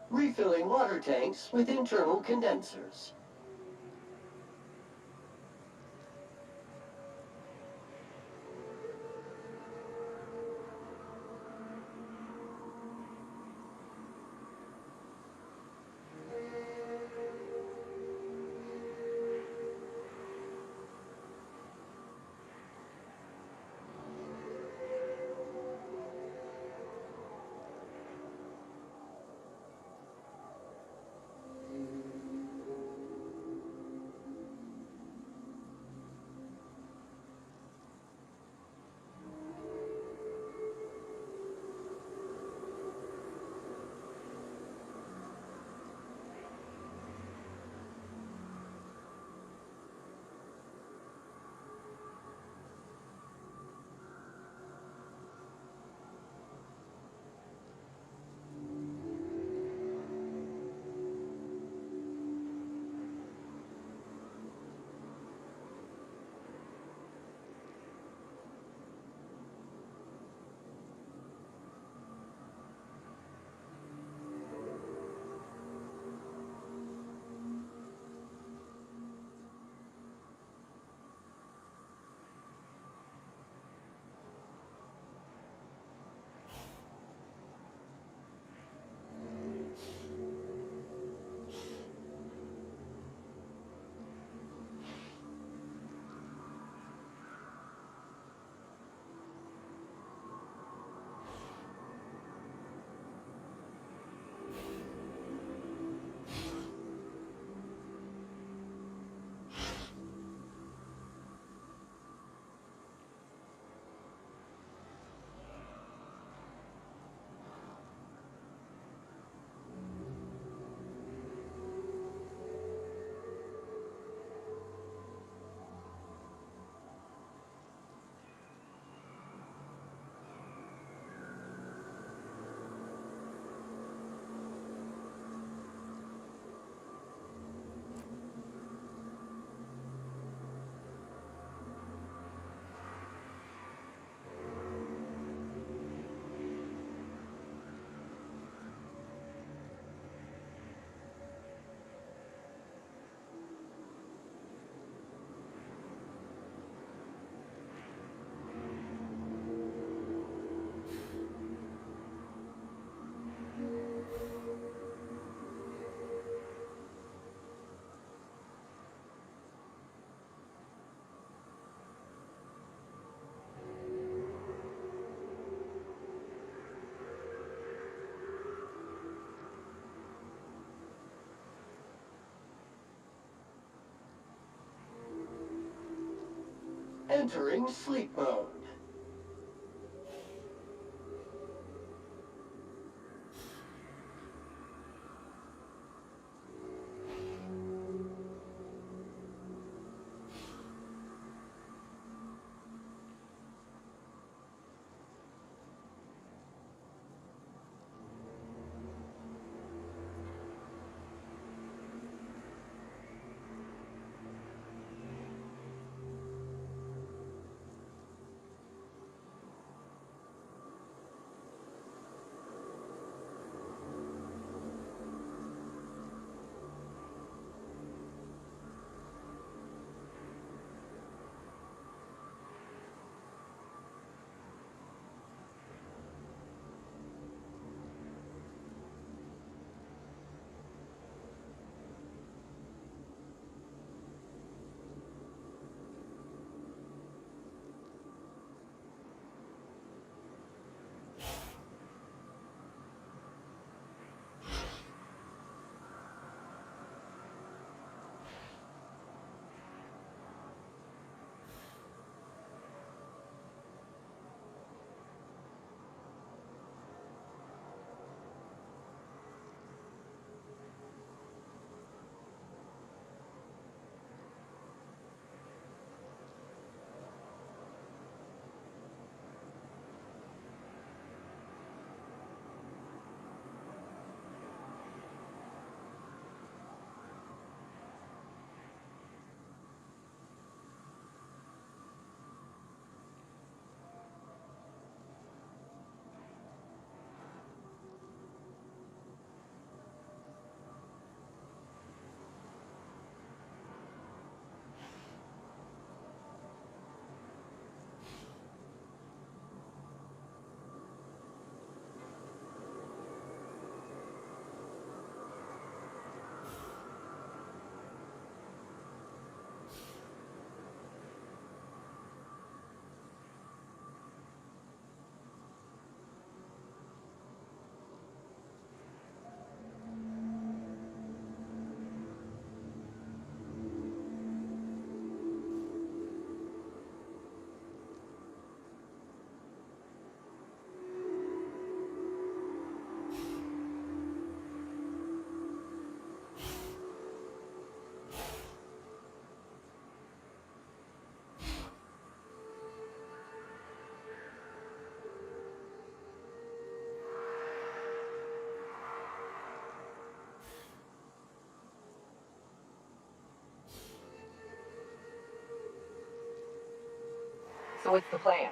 Refilling water tanks with internal condensers. entering sleep mode. So what's the plan?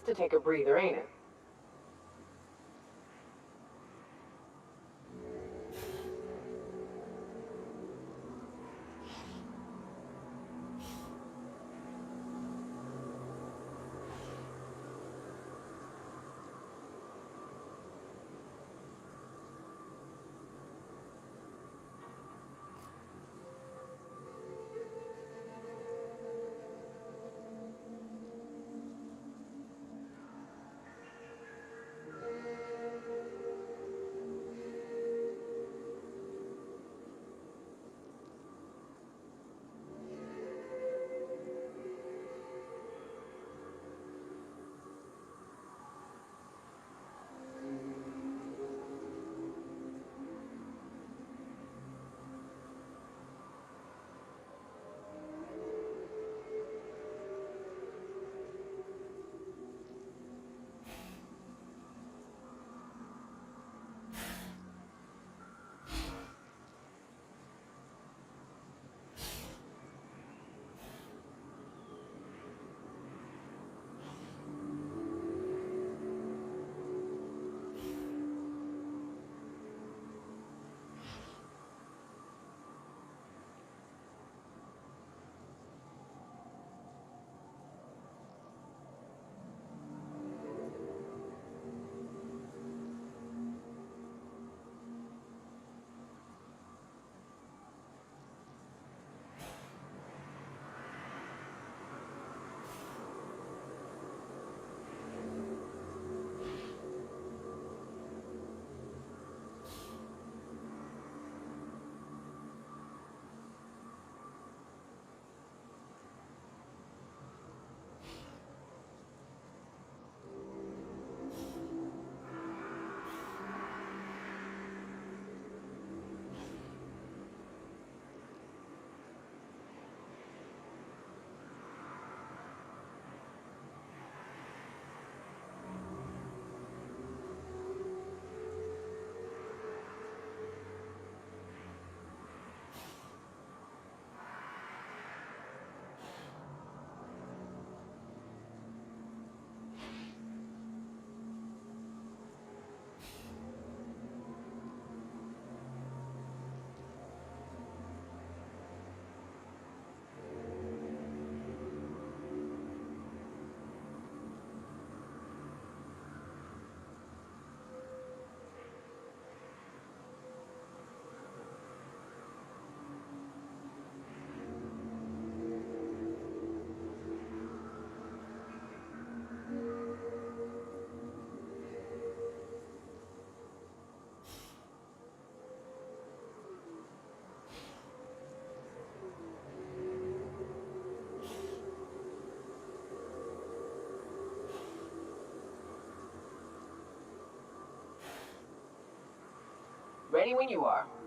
nice to take a breather, ain't it? Ready when you are.